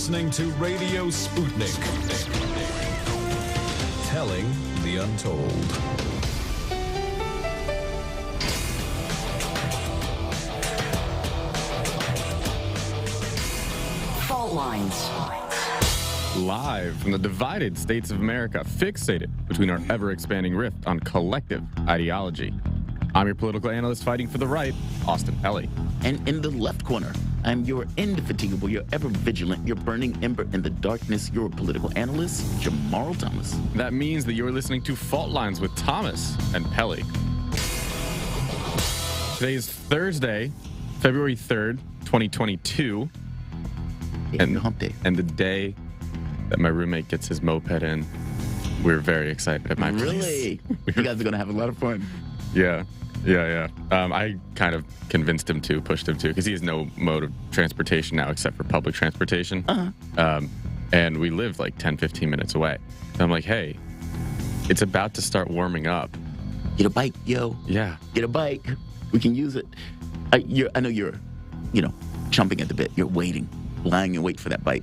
listening to Radio Sputnik. Telling the untold. Fault lines. Live from the divided states of America, fixated between our ever-expanding rift on collective ideology. I'm your political analyst fighting for the right, Austin Pelly. And in the left corner, I'm your indefatigable, your ever-vigilant, your burning ember in the darkness, your political analyst, Jamarl Thomas. That means that you're listening to Fault Lines with Thomas and Pelly. Today is Thursday, February 3rd, 2022. And the hump day. And the day that my roommate gets his moped in. We're very excited at my place. Really? You guys are going to have a lot of fun. Yeah. I kind of convinced him to, pushed him to, because he has no mode of transportation now except for public transportation. And we live like 10, 15 minutes away. So I'm like, hey, it's about to start warming up. Get a bike, yo. Yeah. Get a bike. We can use it. I know you're, chomping at the bit. You're waiting, lying in wait for that bike.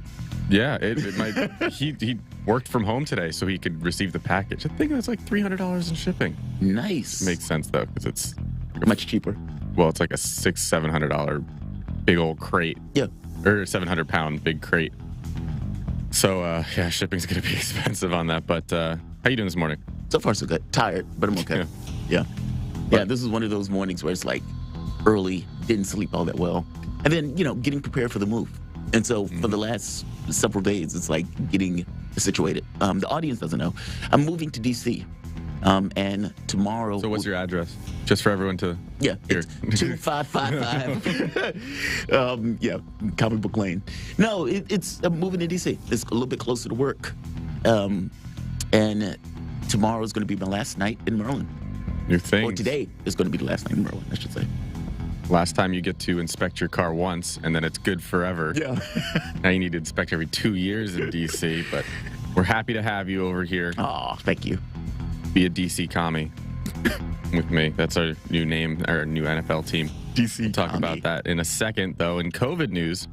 Yeah, it might. He worked from home today so he could receive the package. I think that's like $300 in shipping. Nice. Makes sense though, because it's much cheaper. Well, it's like a $600-700 big old crate. Yeah. Or 700-pound big crate. So shipping's gonna be expensive on that. But how you doing this morning? So far so good. Tired, but I'm okay. Yeah. This is one of those mornings where it's like early, didn't sleep all that well, and then getting prepared for the move. And so for the last several days, it's like getting situated. The audience doesn't know. I'm moving to D.C. And tomorrow... So what's your address? Just for everyone to hear. It's 2555. Comic Book Lane. No, I'm moving to D.C. It's a little bit closer to work. And tomorrow is going to be my last night in Maryland. New thing. Or today is going to be the last night in Maryland, I should say. Last time you get to inspect your car once, and then it's good forever. Yeah. Now you need to inspect every 2 years in D.C., but we're happy to have you over here. Oh, thank you. Be a D.C. commie with me. That's our new name, our new NFL team. D.C. We'll talk about that in a second, though. In COVID news,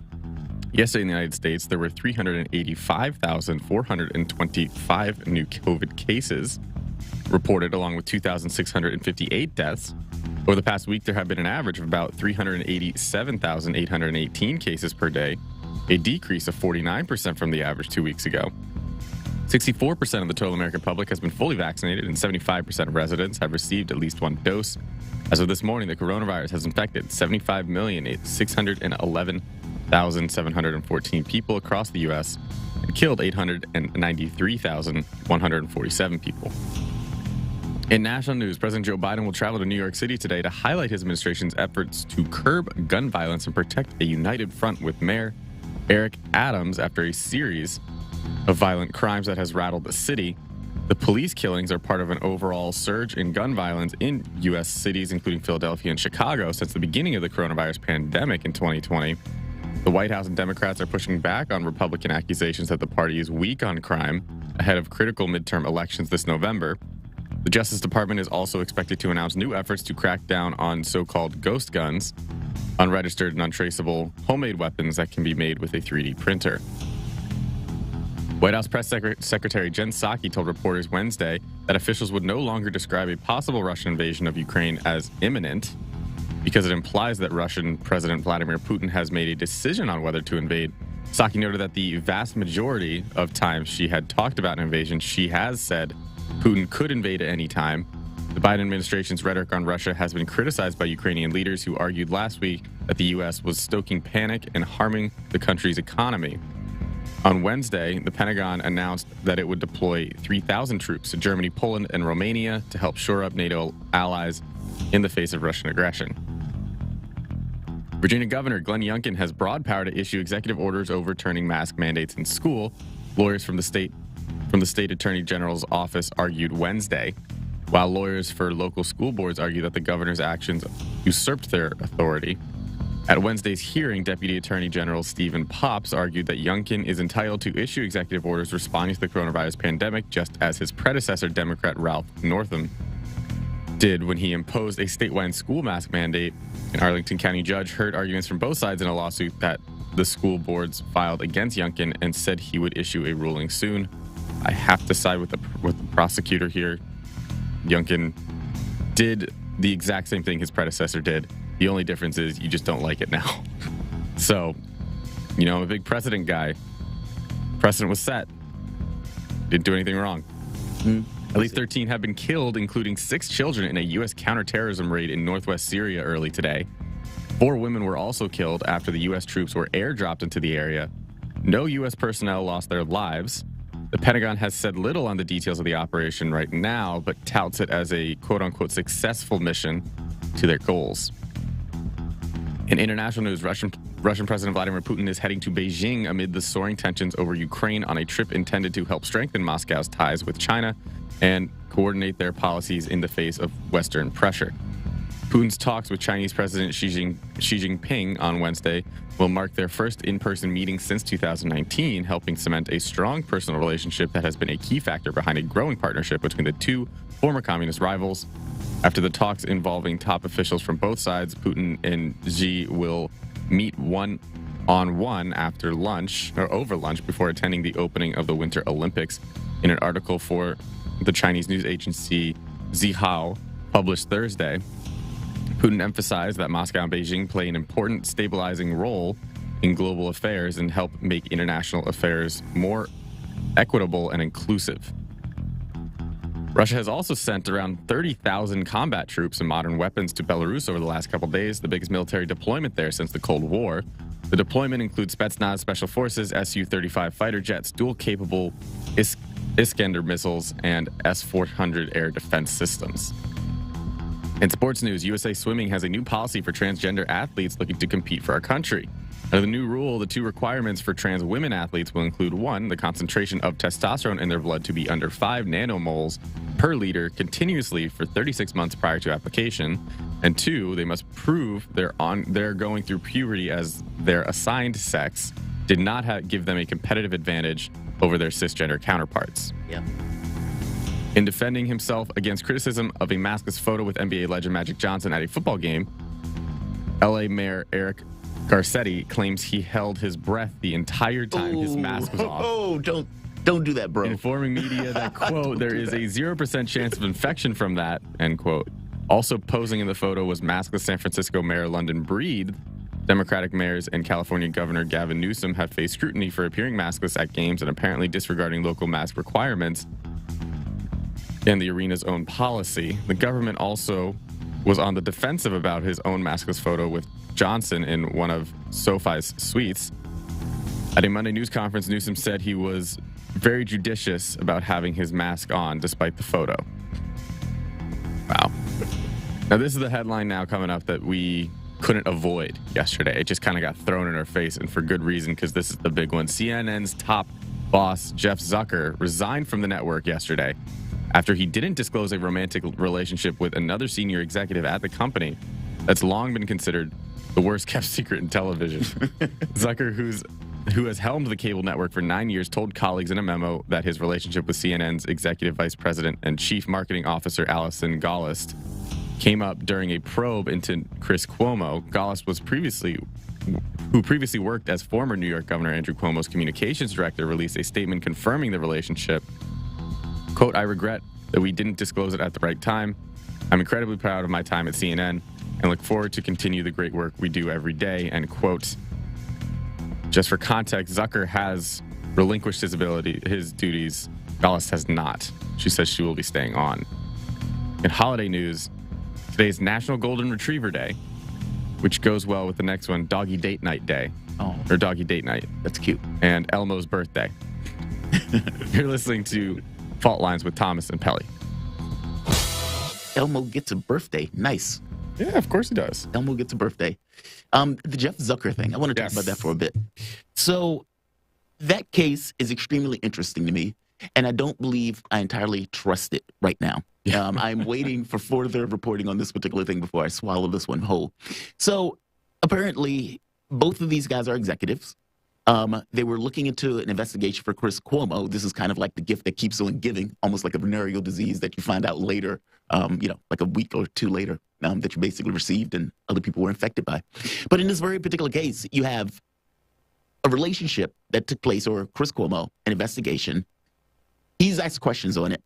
yesterday in the United States, there were 385,425 new COVID cases reported, along with 2,658 deaths. Over the past week, there have been an average of about 387,818 cases per day, a decrease of 49% from the average 2 weeks ago. 64% of the total American public has been fully vaccinated, and 75% of residents have received at least one dose. As of this morning, the coronavirus has infected 75,611,714 people across the U.S. and killed 893,147 people. In national news, President Joe Biden will travel to New York City today to highlight his administration's efforts to curb gun violence and protect a united front with Mayor Eric Adams after a series of violent crimes that has rattled the city. The police killings are part of an overall surge in gun violence in U.S. cities, including Philadelphia and Chicago, since the beginning of the coronavirus pandemic in 2020. The White House and Democrats are pushing back on Republican accusations that the party is weak on crime ahead of critical midterm elections this November. The Justice Department is also expected to announce new efforts to crack down on so-called ghost guns, unregistered and untraceable homemade weapons that can be made with a 3D printer. White House Press Secretary Jen Psaki told reporters Wednesday that officials would no longer describe a possible Russian invasion of Ukraine as imminent because it implies that Russian President Vladimir Putin has made a decision on whether to invade. Psaki noted that the vast majority of times she had talked about an invasion, she has said Putin could invade at any time. The Biden administration's rhetoric on Russia has been criticized by Ukrainian leaders who argued last week that the U.S. was stoking panic and harming the country's economy. On Wednesday, the Pentagon announced that it would deploy 3,000 troops to Germany, Poland, and Romania to help shore up NATO allies in the face of Russian aggression. Virginia Governor Glenn Youngkin has broad power to issue executive orders overturning mask mandates in school. Lawyers from the state Attorney General's office argued Wednesday, while lawyers for local school boards argue that the governor's actions usurped their authority. At Wednesday's hearing, Deputy Attorney General Stephen Popps argued that Youngkin is entitled to issue executive orders responding to the coronavirus pandemic, just as his predecessor, Democrat Ralph Northam, did when he imposed a statewide school mask mandate. An Arlington County judge heard arguments from both sides in a lawsuit that the school boards filed against Youngkin and said he would issue a ruling soon. I have to side with the prosecutor here. Youngkin did the exact same thing his predecessor did. The only difference is you just don't like it now. So, I'm a big precedent guy. Precedent was set. Didn't do anything wrong. At least 13 have been killed, including 6 children in a U.S. counterterrorism raid in northwest Syria early today. 4 women were also killed after the U.S. troops were airdropped into the area. No U.S. personnel lost their lives. The Pentagon has said little on the details of the operation right now, but touts it as a quote-unquote successful mission to their goals. In international news, Russian President Vladimir Putin is heading to Beijing amid the soaring tensions over Ukraine on a trip intended to help strengthen Moscow's ties with China and coordinate their policies in the face of Western pressure. Putin's talks with Chinese President Xi Jinping on Wednesday will mark their first in-person meeting since 2019, helping cement a strong personal relationship that has been a key factor behind a growing partnership between the two former communist rivals. After the talks involving top officials from both sides, Putin and Xi will meet one-on-one after lunch, or over lunch, before attending the opening of the Winter Olympics. In an article for the Chinese news agency Zihao, published Thursday, Putin emphasized that Moscow and Beijing play an important stabilizing role in global affairs and help make international affairs more equitable and inclusive. Russia has also sent around 30,000 combat troops and modern weapons to Belarus over the last couple days, the biggest military deployment there since the Cold War. The deployment includes Spetsnaz Special Forces, Su-35 fighter jets, dual-capable Iskander missiles, and S-400 air defense systems. In sports news, USA Swimming has a new policy for transgender athletes looking to compete for our country. Under the new rule, the 2 requirements for trans women athletes will include 1, the concentration of testosterone in their blood to be under 5 nanomoles per liter continuously for 36 months prior to application, and 2, they must prove they're going through puberty as their assigned sex did not give them a competitive advantage over their cisgender counterparts. Yeah. In defending himself against criticism of a maskless photo with NBA legend Magic Johnson at a football game, LA Mayor Eric Garcetti claims he held his breath the entire time his mask was off. Oh, don't do that, bro. Informing media that, quote, there is a 0% chance of infection from that, end quote. Also posing in the photo was maskless San Francisco Mayor London Breed. Democratic mayors and California Governor Gavin Newsom have faced scrutiny for appearing maskless at games and apparently disregarding local mask requirements and the arena's own policy. The government also was on the defensive about his own maskless photo with Johnson in one of SoFi's suites. At a Monday news conference, Newsom said he was very judicious about having his mask on despite the photo. Wow. Now, this is the headline now coming up that we couldn't avoid yesterday. It just kind of got thrown in our face, and for good reason, because this is the big one. CNN's top boss, Jeff Zucker, resigned from the network yesterday after he didn't disclose a romantic relationship with another senior executive at the company that's long been considered the worst kept secret in television. Zucker, who has helmed the cable network for 9 years, told colleagues in a memo that his relationship with CNN's executive vice president and chief marketing officer Alison Gollust came up during a probe into Chris Cuomo. Gollust who previously worked as former New York Governor Andrew Cuomo's communications director, released a statement confirming the relationship. Quote, I regret that we didn't disclose it at the right time. I'm incredibly proud of my time at CNN and look forward to continue the great work we do every day, end quote. Just for context, Zucker has relinquished his duties. Gollust has not. She says she will be staying on. In holiday news, today's National Golden Retriever Day, which goes well with the next one, Doggy Date Night Day. Oh. Or Doggy Date Night. That's cute. And Elmo's birthday. You're listening to Fault Lines with Thomas and Pelly. Elmo gets a birthday. Nice. Yeah, of course he does. Elmo gets a birthday. The Jeff Zucker thing, I want to talk about that for a bit. So that case is extremely interesting to me, and I don't believe I entirely trust it right now. I'm waiting for further reporting on this particular thing before I swallow this one whole. So apparently, both of these guys are executives. They were looking into an investigation for Chris Cuomo. This is kind of like the gift that keeps on giving, almost like a venereal disease that you find out later, like a week or two later, that you basically received and other people were infected by. But in this very particular case, you have a relationship that took place, or Chris Cuomo, an investigation. He's asked questions on it.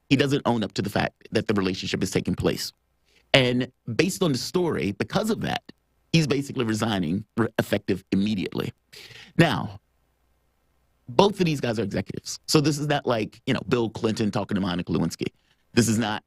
He doesn't own up to the fact that the relationship is taking place. And based on the story, because of that, he's basically resigning effective immediately. Now, both of these guys are executives. So this is not like, Bill Clinton talking to Monica Lewinsky. This is not,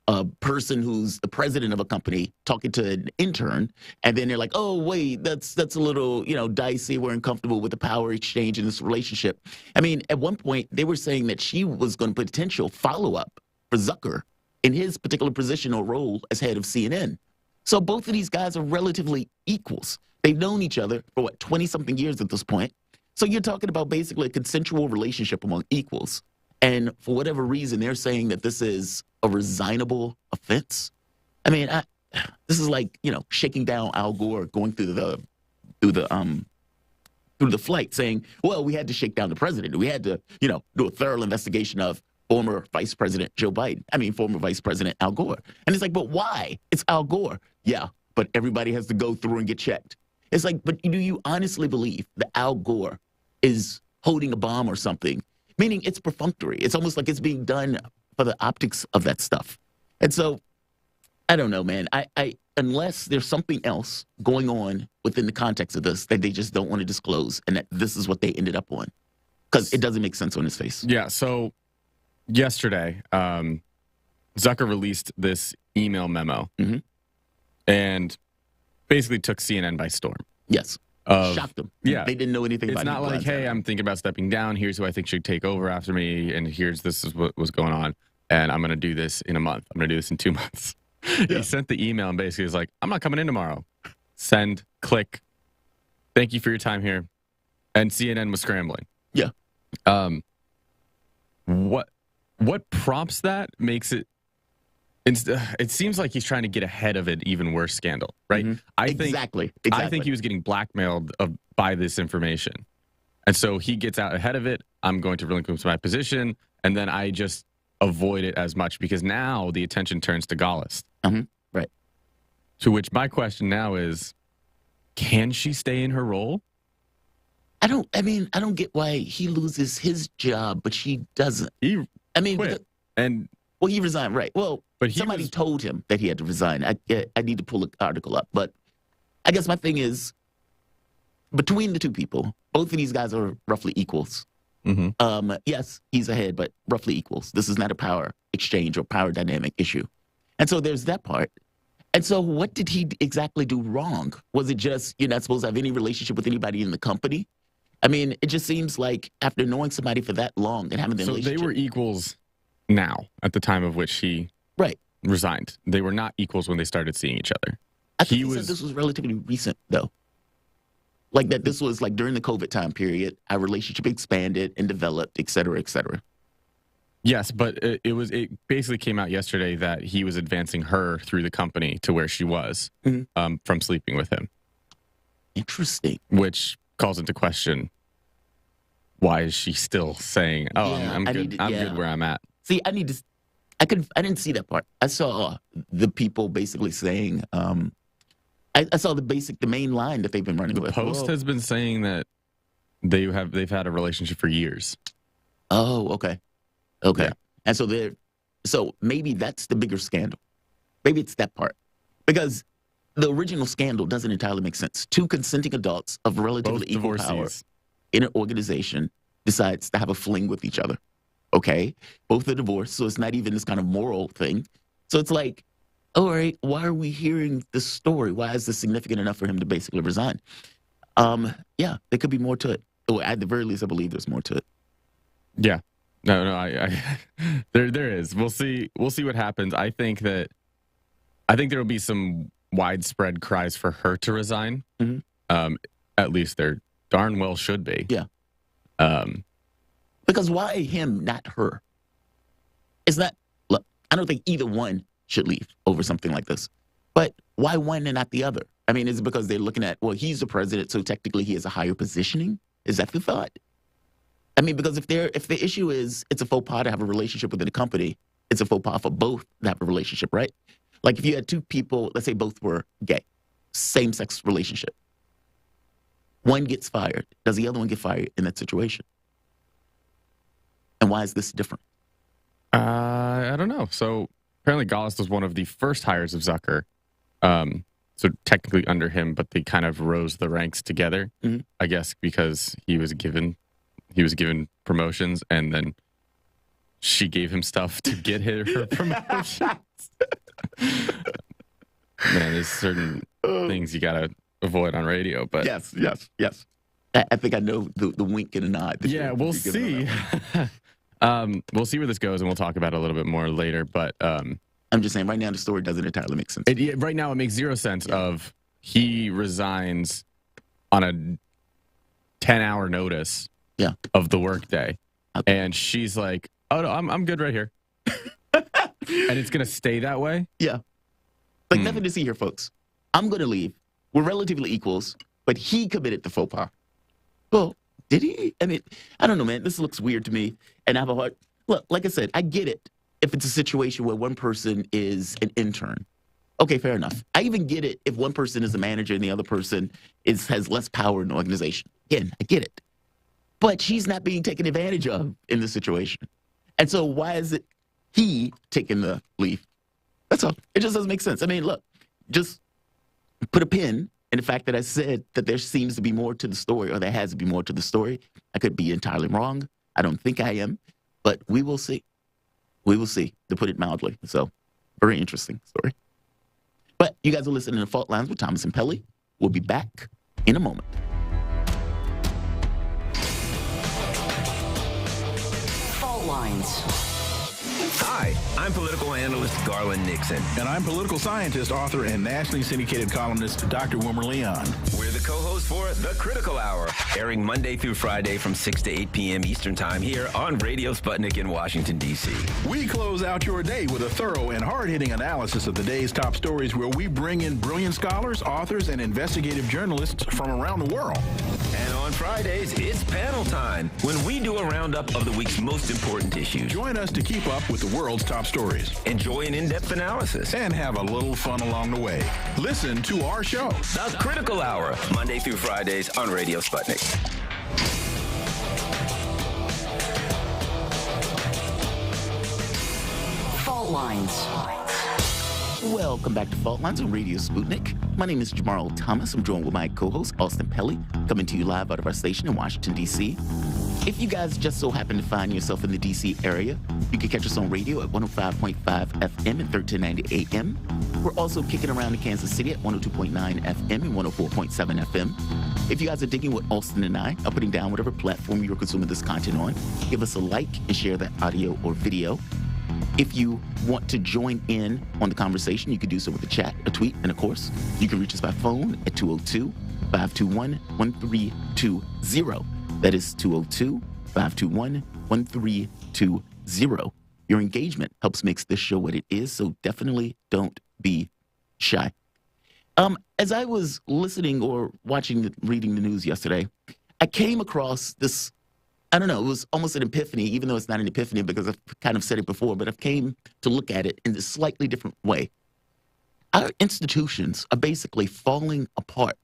a person who's the president of a company talking to an intern, and then they're like, oh, wait, that's a little, dicey. We're uncomfortable with the power exchange in this relationship. I mean, at one point, they were saying that she was going to potential follow-up for Zucker in his particular position or role as head of CNN. So both of these guys are relatively equals. They've known each other for, 20-something years at this point. So you're talking about basically a consensual relationship among equals. And for whatever reason, they're saying that this is a resignable offense. I mean, this is like, shaking down Al Gore going through the flight saying, well, we had to shake down the president. We had to, do a thorough investigation of former Vice President former Vice President Al Gore. And it's like, but why? It's Al Gore. Yeah, but everybody has to go through and get checked. It's like, but do you honestly believe that Al Gore is holding a bomb or something? Meaning it's perfunctory. It's almost like it's being done for the optics of that stuff. And so, I don't know, man. I unless there's something else going on within the context of this that they just don't want to disclose, and that this is what they ended up on, because it doesn't make sense on his face. Yeah, so yesterday, Zucker released this email memo and basically took CNN by storm. Yes. Shocked them. Yeah. They didn't know anything about it. It's not like, hey, I'm thinking about stepping down. Here's who I think should take over after me. And this is what was going on. And I'm going to do this in a month. I'm going to do this in 2 months. Yeah. He sent the email and basically was like, I'm not coming in tomorrow. Send, click. Thank you for your time here. And CNN was scrambling. Yeah. What prompts that makes it? It seems like he's trying to get ahead of an even worse scandal, right? Mm-hmm. Exactly. I think he was getting blackmailed by this information. And so he gets out ahead of it. I'm going to relinquish my position. And then I just avoid it as much because now the attention turns to Gollust. Right. To which my question now is, can she stay in her role? I don't get why he loses his job, but she doesn't. He quit. Well, he resigned, right. Well, but somebody told him that he had to resign. I need to pull the article up. But I guess my thing is, between the two people, both of these guys are roughly equals. Yes, he's ahead, but roughly equals. This is not a power exchange or power dynamic issue. And so there's that part. And so what did he exactly do wrong? Was it just you're not supposed to have any relationship with anybody in the company? I mean, it just seems like after knowing somebody for that long and having the relationship. So they were equals now at the time of which he resigned. They were not equals when they started seeing each other. I think he said this was relatively recent, though. Like that this was like during the COVID time period, our relationship expanded and developed, et cetera, et cetera. Yes, but it basically came out yesterday that he was advancing her through the company to where she was from sleeping with him. Interesting. Which calls into question, why is she still saying, "Oh, yeah, I'm good. I'm good where I'm at." See, I didn't see that part. I saw the people basically saying, I saw the main line that they've been running with. The Post has been saying that they've had a relationship for years. Oh, okay. Okay. Yeah. And so maybe that's the bigger scandal. Maybe it's that part. Because the original scandal doesn't entirely make sense. Two consenting adults of relatively equal power in an organization decides to have a fling with each other. Okay? Both are divorced, so it's not even this kind of moral thing. So it's like, all right, why are we hearing this story? Why is this significant enough for him to basically resign? Yeah, there could be more to it. Or at the very least, I believe there's more to it. Yeah. No, there is. We'll see what happens. I think there will be some widespread cries for her to resign. At least there darn well should be. Yeah. Because why him, not her? It's not, look, I don't think either one should leave over something like this. But why one and not the other? I mean, is it because they're looking at, well, he's the president, so technically he has a higher positioning? Is that the thought? I mean, because if the issue is it's a faux pas to have a relationship within a company, it's a faux pas for both to have a relationship, right? Like if you had two people, let's say both were gay, same-sex relationship. One gets fired. Does the other one get fired in that situation? And why is this different? I don't know. So apparently Gauss was one of the first hires of Zucker. So technically under him, but they kind of rose the ranks together, I guess, because he was given promotions, and then she gave him stuff to get her promotions. Man, there's certain things you gotta avoid on radio, but Yes. I think I know the wink and a nod. yeah, we'll see. We'll see where this goes, and we'll talk about it a little bit more later. But I'm just saying, right now the story doesn't entirely make sense. right now, it makes zero sense. Of he resigns on a 10-hour notice. Yeah. Of the workday, Okay. and she's like, "Oh no, I'm good right here," and it's gonna stay that way. Yeah. Like nothing to see here, folks. I'm going to leave. We're relatively equals, but he committed the faux pas. Well, did he? I mean, I don't know, man. This looks weird to me. And I have a hard look. Like I said, I get it if it's a situation where one person is an intern. Okay, fair enough. I even get it if one person is a manager and the other person has less power in the organization. Again, I get it. But she's not being taken advantage of in this situation. And so why is it he taking the leave? That's all. It just doesn't make sense. I mean, look, just put a pin in the fact that I said that there seems to be more to the story, or there has to be more to the story. I could be entirely wrong. I don't think I am, but we will see. We will see, to put it mildly. So, very interesting story. But you guys are listening to Fault Lines with Thomas and Pelly. We'll be back in a moment. Fault Lines. Hi, I'm political analyst Garland Nixon. And I'm political scientist, author, and nationally syndicated columnist Dr. Wilmer Leon. We're the co-hosts for The Critical Hour, airing Monday through Friday from 6 to 8 p.m. Eastern Time here on Radio Sputnik in Washington, D.C. We close out your day with a thorough and hard-hitting analysis of the day's top stories, where we bring in brilliant scholars, authors, and investigative journalists from around the world. And on Fridays, it's panel time, when we do a roundup of the week's most important issues. Join us to keep up with the world's top stories. Enjoy an in-depth analysis. And have a little fun along the way. Listen to our show. The Critical Hour, Monday through Fridays on Radio Sputnik. Fault Lines. Welcome back to Fault Lines on Radio Sputnik. My name is Jamarl Thomas. I'm joined with my co-host, Austin Pelly, coming to you live out of our station in Washington, D.C. If you guys just so happen to find yourself in the D.C. area, you can catch us on radio at 105.5 FM and 1390 AM. We're also kicking around in Kansas City at 102.9 FM and 104.7 FM. If you guys are digging what Austin and I are putting down, whatever platform you're consuming this content on, give us a like and share that audio or video. If you want to join in on the conversation, you can do so with a chat, a tweet, and of course, you can reach us by phone at 202-521-1320. That is 202-521-1320. Your engagement helps makes this show what it is, so definitely don't be shy. As I was listening or reading the news yesterday, I came across this, I don't know, it was almost an epiphany, even though it's not an epiphany because I've kind of said it before, but I've came to look at it in a slightly different way. Our institutions are basically falling apart.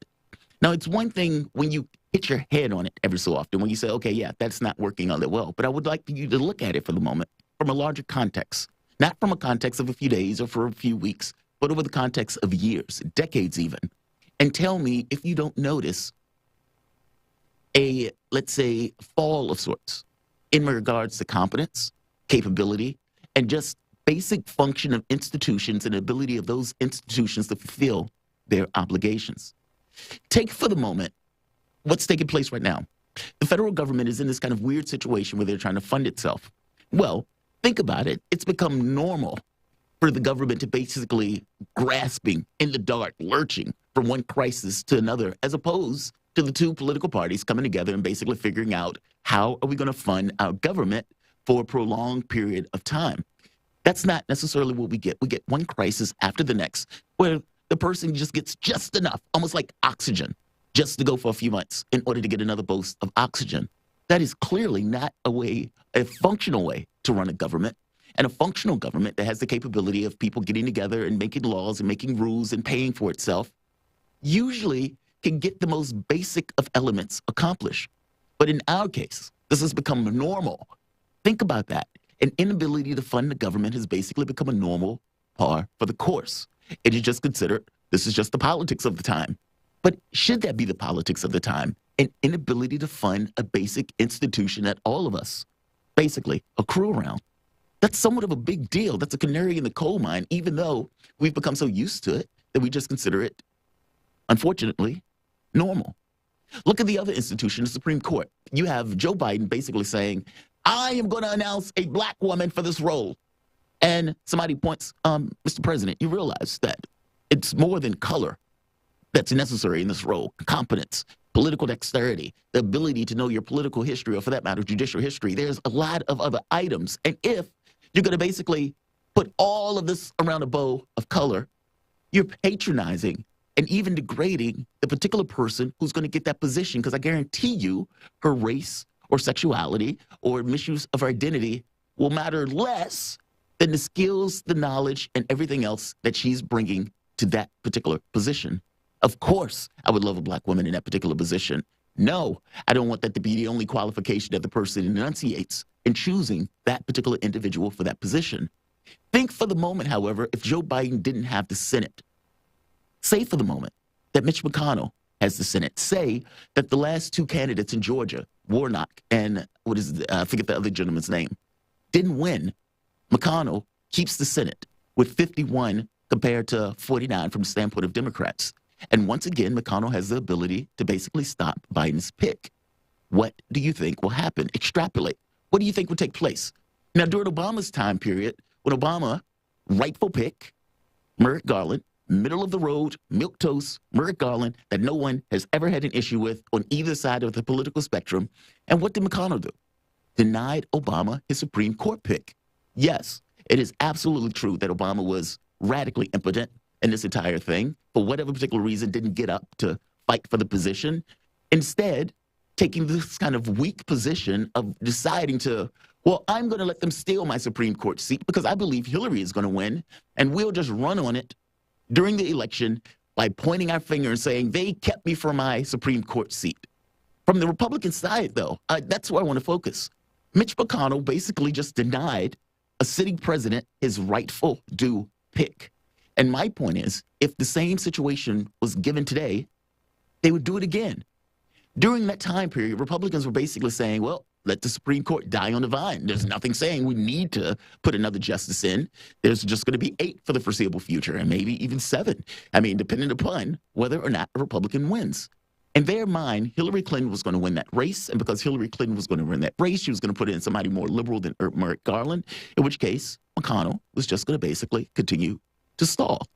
Now, it's one thing when you hit your head on it every so often, when you say, okay, yeah, that's not working all that well, but I would like you to look at it for the moment from a larger context, not from a context of a few days or for a few weeks, but over the context of years, decades even, and tell me if you don't notice a, let's say, fall of sorts in regards to competence, capability, and just basic function of institutions and ability of those institutions to fulfill their obligations. Take for the moment what's taking place right now. The federal government is in this kind of weird situation where they're trying to fund itself. Well, think about it. It's become normal for the government to basically grasping in the dark, lurching from one crisis to another, as opposed to the two political parties coming together and basically figuring out how are we going to fund our government for a prolonged period of time. That's not necessarily what we get. We get one crisis after the next where the person just gets just enough, almost like oxygen, just to go for a few months in order to get another boost of oxygen. That is clearly not a functional way to run a government. And a functional government that has the capability of people getting together and making laws and making rules and paying for itself usually can get the most basic of elements accomplished. But in our case, this has become normal. Think about that. An inability to fund the government has basically become a normal par for the course. It is just considered this is just the politics of the time. But should that be the politics of the time? An inability to fund a basic institution that all of us basically accrue around. That's somewhat of a big deal. That's a canary in the coal mine, even though we've become so used to it that we just consider it, unfortunately, normal. Look at the other institution, the Supreme Court. You have Joe Biden basically saying, I am going to announce a black woman for this role. And somebody points, Mr. President, you realize that it's more than color that's necessary in this role. Competence, political dexterity, the ability to know your political history, or for that matter, judicial history. There's a lot of other items. And if you're going to basically put all of this around a bow of color, you're patronizing and even degrading the particular person who's going to get that position, because I guarantee you her race or sexuality or misuse of her identity will matter less than the skills, the knowledge, and everything else that she's bringing to that particular position. Of course, I would love a black woman in that particular position. No, I don't want that to be the only qualification that the person enunciates in choosing that particular individual for that position. Think for the moment, however, if Joe Biden didn't have the Senate. Say for the moment that Mitch McConnell has the Senate. Say that the last two candidates in Georgia, Warnock and I forget the other gentleman's name, didn't win. McConnell keeps the Senate with 51 compared to 49 from the standpoint of Democrats. And once again, McConnell has the ability to basically stop Biden's pick. What do you think will happen? Extrapolate. What do you think will take place? Now, during Obama's time period, when Obama, rightful pick, Merrick Garland, middle of the road, milquetoast, Merrick Garland, that no one has ever had an issue with on either side of the political spectrum. And what did McConnell do? Denied Obama his Supreme Court pick. Yes, it is absolutely true that Obama was radically impotent in this entire thing, for whatever particular reason, didn't get up to fight for the position. Instead, taking this kind of weak position of deciding to, well, I'm going to let them steal my Supreme Court seat because I believe Hillary is going to win, and we'll just run on it during the election by pointing our finger and saying, they kept me from my Supreme Court seat. From the Republican side, though, that's where I want to focus. Mitch McConnell basically just denied a sitting president his rightful due pick. And my point is, if the same situation was given today, they would do it again. During that time period, Republicans were basically saying, well, let the Supreme Court die on the vine. There's nothing saying we need to put another justice in. There's just going to be 8 for the foreseeable future, and maybe even 7. I mean, depending upon whether or not a Republican wins. In their mind, Hillary Clinton was going to win that race, and because Hillary Clinton was going to win that race, she was going to put in somebody more liberal than Merrick Garland, in which case McConnell was just going to basically continue to stall.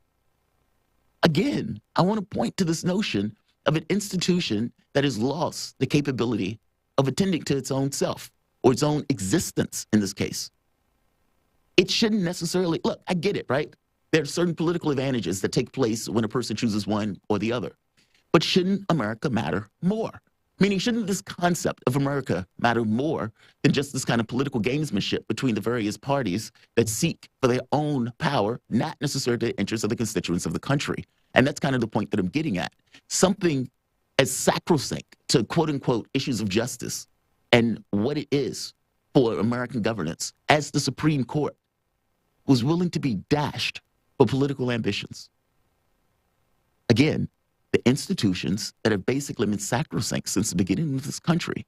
Again, I want to point to this notion of an institution that has lost the capability of attending to its own self, or its own existence in this case. It shouldn't necessarily, look, I get it, right? There are certain political advantages that take place when a person chooses one or the other. But shouldn't America matter more? Meaning, shouldn't this concept of America matter more than just this kind of political gamesmanship between the various parties that seek for their own power, not necessarily the interests of the constituents of the country? And that's kind of the point that I'm getting at. Something as sacrosanct to quote-unquote issues of justice and what it is for American governance as the Supreme Court was willing to be dashed for political ambitions. Again, the institutions that have basically been sacrosanct since the beginning of this country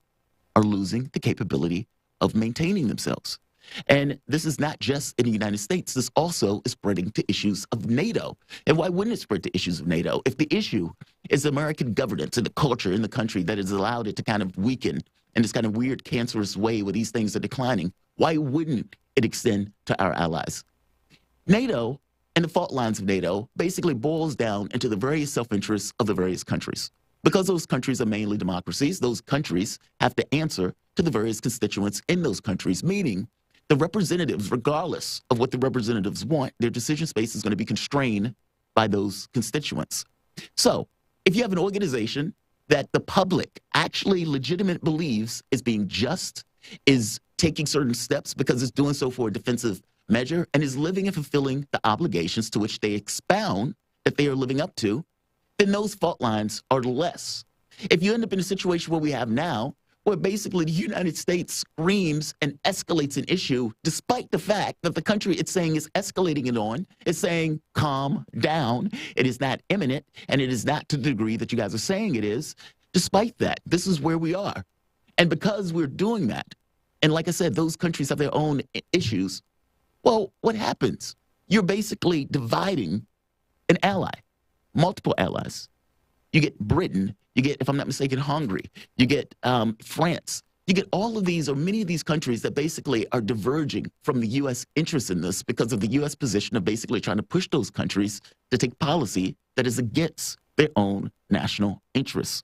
are losing the capability of maintaining themselves. And this is not just in the United States. This also is spreading to issues of NATO. And why wouldn't it spread to issues of NATO? If the issue is American governance and the culture in the country that has allowed it to kind of weaken in this kind of weird, cancerous way where these things are declining, why wouldn't it extend to our allies? NATO and the fault lines of NATO basically boils down into the various self-interests of the various countries. Because those countries are mainly democracies, those countries have to answer to the various constituents in those countries, meaning the representatives, regardless of what the representatives want, their decision space is going to be constrained by those constituents. So if you have an organization that the public actually legitimate believes is being just, is taking certain steps because it's doing so for a defensive measure, and is living and fulfilling the obligations to which they expound that they are living up to, then those fault lines are less. If you end up in a situation where we have now, where basically the United States screams and escalates an issue, despite the fact that the country it's saying is escalating it on, is saying, calm down, it is not imminent, and it is not to the degree that you guys are saying it is, despite that, this is where we are. And because we're doing that, and like I said, those countries have their own issues, well, what happens? You're basically dividing an ally, multiple allies. You get Britain, you get, if I'm not mistaken, Hungary, you get France, you get all of these or many of these countries that basically are diverging from the U.S. interest in this because of the U.S. position of basically trying to push those countries to take policy that is against their own national interests.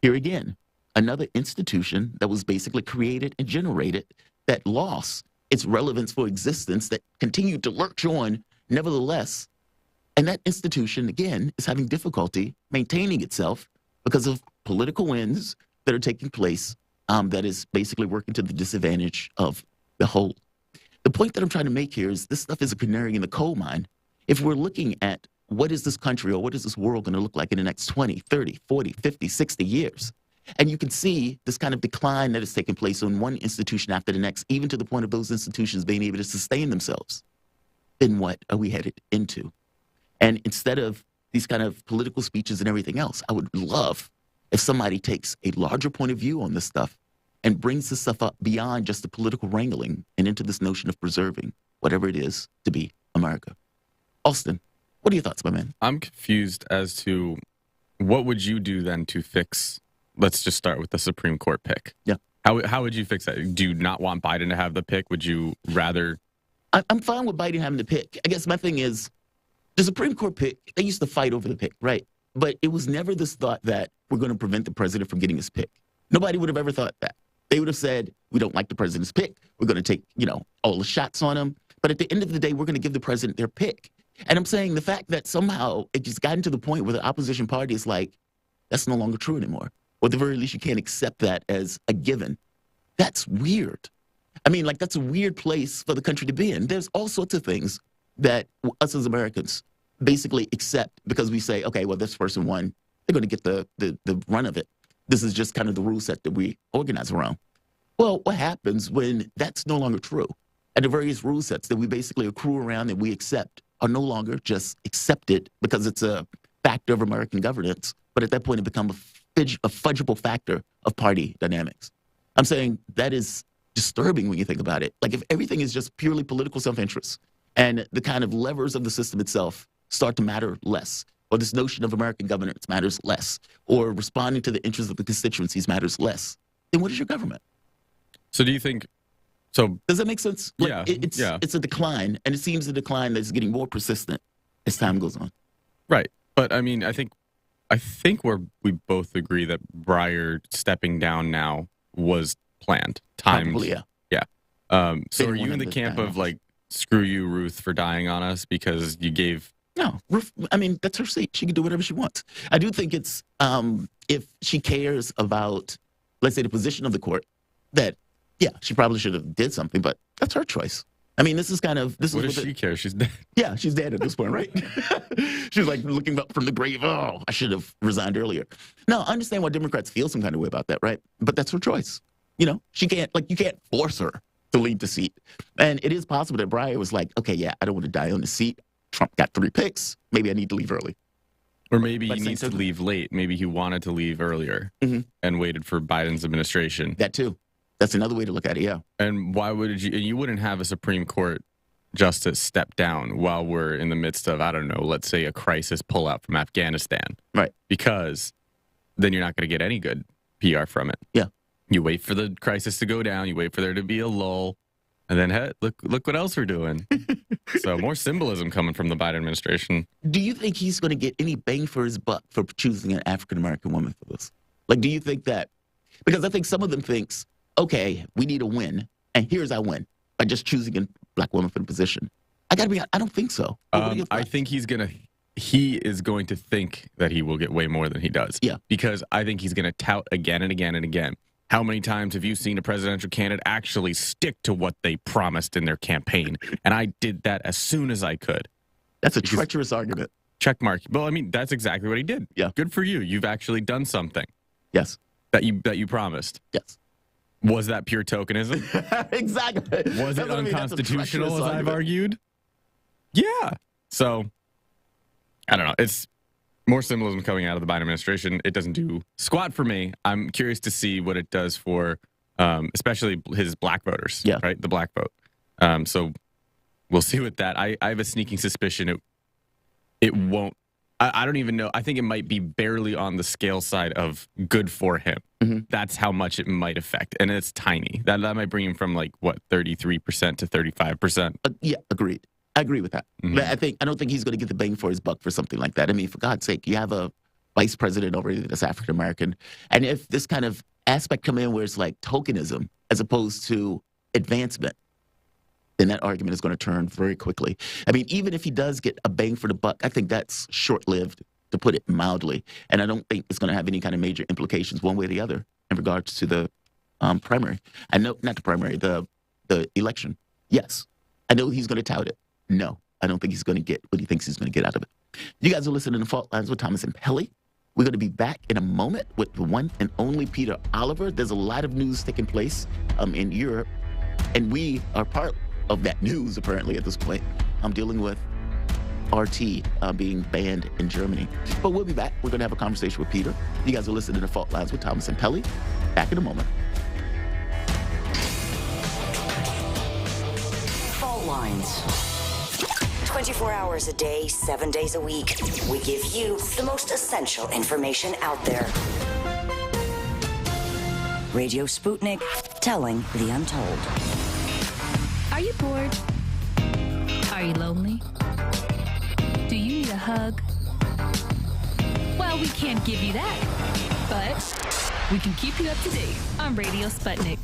Here again, another institution that was basically created and generated that lost its relevance for existence, that continued to lurch on nevertheless. And that institution, again, is having difficulty maintaining itself because of political winds that are taking place that is basically working to the disadvantage of the whole. The point that I'm trying to make here is this stuff is a canary in the coal mine. If we're looking at what is this country or what is this world going to look like in the next 20, 30, 40, 50, 60 years, and you can see this kind of decline that is taking place on one institution after the next, even to the point of those institutions being able to sustain themselves, then what are we headed into? And instead of these kind of political speeches and everything else, I would love if somebody takes a larger point of view on this stuff and brings this stuff up beyond just the political wrangling and into this notion of preserving whatever it is to be America. Austin, what are your thoughts, my man? I'm confused as to what would you do then to fix, let's just start with the Supreme Court pick. Yeah. How would you fix that? Do you not want Biden to have the pick? Would you rather? I'm fine with Biden having the pick. I guess my thing is, the Supreme Court pick, they used to fight over the pick, right? But it was never this thought that we're going to prevent the president from getting his pick. Nobody would have ever thought that. They would have said, we don't like the president's pick. We're going to take, all the shots on him. But at the end of the day, we're going to give the president their pick. And I'm saying the fact that somehow it just gotten to the point where the opposition party is like, that's no longer true anymore. Or at the very least, you can't accept that as a given. That's weird. I mean, that's a weird place for the country to be in. There's all sorts of things that us as Americans basically accept because we say, okay, well, this person won. They're going to get the run of it. This is just kind of the rule set that we organize around. Well, what happens when that's no longer true? And the various rule sets that we basically accrue around and we accept are no longer just accepted because it's a factor of American governance, but at that point it becomes a fudgeable factor of party dynamics. I'm saying that is disturbing when you think about it. If everything is just purely political self-interest and the kind of levers of the system itself start to matter less, or this notion of American governance matters less, or responding to the interests of the constituencies matters less, then what is your government? So do you think, so... Does that make sense? It's a decline, and it seems a decline that's getting more persistent as time goes on. Right. But, I mean, I think we both agree that Breyer stepping down now was planned. Probably, yeah. Yeah. So are you in the camp of, screw you, Ruth, for dying on us because you gave... No, I mean, that's her seat. She can do whatever she wants. I do think it's, if she cares about, let's say, the position of the court, that, yeah, she probably should have did something, but that's her choice. I mean, this is kind of... What does she care? She's dead. Yeah, she's dead at this point, right? She's looking up from the grave, oh, I should have resigned earlier. No, I understand why Democrats feel some kind of way about that, right? But that's her choice. She can't, you can't force her to leave the seat. And it is possible that Breyer was like, okay, yeah, I don't want to die on the seat. Trump got 3 picks. Maybe I need to leave early. Or maybe he needs to leave late. Maybe he wanted to leave earlier and waited for Biden's administration. That too. That's another way to look at it, yeah. And why would you wouldn't have a Supreme Court justice step down while we're in the midst of, I don't know, let's say a crisis pullout from Afghanistan. Right. Because then you're not going to get any good PR from it. Yeah. You wait for the crisis to go down. You wait for there to be a lull. And then, hey, look what else we're doing. So more symbolism coming from the Biden administration. Do you think he's going to get any bang for his buck for choosing an African-American woman for this? Do you think that? Because I think some of them thinks, okay, we need a win, and here's our win by just choosing a black woman for the position. I don't think so. I think he is going to think that he will get way more than he does. Yeah. Because I think he's going to tout again and again and again. How many times have you seen a presidential candidate actually stick to what they promised in their campaign? And I did that as soon as I could. That's a treacherous argument. check mark. Well, I mean, that's exactly what he did. Yeah. Good for you. You've actually done something Yes. that you promised. Yes. Was that pure tokenism? Exactly. Was it That's what I mean. That's a unconstitutional, treacherous as I've argument. argued? Yeah. So, I don't know. It's more symbolism coming out of the Biden administration. It doesn't do squat for me. I'm curious to see what it does for especially his black voters, Yeah. right? The black vote. So we'll see with that. I have a sneaking suspicion it won't. I don't even know. I think it might be barely on the scale side of good for him. Mm-hmm. That's how much it might affect. And it's tiny. That might bring him from 33% to 35%. Yeah, agreed. I agree with that. Mhm. But I don't think he's going to get the bang for his buck for something like that. I mean, for God's sake, you have a vice president already that's African American. And if this kind of aspect come in where it's like tokenism as opposed to advancement, then that argument is going to turn very quickly. I mean, even if he does get a bang for the buck, I think that's short-lived, to put it mildly. And I don't think it's going to have any kind of major implications one way or the other in regards to the primary. I know, not the primary, the election. Yes. I know he's going to tout it. No, I don't think he's going to get what he thinks he's going to get out of it. You guys are listening to Fault Lines with Thomas and Pelly. We're going to be back in a moment with the one and only Peter Oliver. There's a lot of news taking place in Europe, and we are part of that news, apparently, at this point. I'm dealing with RT being banned in Germany. But we'll be back. We're going to have a conversation with Peter. You guys are listening to Fault Lines with Thomas and Pelly. Back in a moment. Fault lines. 24 hours a day, 7 days a week. We give you the most essential information out there. Radio Sputnik, telling the untold. Are you bored? Are you lonely? Do you need a hug? Well, we can't give you that, but we can keep you up to date on Radio Sputnik.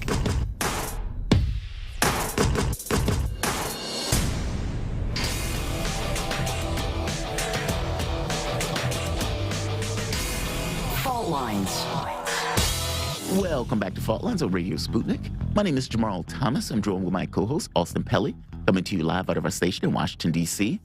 Fault lines. Welcome back to Fault Lines on Radio Sputnik. My name is Jamarl Thomas. I'm joined with my co-host, Austin Pelly, coming to you live out of our station in Washington, D.C.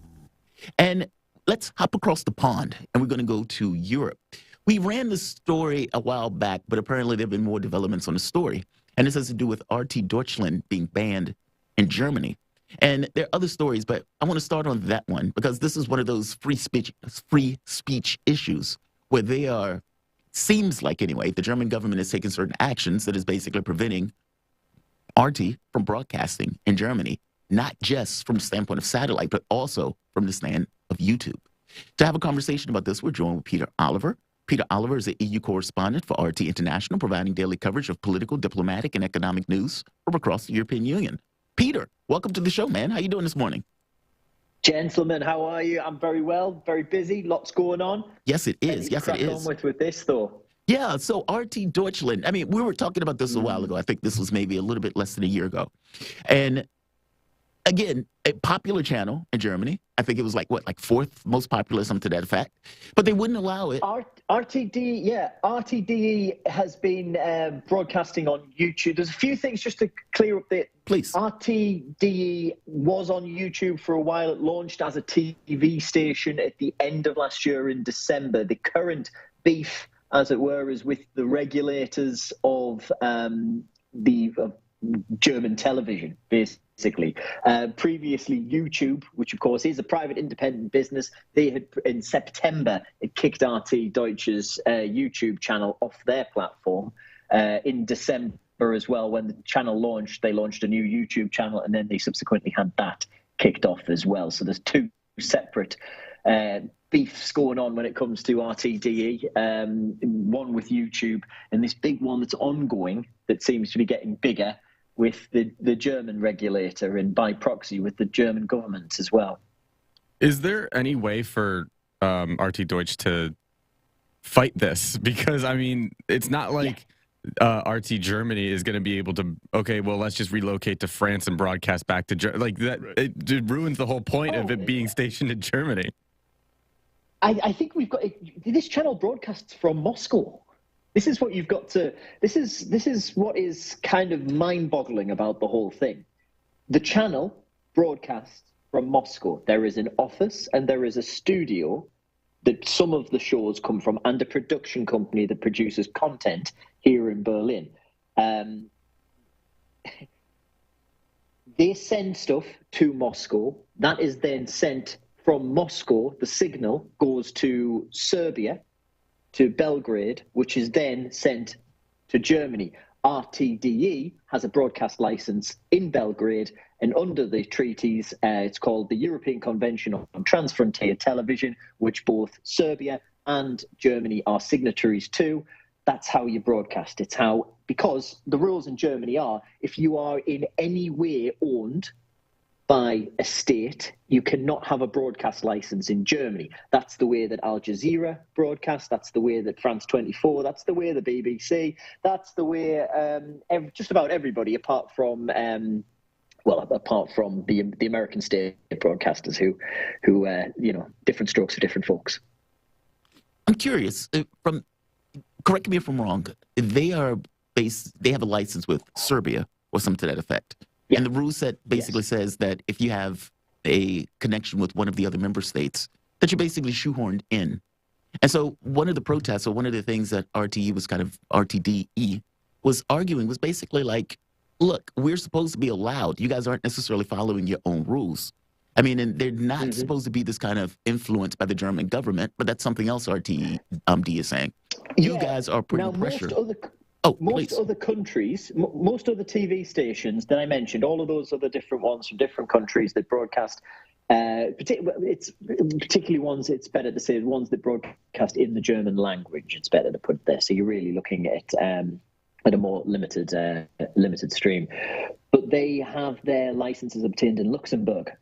And let's hop across the pond, and we're going to go to Europe. We ran this story a while back, but apparently there have been more developments on the story. And this has to do with RT Deutschland being banned in Germany. And there are other stories, but I want to start on that one because this is one of those free speech issues where they are, seems like anyway, the German government is taking certain actions that is basically preventing RT from broadcasting in Germany, not just from the standpoint of satellite, but also from the stand of YouTube. To have a conversation about this, we're joined with Peter Oliver. Peter Oliver is an EU correspondent for RT International, providing daily coverage of political, diplomatic, and economic news from across the European Union. Peter, welcome to the show, man. How you doing this morning? Gentlemen, how are you? I'm very well, very busy, lots going on. Yes, it is. Yes, it is. On with this, though. Yeah, so RT Deutschland, I mean, we were talking about this a while ago. I think this was maybe a little bit less than a year ago. And again, a popular channel in Germany. I think it was like fourth most popular, something to that effect. But they wouldn't allow it. RTDE has been broadcasting on YouTube. There's a few things just to clear up there. Please. RTDE was on YouTube for a while. It launched as a TV station at the end of last year in December. The current beef, as it were, is with the regulators of German television, basically. Previously, YouTube, which of course is a private independent business, they had in September it kicked RT Deutsch's YouTube channel off their platform. In December as well, when the channel launched, they launched a new YouTube channel, and then they subsequently had that kicked off as well. So there's two separate beefs going on when it comes to RTDE, one with YouTube and this big one that's ongoing that seems to be getting bigger with the German regulator and by proxy with the German government as well. Is there any way for RT Deutsch to fight this? Because, I mean, it's not like RT Germany is going to be able to, okay, well, let's just relocate to France and broadcast back to Germany. Like, that, it ruins the whole point of it being stationed in Germany. I think we've got this channel broadcasts from Moscow. This is what you've got to. This is what is kind of mind-boggling about the whole thing. The channel broadcasts from Moscow. There is an office and there is a studio that some of the shows come from, and a production company that produces content here in Berlin. They send stuff to Moscow. That is then sent from Moscow. The signal goes to Serbia, to Belgrade, which is then sent to Germany. RTDE has a broadcast license in Belgrade, and under the treaties, it's called the European Convention on Transfrontier Television, which both Serbia and Germany are signatories to. That's how you broadcast. It's how, because the rules in Germany are, if you are in any way owned by a state, you cannot have a broadcast license in Germany. That's the way that Al Jazeera broadcasts. That's the way that France 24. That's the way the BBC. That's the way just about everybody, apart from the American state broadcasters, who different strokes for different folks. I'm curious. Correct me if I'm wrong. They have a license with Serbia or something to that effect. Yeah. And the rule set basically says that if you have a connection with one of the other member states, that you're basically shoehorned in. And so one of the protests, or one of the things that RTDE was arguing was basically like, look, we're supposed to be allowed. You guys aren't necessarily following your own rules. I mean, and they're not supposed to be this kind of influence by the German government, but that's something else RTD is saying. You guys are putting pressure. Most other countries, most other TV stations that I mentioned, all of those other different ones from different countries that broadcast, it's particularly ones, it's better to say ones that broadcast in the German language. It's better to put it there. So you're really looking at a more limited stream. But they have their licenses obtained in Luxembourg.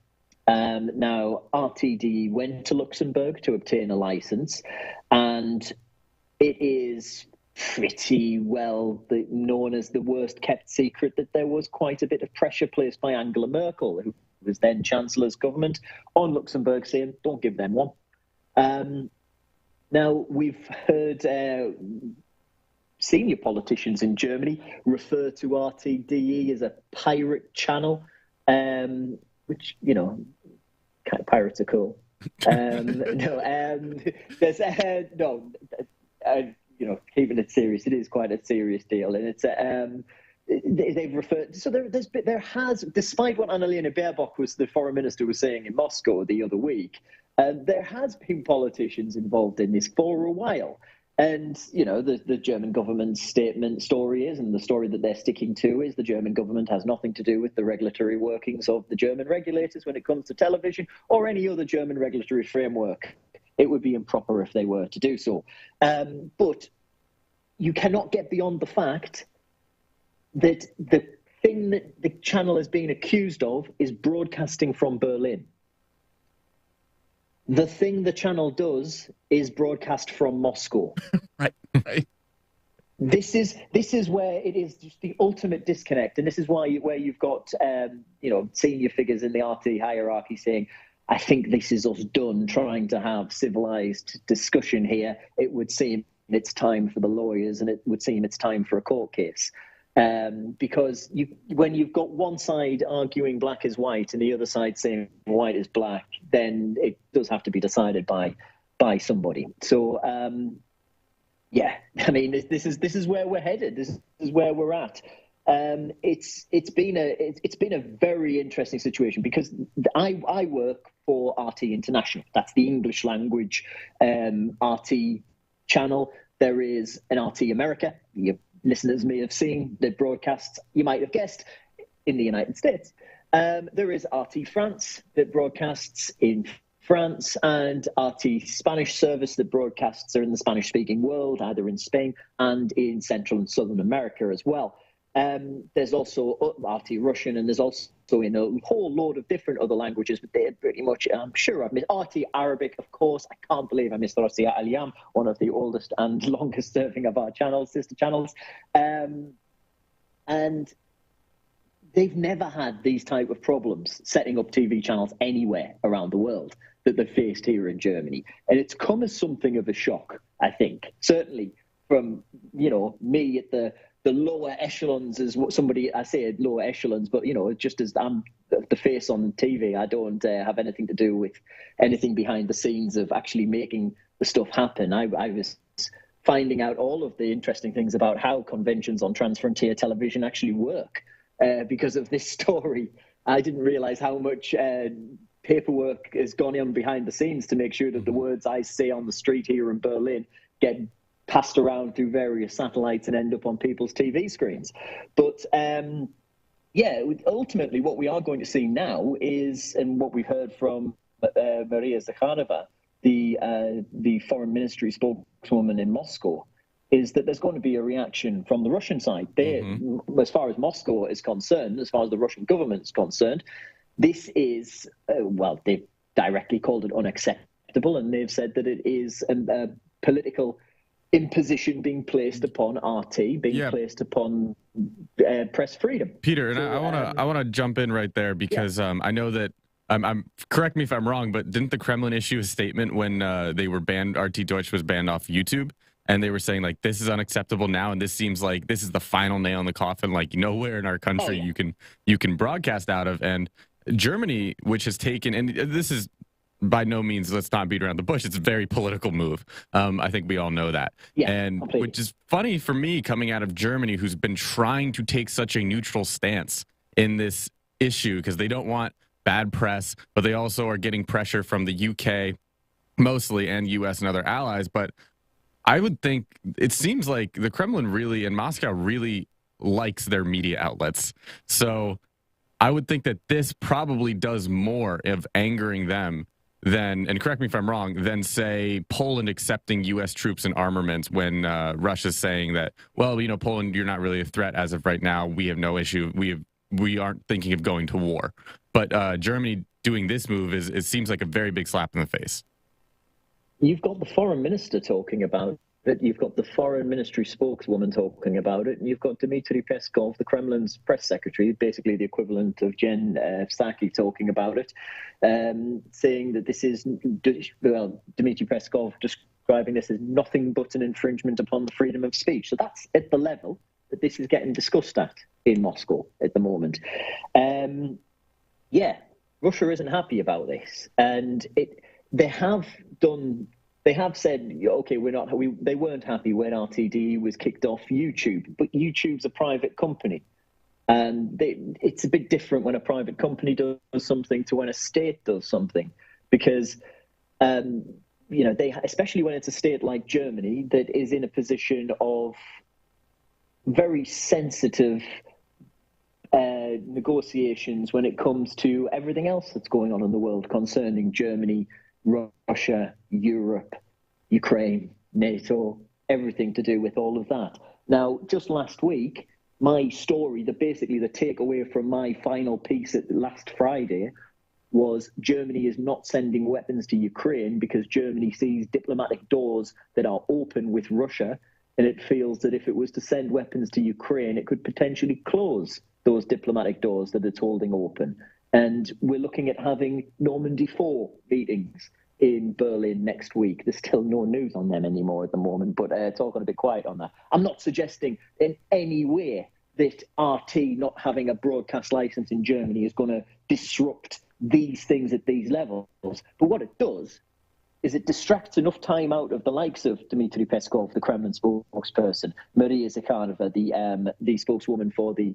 Now, RTD went to Luxembourg to obtain a license, and it is pretty well known as the worst kept secret that there was quite a bit of pressure placed by Angela Merkel, who was then Chancellor's government, on Luxembourg, saying, don't give them one. Now, we've heard senior politicians in Germany refer to RTDE as a pirate channel, which, pirates are cool. Keeping it serious, it is quite a serious deal, and it's they've referred. So there has, despite what Annalena Baerbock, the foreign minister, was saying in Moscow the other week, there has been politicians involved in this for a while, and the German government's story is, and the story that they're sticking to is, the German government has nothing to do with the regulatory workings of the German regulators when it comes to television or any other German regulatory framework. It would be improper if they were to do so. But you cannot get beyond the fact that the thing that the channel is being accused of is broadcasting from Berlin. The thing the channel does is broadcast from Moscow. Right. This is where it is just the ultimate disconnect, and this is where you've got senior figures in the RT hierarchy saying, I think this is us done trying to have civilized discussion here. It would seem it's time for the lawyers, and it would seem it's time for a court case. Because when you've got one side arguing black is white and the other side saying white is black, then it does have to be decided by somebody. So, this is where we're headed. This is where we're at. It's been a very interesting situation, because I work for RT International. That's the English language RT channel. There is an RT America. Your listeners may have seen the broadcasts, you might have guessed, in the United States. There is RT France that broadcasts in France, and RT Spanish service that broadcasts are in the Spanish-speaking world, either in Spain and in Central and Southern America as well. There's also RT Russian, and there's also in a whole load of different other languages, but they're pretty much, I'm sure I've missed RT Arabic, of course. I can't believe I missed RT Al Yam, one of the oldest and longest serving of our sister channels. And they've never had these type of problems setting up TV channels anywhere around the world that they've faced here in Germany. And it's come as something of a shock, I think. Certainly from, me at the lower echelons, is what I say lower echelons, but just as I'm the face on TV, I don't have anything to do with anything behind the scenes of actually making the stuff happen. I was finding out all of the interesting things about how conventions on transfrontier television actually work because of this story. I didn't realize how much paperwork has gone on behind the scenes to make sure that the words I say on the street here in Berlin get passed around through various satellites and end up on people's TV screens. But ultimately what we are going to see now is, and what we've heard from Maria Zakharova, the foreign ministry spokeswoman in Moscow, is that there's going to be a reaction from the Russian side. As far as Moscow is concerned, as far as the Russian government is concerned, this is, they've directly called it unacceptable, and they've said that it is a political imposition being placed upon RT, being placed upon press freedom. Peter, and I want to jump in right there because I know that, correct me if I'm wrong, but didn't the Kremlin issue a statement when they were banned, RT Deutsch was banned off YouTube? And they were saying, like, this is unacceptable now, and this seems like this is the final nail in the coffin. Like, nowhere in our country you can broadcast out of. And Germany, which has taken, and this is by no means, let's not beat around the bush, it's a very political move. I think we all know that. Yeah, and completely. Which is funny for me, coming out of Germany, who's been trying to take such a neutral stance in this issue because they don't want bad press, but they also are getting pressure from the UK mostly and US and other allies. But I would think it seems like the Kremlin really and Moscow really likes their media outlets. So I would think that this probably does more of angering them than, and correct me if I'm wrong, than say Poland accepting U.S. troops and armaments when Russia's saying that, well, you know, Poland, you're not really a threat as of right now. We have no issue. We aren't thinking of going to war. But Germany doing this move it seems like a very big slap in the face. You've got the foreign minister talking about it. You've got the foreign ministry spokeswoman talking about it. And you've got Dmitry Peskov, the Kremlin's press secretary, basically the equivalent of Jen Psaki, talking about it, saying that this is, Dmitry Peskov describing this as nothing but an infringement upon the freedom of speech. So that's at the level that this is getting discussed at in Moscow at the moment. Russia isn't happy about this. And they have said, okay, they weren't happy when RTD was kicked off YouTube, but YouTube's a private company. And it's a bit different when a private company does something to when a state does something, because, especially when it's a state like Germany that is in a position of very sensitive negotiations when it comes to everything else that's going on in the world concerning Germany, Russia, Europe, Ukraine, NATO, everything to do with all of that. Now, just last week, my story, the takeaway from my final piece last Friday was Germany is not sending weapons to Ukraine because Germany sees diplomatic doors that are open with Russia, and it feels that if it was to send weapons to Ukraine, it could potentially close those diplomatic doors that it's holding open. And we're looking at having Normandy 4 meetings in Berlin next week. There's still no news on them anymore at the moment, but it's all going to be quiet on that. I'm not suggesting in any way that RT not having a broadcast license in Germany is going to disrupt these things at these levels. But what it does is it distracts enough time out of the likes of Dmitry Peskov, the Kremlin spokesperson, Maria Zakharova, the spokeswoman for the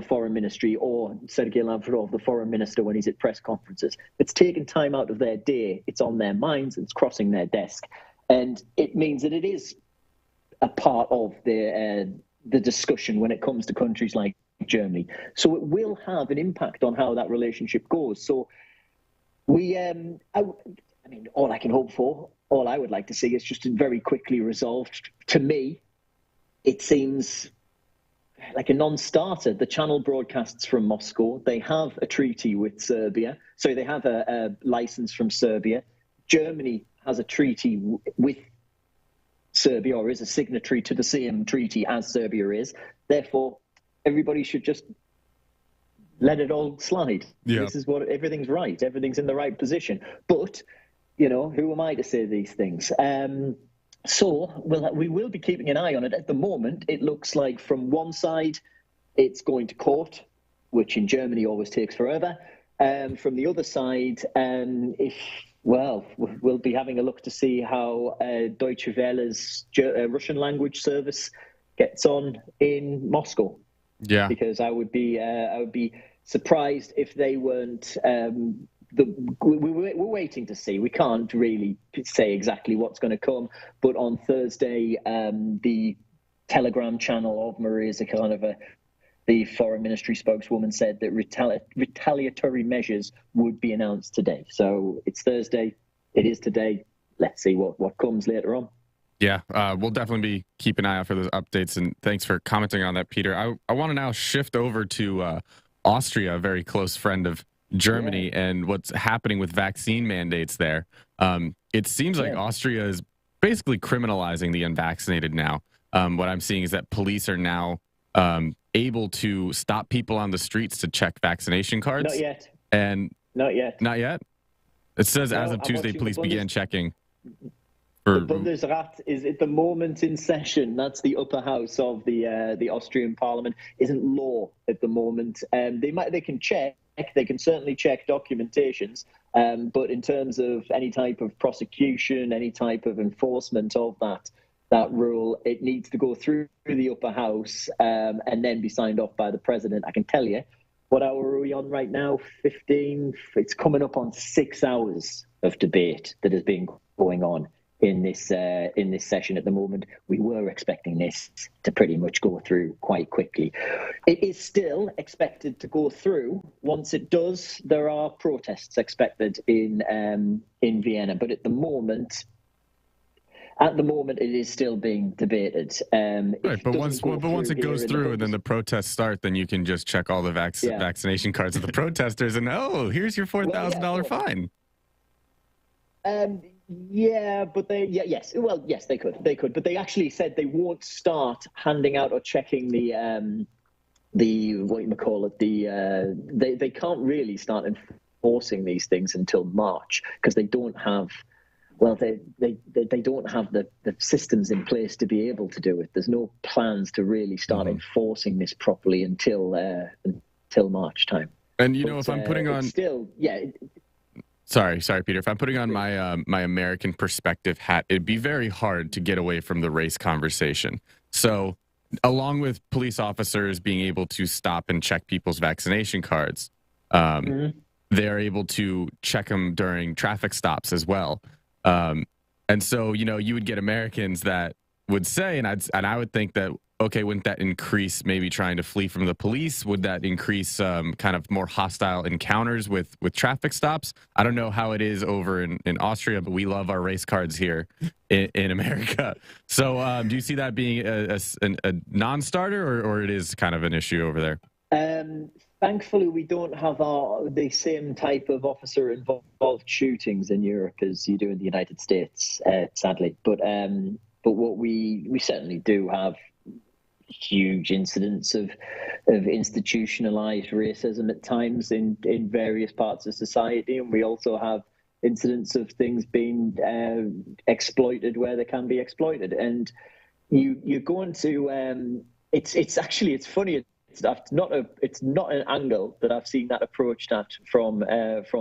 foreign ministry, or Sergei Lavrov, the foreign minister, when he's at press conferences. It's taken time out of their day. It's on their minds. It's crossing their desk. And it means that it is a part of the discussion when it comes to countries like Germany. So it will have an impact on how that relationship goes. So all I can hope for, all I would like to see is just very quickly resolved. To me, it seems like a non-starter. The channel broadcasts from Moscow. They have a treaty with Serbia. So they have a license from Serbia. Germany has a treaty with Serbia, or is a signatory to the same treaty as Serbia is. Therefore, everybody should just let it all slide. Yeah. This is everything's right. Everything's in the right position. But, who am I to say these things? So we will be keeping an eye on it. At the moment, it looks like from one side, it's going to court, which in Germany always takes forever. From the other side, if Well, we'll be having a look to see how Deutsche Welle's Russian language service gets on in Moscow. Yeah, because I would be surprised if they weren't. We're waiting to see. We can't really say exactly what's going to come. But on Thursday, the Telegram channel of Maria Zakharova, the foreign ministry spokeswoman, said that retaliatory measures would be announced today. So it's Thursday. It is today. Let's see what comes later on. Yeah, we'll definitely be keeping an eye out for those updates. And thanks for commenting on that, Peter. I want to now shift over to Austria, a very close friend of Germany, and what's happening with vaccine mandates there. It seems like Austria is basically criminalizing the unvaccinated now. What I'm seeing is that police are now able to stop people on the streets to check vaccination cards. Not yet. Not yet? It says as of Tuesday, police began checking. The Bundesrat is at the moment in session. That's the upper house of the Austrian parliament. Isn't law at the moment. They can check. They can certainly check documentations. But in terms of any type of prosecution, any type of enforcement of that rule, it needs to go through the upper house and then be signed off by the president. I can tell you, what hour are we on right now? 15. It's coming up on 6 hours of debate that has been going on in this session at the moment. We were expecting this to pretty much go through quite quickly. It is still expected to go through. Once it does, there are protests expected in Vienna. But at the moment, it is still being debated. Right, but once it goes through and then the protests start, then you can just check all the vaccination cards of the protesters and, here's your $4,000 fine. Yes, they could, but they actually said they won't start handing out or checking the what you call it, they can't really start enforcing these things until March because they don't have. Well, they don't have the systems in place to be able to do it. There's no plans to really start enforcing this properly until March time. And if I'm putting on Sorry, Peter. If I'm putting on my my American perspective hat, it'd be very hard to get away from the race conversation. So, along with police officers being able to stop and check people's vaccination cards, they're able to check them during traffic stops as well. And so, you would get Americans that would say, and I would think that, okay, wouldn't that increase maybe trying to flee from the police? Would that increase kind of more hostile encounters with traffic stops? I don't know how it is over in Austria, but we love our race cards here in America. So do you see that being a non-starter or it is kind of an issue over there? Thankfully, we don't have the same type of officer-involved shootings in Europe as you do in the United States, sadly. But what we certainly do have huge incidents of institutionalized racism at times in various parts of society, and we also have incidents of things being exploited where they can be exploited. And you're going to it's funny. It's not an angle that I've seen that approached at from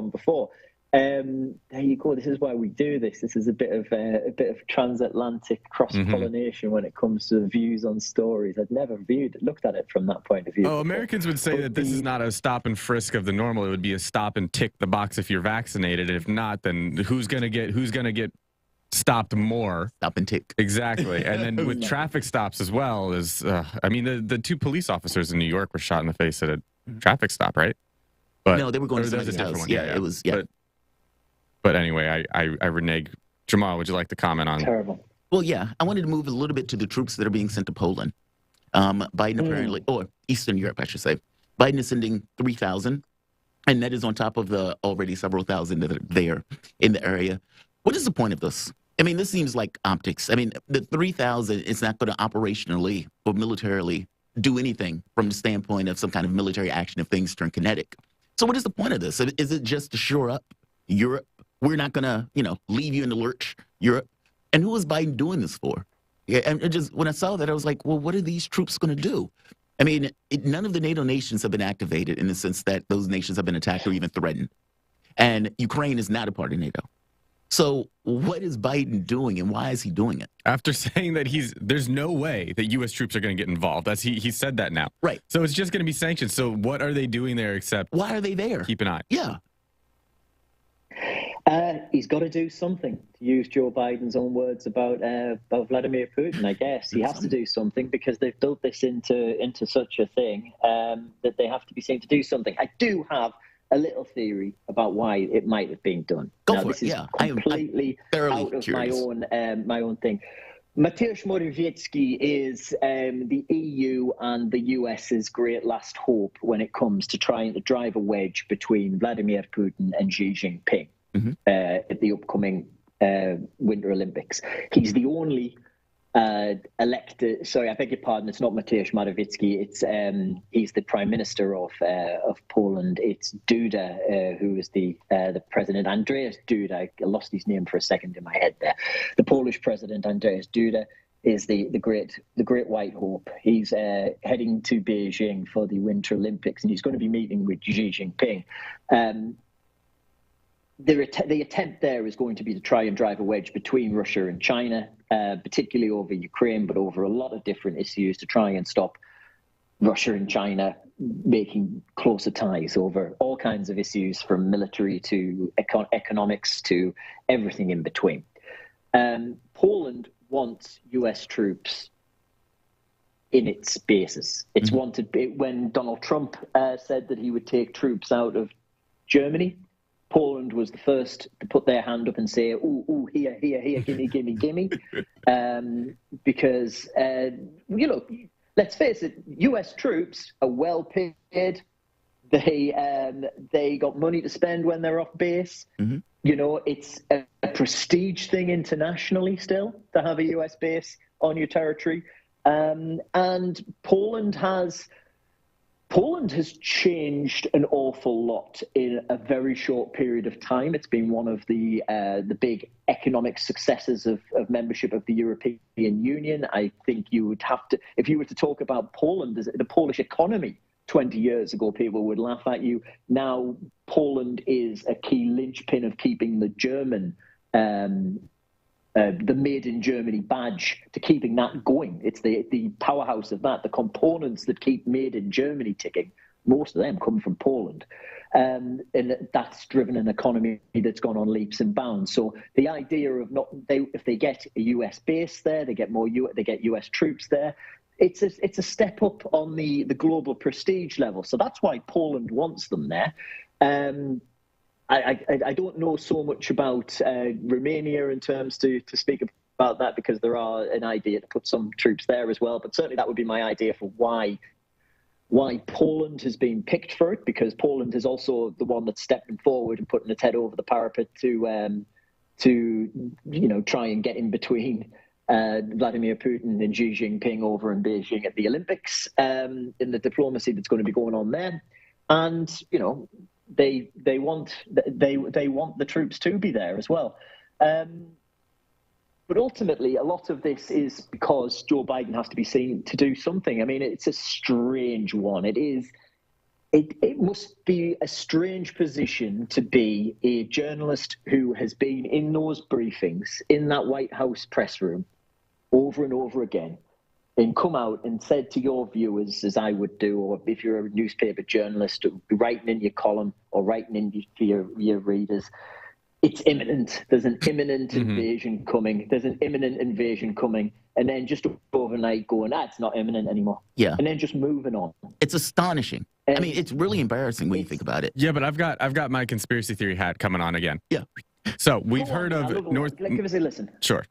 before. There you go. This is why we do this. This is a bit of transatlantic cross-pollination when it comes to views on stories. I'd never looked at it from that point of view. Oh, Americans would say that this is not a stop and frisk of the normal. It would be a stop and tick the box if you're vaccinated. If not, then who's gonna get stopped more? Stop and tick. Exactly. And then with traffic stops as well, the two police officers in New York were shot in the face at a traffic stop, right? But no, they were going to somebody's house. Yeah, it was. Yeah. But anyway, I renege. Jamal, would you like to comment on? Terrible. Well, yeah, I wanted to move a little bit to the troops that are being sent to Poland. Biden apparently, or Eastern Europe, I should say. Biden is sending 3,000, and that is on top of the already several thousand that are there in the area. What is the point of this? I mean, this seems like optics. I mean, the 3,000 is not going to operationally or militarily do anything from the standpoint of some kind of military action if things turn kinetic. So what is the point of this? Is it just to shore up Europe? We're not going to, leave you in the lurch, Europe. And who is Biden doing this for? Yeah, and when I saw that, I was like, well, what are these troops going to do? I mean, none of the NATO nations have been activated in the sense that those nations have been attacked or even threatened. And Ukraine is not a part of NATO. So what is Biden doing, and why is he doing it? After saying that there's no way that U.S. troops are going to get involved. He said that now. Right. So it's just going to be sanctions. So what are they doing there except Why are they there? keep an eye? Yeah. He's got to do something, to use Joe Biden's own words about Vladimir Putin, I guess. He has to do something because they've built this into such a thing that they have to be seen to do something. I do have a little theory about why it might have been done. Go now, for this it. is Yeah, completely out of curious. my own thing. Mateusz Morawiecki is the EU and the US's great last hope when it comes to trying to drive a wedge between Vladimir Putin and Xi Jinping at the upcoming Winter Olympics. He's the only elected. Sorry, I beg your pardon. It's not Mateusz Morawiecki. It's he's the Prime Minister of Poland. It's Duda, who is the president. Andrzej Duda. I lost his name for a second in my head there. The Polish president, Andrzej Duda, is the great white hope. He's heading to Beijing for the Winter Olympics, and he's going to be meeting with Xi Jinping. The attempt there is going to be to try and drive a wedge between Russia and China, particularly over Ukraine, but over a lot of different issues to try and stop Russia and China making closer ties over all kinds of issues, from military to economics to everything in between. Poland wants US troops in its bases. It's wanted when Donald Trump said that he would take troops out of Germany. Poland was the first to put their hand up and say, ooh, here, gimme. Because, let's face it, US troops are well paid. They got money to spend when they're off base. You know, it's a prestige thing internationally still to have a US base on your territory. And Poland has changed an awful lot in a very short period of time. It's been one of the big economic successes of membership of the European Union. I think you would have to, if you were to talk about Poland, the Polish economy 20 years ago, people would laugh at you. Now, Poland is a key linchpin of keeping the German the Made in Germany badge, to keeping that going. It's the powerhouse of that. The components that keep Made in Germany ticking, most of them come from Poland. And that's driven an economy that's gone on leaps and bounds. So the idea of if they get a US base there, they get US troops there, it's a step up on the global prestige level. So that's why Poland wants them there. I don't know so much about Romania in terms to speak about that, because there are an idea to put some troops there as well. But certainly that would be my idea for why Poland has been picked for it, because Poland is also the one that's stepping forward and putting its head over the parapet to try and get in between Vladimir Putin and Xi Jinping over in Beijing at the Olympics, in the diplomacy that's going to be going on there. And they want the troops to be there as well. But ultimately, a lot of this is because Joe Biden has to be seen to do something. I mean, it's a strange one. It must be a strange position to be a journalist who has been in those briefings, in that White House press room, over and over again, and come out and said to your viewers, as I would do, or if you're a newspaper journalist, writing in your column or writing in to your readers, it's imminent. There's an imminent invasion coming. There's an imminent invasion coming. And then just overnight going, it's not imminent anymore. Yeah. And then just moving on. It's astonishing. I mean, it's really embarrassing when you think about it. Yeah, but I've got my conspiracy theory hat coming on again. Yeah. So we've heard of North. Give us a listen. Sure.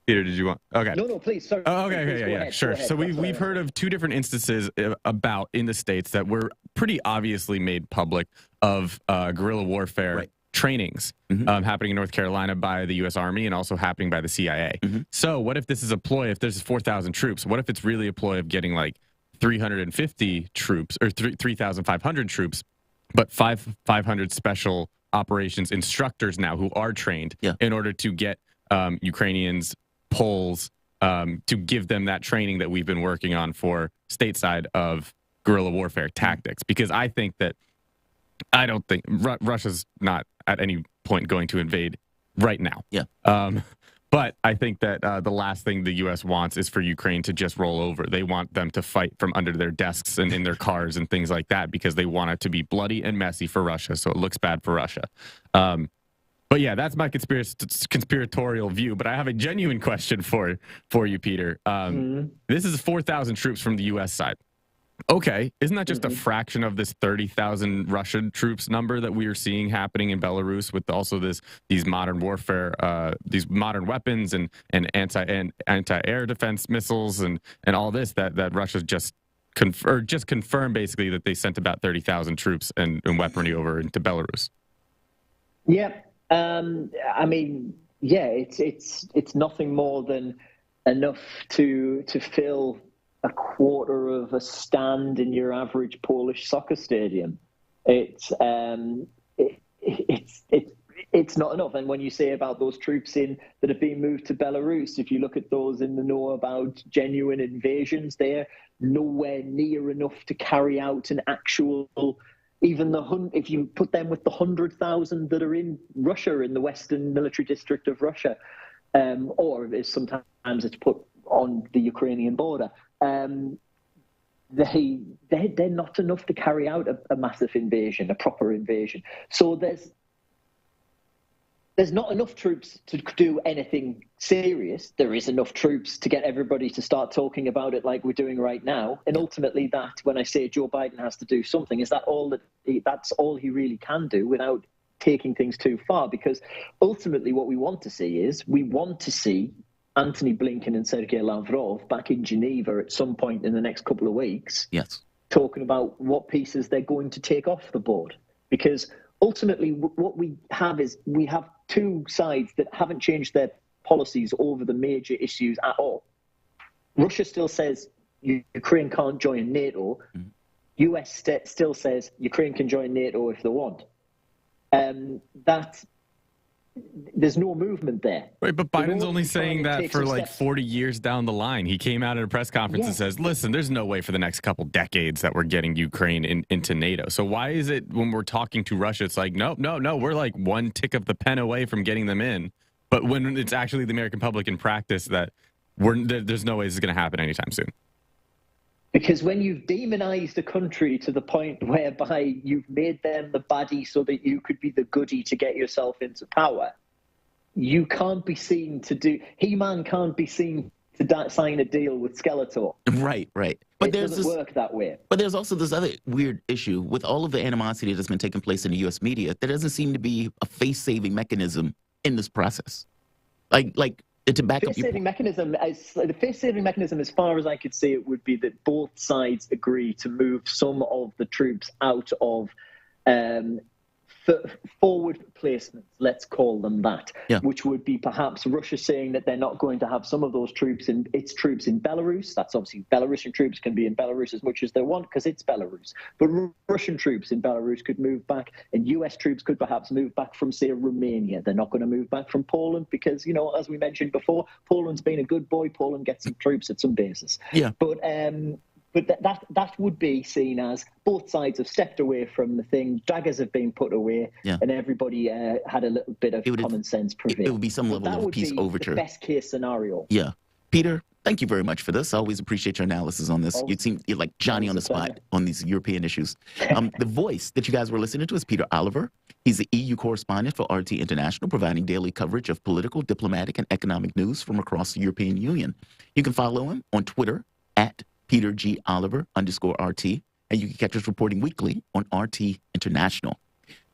Peter, did you want? Okay. No, please. Sorry. Oh, okay, please, yeah, sure. So we've heard of two different instances about in the States that were pretty obviously made public of guerrilla warfare trainings happening in North Carolina by the U.S. Army and also happening by the CIA. So what if this is a ploy? If there's 4,000 troops, what if it's really a ploy of getting like 350 troops or 3,500 troops, but 500 special operations instructors now who are trained in order to get Ukrainians, Poles, to give them that training that we've been working on for stateside of guerrilla warfare tactics? Because I don't think Russia's not at any point going to invade right now. Yeah. But I think that the last thing the U.S. wants is for Ukraine to just roll over. They want them to fight from under their desks and in their cars and things like that because they want it to be bloody and messy for Russia, so it looks bad for Russia. But yeah, that's my conspiratorial view. But I have a genuine question for you, Peter. This is 4,000 troops from the U.S. side. Okay, isn't that just a fraction of this 30,000 Russian troops number that we are seeing happening in Belarus with also these modern warfare, these modern weapons and anti-air defense missiles and all this that Russia just confirmed basically that they sent about 30,000 troops and weaponry over into Belarus? Yeah, I mean, yeah, it's nothing more than enough to fill a quarter of a stand in your average Polish soccer stadium. It's not enough. And when you say about those troops that have been moved to Belarus, if you look at those in the know about genuine invasions, they're nowhere near enough to carry out an actual. Even if you put them with the 100,000 that are in Russia, in the Western Military District of Russia, or sometimes it's put on the Ukrainian border. They're not enough to carry out a massive invasion, a proper invasion. So there's not enough troops to do anything serious. There is enough troops to get everybody to start talking about it like we're doing right now. And ultimately that, when I say Joe Biden has to do something, is that that's all he really can do without taking things too far? Because ultimately what we want to see Antony Blinken and Sergei Lavrov back in Geneva at some point in the next couple of weeks. Yes. Talking about what pieces they're going to take off the board. Because ultimately what we have two sides that haven't changed their policies over the major issues at all. Russia still says Ukraine can't join NATO. US still says Ukraine can join NATO if they want. There's no movement there. Right, but Biden's only saying that for like 40 years down the line. He came out at a press conference and says, listen, there's no way for the next couple decades that we're getting Ukraine into NATO. So why is it when we're talking to Russia, it's like, no, we're like one tick of the pen away from getting them in. But when it's actually the American public in practice that there's no way this is going to happen anytime soon. Because when you've demonized a country to the point whereby you've made them the baddie so that you could be the goodie to get yourself into power, you can't be seen to do. He-Man can't be seen to sign a deal with Skeletor. Right. But it doesn't work that way. But there's also this other weird issue with all of the animosity that's been taking place in the U.S. media. There doesn't seem to be a face-saving mechanism in this process. Like. To back up the face-saving mechanism, as far as I could see it, would be that both sides agree to move some of the troops out of forward placements, let's call them that, which would be perhaps Russia saying that they're not going to have some of those troops in Belarus. That's obviously Belarusian troops can be in Belarus as much as they want because it's Belarus. But Russian troops in Belarus could move back, and US troops could perhaps move back from, say, Romania. They're not going to move back from Poland because, as we mentioned before, Poland's been a good boy. Poland gets some troops at some bases. Yeah. But that would be seen as both sides have stepped away from the thing, daggers have been put away, and everybody had a little bit of common sense prevail. It would be some level of peace overture. The best case scenario. Yeah. Peter, thank you very much for this. I always appreciate your analysis on this. You seem like Johnny on the spot on these European issues. The voice that you guys were listening to is Peter Oliver. He's the EU correspondent for RT International, providing daily coverage of political, diplomatic, and economic news from across the European Union. You can follow him on Twitter at Peter G. Oliver _RT, and you can catch us reporting weekly on RT International.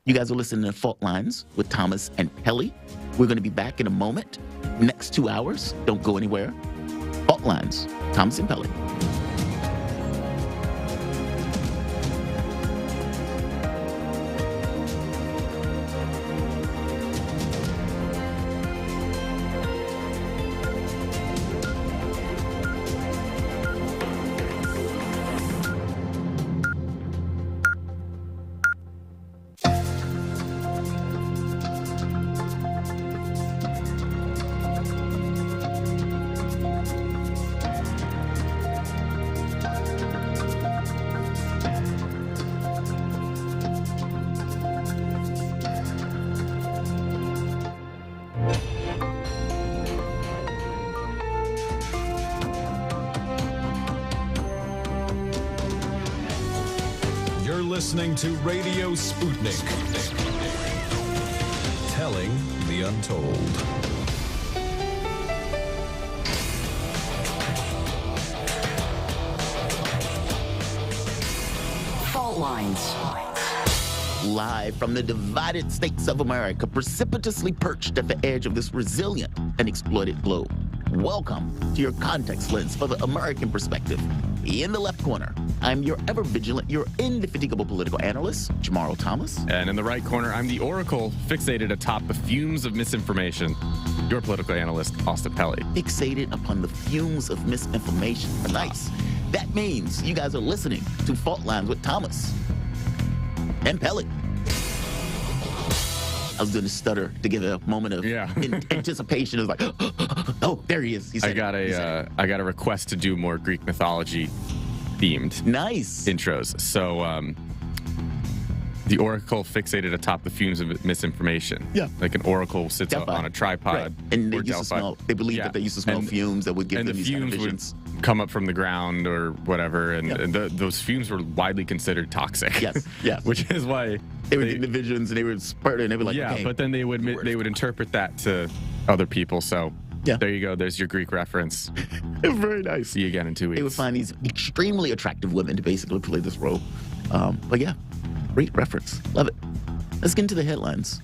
You guys are listening to Fault Lines with Thomas and Pelly. We're going to be back in a moment. Next 2 hours, don't go anywhere. Fault Lines, Thomas and Pelly. listening to Radio Sputnik. Telling the untold. Fault lines. Live from the divided states of America, precipitously perched at the edge of this resilient and exploited globe. Welcome to your context lens for the American perspective. In the left corner, I'm your ever vigilant, your indefatigable political analyst, Jamarl Thomas. And in the right corner, I'm the oracle fixated atop the fumes of misinformation, your political analyst, Austin Pelly. Fixated upon the fumes of misinformation. Nice. That means you guys are listening to Fault Lines with Thomas and Pelly. I was going to stutter to give a moment of anticipation. It was like, oh, there he is. I got a request to do more Greek mythology themed intros. So the oracle fixated atop the fumes of misinformation. Yeah, like an oracle sits on a tripod, right. And they used to smell. They believe that they used to smell fumes that would give them these kind of visions. Would come up from the ground or whatever, and those fumes were widely considered toxic. Yes. Which is why they would get the visions, and they would spurt it, and they would like, okay, but then they would interpret that to other people. So there you go. There's your Greek reference. Very nice. See you again in 2 weeks. They would find these extremely attractive women to basically play this role. But yeah, great reference. Love it. Let's get into the headlines.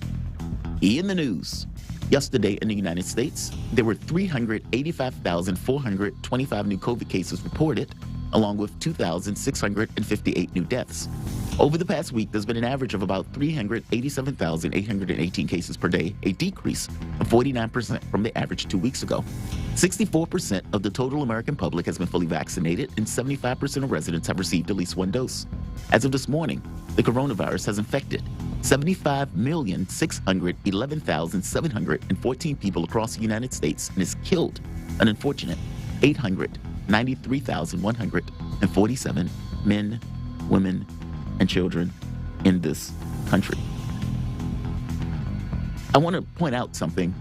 In the news. Yesterday in the United States, there were 385,425 new COVID cases reported, along with 2,658 new deaths. Over the past week, there's been an average of about 387,818 cases per day, a decrease of 49% from the average 2 weeks ago. 64% of the total American public has been fully vaccinated, and 75% of residents have received at least one dose. As of this morning, the coronavirus has infected 75,611,714 people across the United States and has killed an unfortunate 893,147 men, women, and children in this country. I want to point out something.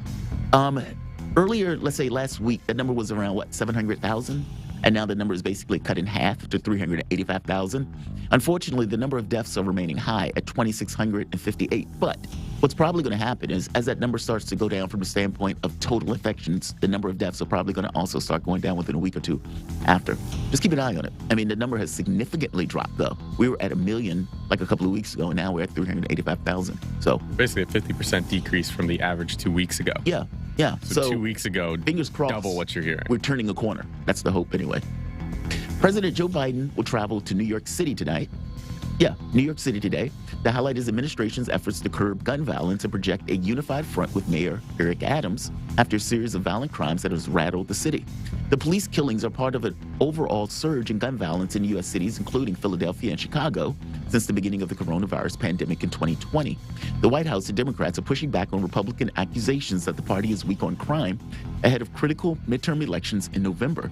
Earlier, let's say last week, that number was around, 700,000? And now the number is basically cut in half to 385,000. Unfortunately, the number of deaths are remaining high at 2,658. But what's probably going to happen is, as that number starts to go down from the standpoint of total infections, the number of deaths are probably going to also start going down within a week or two after. Just keep an eye on it. I mean, the number has significantly dropped, though. We were at 1 million like a couple of weeks ago, and now we're at 385,000. So basically a 50% decrease from the average 2 weeks ago. Yeah. So 2 weeks ago, fingers crossed, double what you're hearing. We're turning a corner. That's the hope, anyway. President Joe Biden will travel to New York City tonight. New York City today to highlight his administration's efforts to curb gun violence and project a unified front with Mayor Eric Adams after a series of violent crimes that has rattled the city. The police killings are part of an overall surge in gun violence in U.S. cities, including Philadelphia and Chicago, since the beginning of the coronavirus pandemic in 2020. The White House and Democrats are pushing back on Republican accusations that the party is weak on crime ahead of critical midterm elections in November.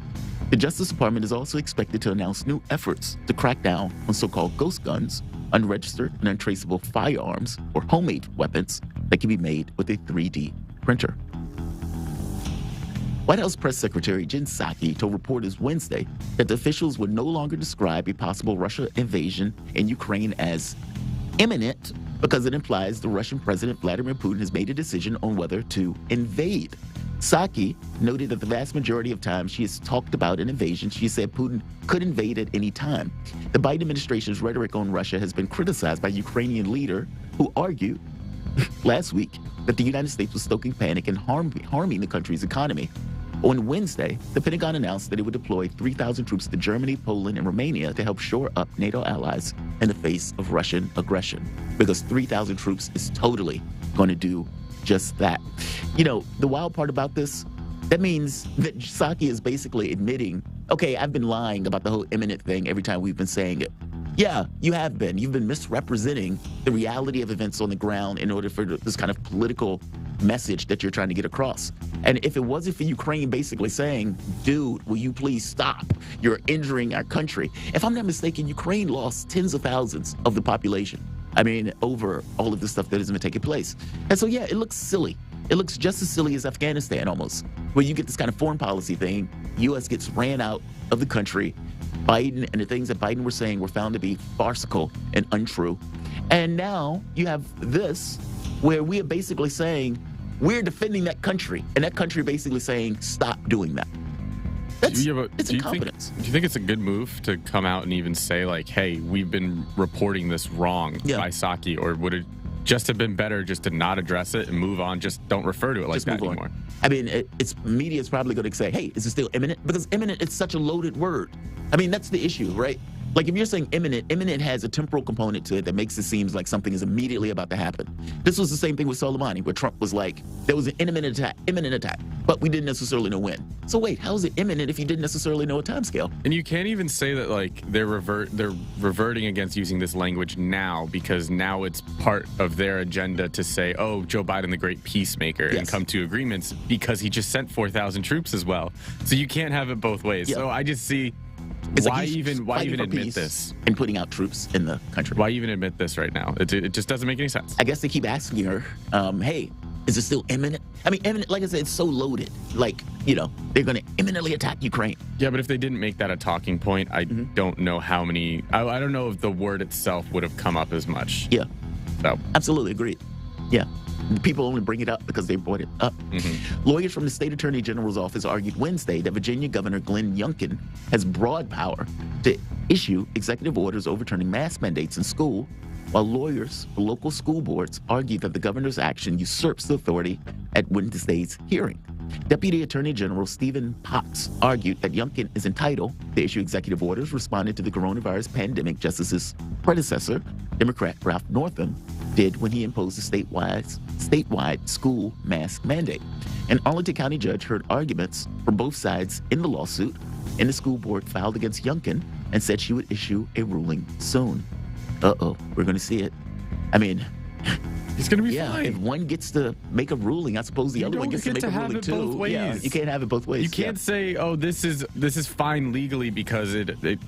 The Justice Department is also expected to announce new efforts to crack down on so-called ghost guns, unregistered and untraceable firearms, or homemade weapons that can be made with a 3D printer. White House Press Secretary Jen Psaki told reporters Wednesday that the officials would no longer describe a possible Russia invasion in Ukraine as imminent because it implies the Russian President Vladimir Putin has made a decision on whether to invade. Psaki noted that the vast majority of times she has talked about an invasion, she said Putin could invade at any time. The Biden administration's rhetoric on Russia has been criticized by a Ukrainian leader who argued last week that the United States was stoking panic and harming the country's economy. On Wednesday, the Pentagon announced that it would deploy 3,000 troops to Germany, Poland, and Romania to help shore up NATO allies in the face of Russian aggression, because 3,000 troops is totally going to do just that. You know, the wild part about this, that means that Psaki is basically admitting, okay, I've been lying about the whole imminent thing every time we've been saying it. Yeah, you have been. You've been misrepresenting the reality of events on the ground in order for this kind of political message that you're trying to get across. And if it wasn't for Ukraine basically saying, dude, will you please stop? You're injuring our country. If I'm not mistaken, Ukraine lost tens of thousands of the population. I mean, over all of this stuff that has been taking place. And so, yeah, it looks silly. It looks just as silly as Afghanistan almost, where you get this kind of foreign policy thing. U.S. gets ran out of the country. Biden and the things that Biden were saying were found to be farcical and untrue. And now you have this where we are basically saying we're defending that country, and that country basically saying stop doing that. It's incompetence. Do you think it's a good move to come out and even say, like, hey, we've been reporting this wrong by Psaki, or would it just have been better just to not address it and move on? Just don't refer to it like that anymore. I mean, media is probably going to say, hey, is it still imminent? Because imminent is such a loaded word. I mean, that's the issue, right? Like, if you're saying imminent has a temporal component to it that makes it seem like something is immediately about to happen. This was the same thing with Soleimani, where Trump was like, there was an imminent attack, but we didn't necessarily know when. So wait, how is it imminent if you didn't necessarily know a timescale? And you can't even say that, like, they're reverting against using this language now, because now it's part of their agenda to say, oh, Joe Biden, the great peacemaker, and come to agreements, because he just sent 4,000 troops as well. So you can't have it both ways. So I just see... Why even admit this? And putting out troops in the country. Why even admit this right now? It just doesn't make any sense. I guess they keep asking her, hey, is it still imminent? I mean, imminent, like I said, it's so loaded. Like, you know, they're going to imminently attack Ukraine. Yeah, but if they didn't make that a talking point, I don't know how many... I don't know if the word itself would have come up as much. Yeah. So. Absolutely agreed. Yeah. People only bring it up because they brought it up. Lawyers from the state attorney general's office argued Wednesday that Virginia Governor Glenn Youngkin has broad power to issue executive orders overturning mask mandates in school, while lawyers for local school boards argued that the governor's action usurps the authority at Wednesday's hearing. Deputy Attorney General Stephen Potts argued that Youngkin is entitled to issue executive orders responding to the coronavirus pandemic, just as his predecessor, Democrat Ralph Northam, did when he imposed a statewide school mask mandate. An Arlington County judge heard arguments from both sides in the lawsuit, and the school board filed against Youngkin and said she would issue a ruling soon. Uh-oh, we're going to see it. I mean... It's going to be fine. If one gets to make a ruling, I suppose the other one gets to make a ruling too. Both ways. Yeah, you can't have it both ways. You can't say, "Oh, this is fine legally because it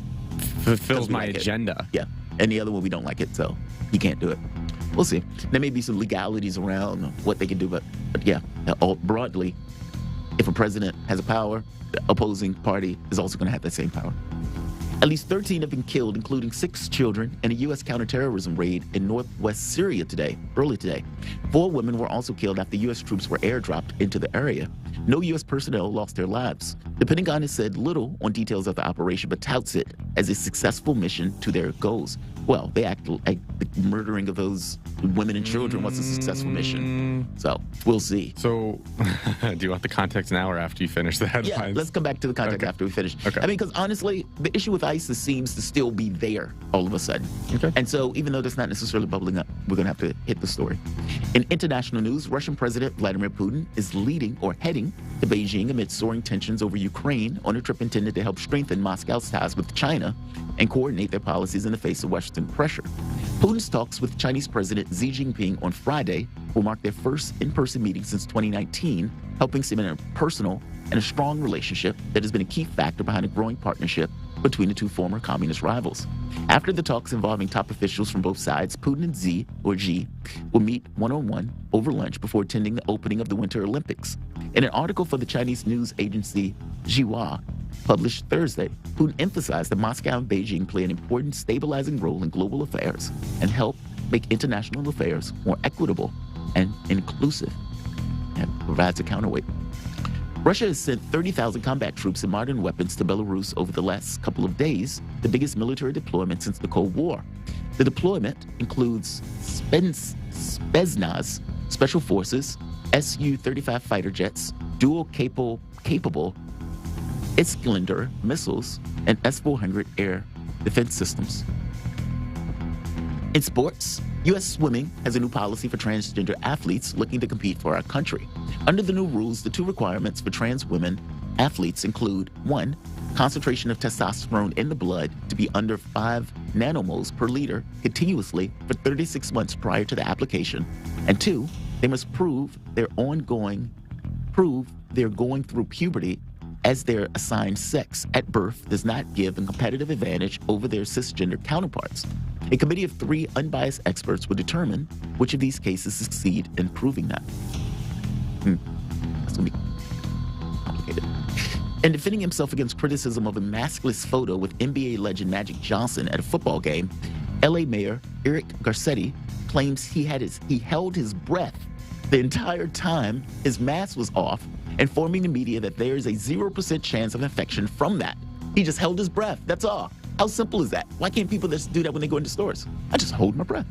fulfills my agenda." Yeah, and the other one we don't like it, so you can't do it. We'll see. There may be some legalities around what they can do, but yeah, broadly, if a president has a power, the opposing party is also going to have that same power. At least 13 have been killed, including 6 children, in a U.S. counterterrorism raid in northwest Syria early today. 4 women were also killed after U.S. troops were airdropped into the area. No U.S. personnel lost their lives. The Pentagon has said little on details of the operation, but touts it as a successful mission to their goals. Well, they act like the murdering of those women and children was a successful mission. So, we'll see. So, do you want the context now or after you finish the headlines? Yeah, let's come back to the context after we finish. Okay. I mean, because honestly, the issue with ISIS seems to still be there all of a sudden. Okay. And so, even though that's not necessarily bubbling up, we're going to have to hit the story. In international news, Russian President Vladimir Putin is heading to Beijing amid soaring tensions over Ukraine on a trip intended to help strengthen Moscow's ties with China and coordinate their policies in the face of Western pressure. Putin's talks with Chinese President Xi Jinping on Friday will mark their first in-person meeting since 2019, helping cement a personal and a strong relationship that has been a key factor behind a growing partnership between the two former communist rivals. After the talks involving top officials from both sides, Putin and Xi will meet one-on-one over lunch before attending the opening of the Winter Olympics. In an article for the Chinese news agency Xinhua, published Thursday, Putin emphasized that Moscow and Beijing play an important stabilizing role in global affairs and help make international affairs more equitable and inclusive, and provides a counterweight. Russia has sent 30,000 combat troops and modern weapons to Belarus over the last couple of days, the biggest military deployment since the Cold War. The deployment includes Spetsnaz, Special Forces, Su-35 fighter jets, dual-capable Iskander missiles, and S-400 air defense systems. In sports, U.S. Swimming has a new policy for transgender athletes looking to compete for our country. Under the new rules, the 2 requirements for trans women athletes include 1, concentration of testosterone in the blood to be under 5 nanomoles per liter continuously for 36 months prior to the application, and 2, they must prove they're going through puberty as their assigned sex at birth does not give them competitive advantage over their cisgender counterparts. A committee of 3 unbiased experts will determine which of these cases succeed in proving that. That's going to be complicated. In defending himself against criticism of a maskless photo with NBA legend Magic Johnson at a football game, LA Mayor Eric Garcetti claims he held his breath the entire time his mask was off, informing the media that there is a 0% chance of infection from that. He just held his breath, that's all. How simple is that? Why can't people just do that when they go into stores? I just hold my breath.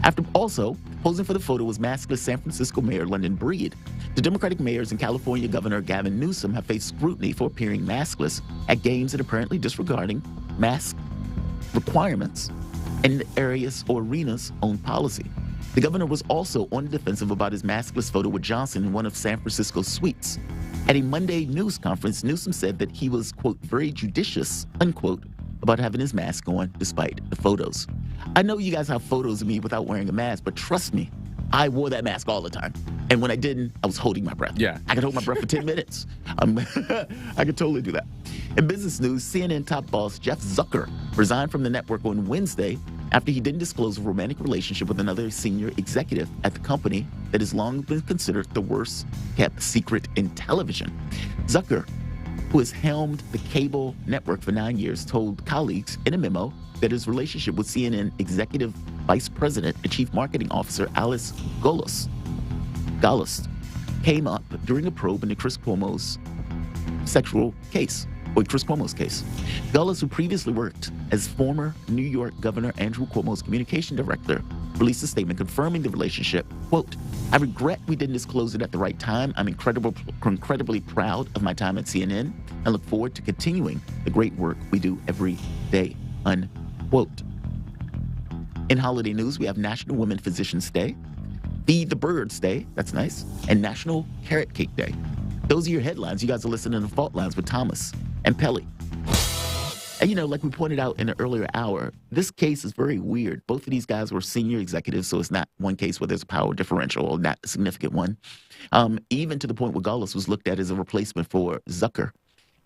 After also posing for the photo was maskless San Francisco Mayor London Breed. The Democratic mayors and California Governor Gavin Newsom have faced scrutiny for appearing maskless at games and apparently disregarding mask requirements in areas or arenas' own policy. The governor was also on the defensive about his maskless photo with Johnson in one of San Francisco's suites. At a Monday news conference, Newsom said that he was, quote, very judicious, unquote, about having his mask on despite the photos. I know you guys have photos of me without wearing a mask, but trust me, I wore that mask all the time. And when I didn't, I was holding my breath. Yeah. I could hold my breath for 10 minutes. I could totally do that. In business news, CNN top boss Jeff Zucker resigned from the network on Wednesday after he didn't disclose a romantic relationship with another senior executive at the company that has long been considered the worst kept secret in television. Zucker, who has helmed the cable network for 9 years, told colleagues in a memo that his relationship with CNN Executive Vice President and Chief Marketing Officer Alice Gollust came up during a probe into Chris Cuomo's case. Gollust, who previously worked as former New York Governor Andrew Cuomo's communication director, released a statement confirming the relationship. Quote, I regret we didn't disclose it at the right time. I'm incredibly proud of my time at CNN and look forward to continuing the great work we do every day, unquote. In holiday news, we have National Women Physicians Day, Feed the Birds Day, that's nice, and National Carrot Cake Day. Those are your headlines. You guys are listening to Fault Lines with Thomas and Pelly. And, like we pointed out in the earlier hour, this case is very weird. Both of these guys were senior executives, so it's not one case where there's a power differential, or not a significant one. Even to the point where Gollust was looked at as a replacement for Zucker.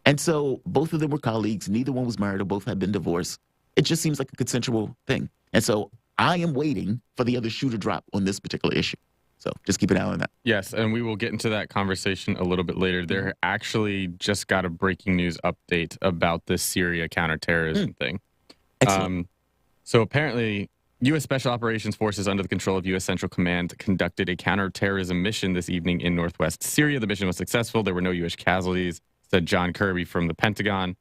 And so both of them were colleagues. Neither one was married or both had been divorced. It just seems like a consensual thing. And so I am waiting for the other shoe to drop on this particular issue. So just keep an eye on that. Yes, and we will get into that conversation a little bit later. There actually just got a breaking news update about this Syria counterterrorism thing. Excellent. So apparently, U.S. Special Operations Forces under the control of U.S. Central Command conducted a counterterrorism mission this evening in northwest Syria. The mission was successful. There were no U.S. casualties, said John Kirby from the Pentagon.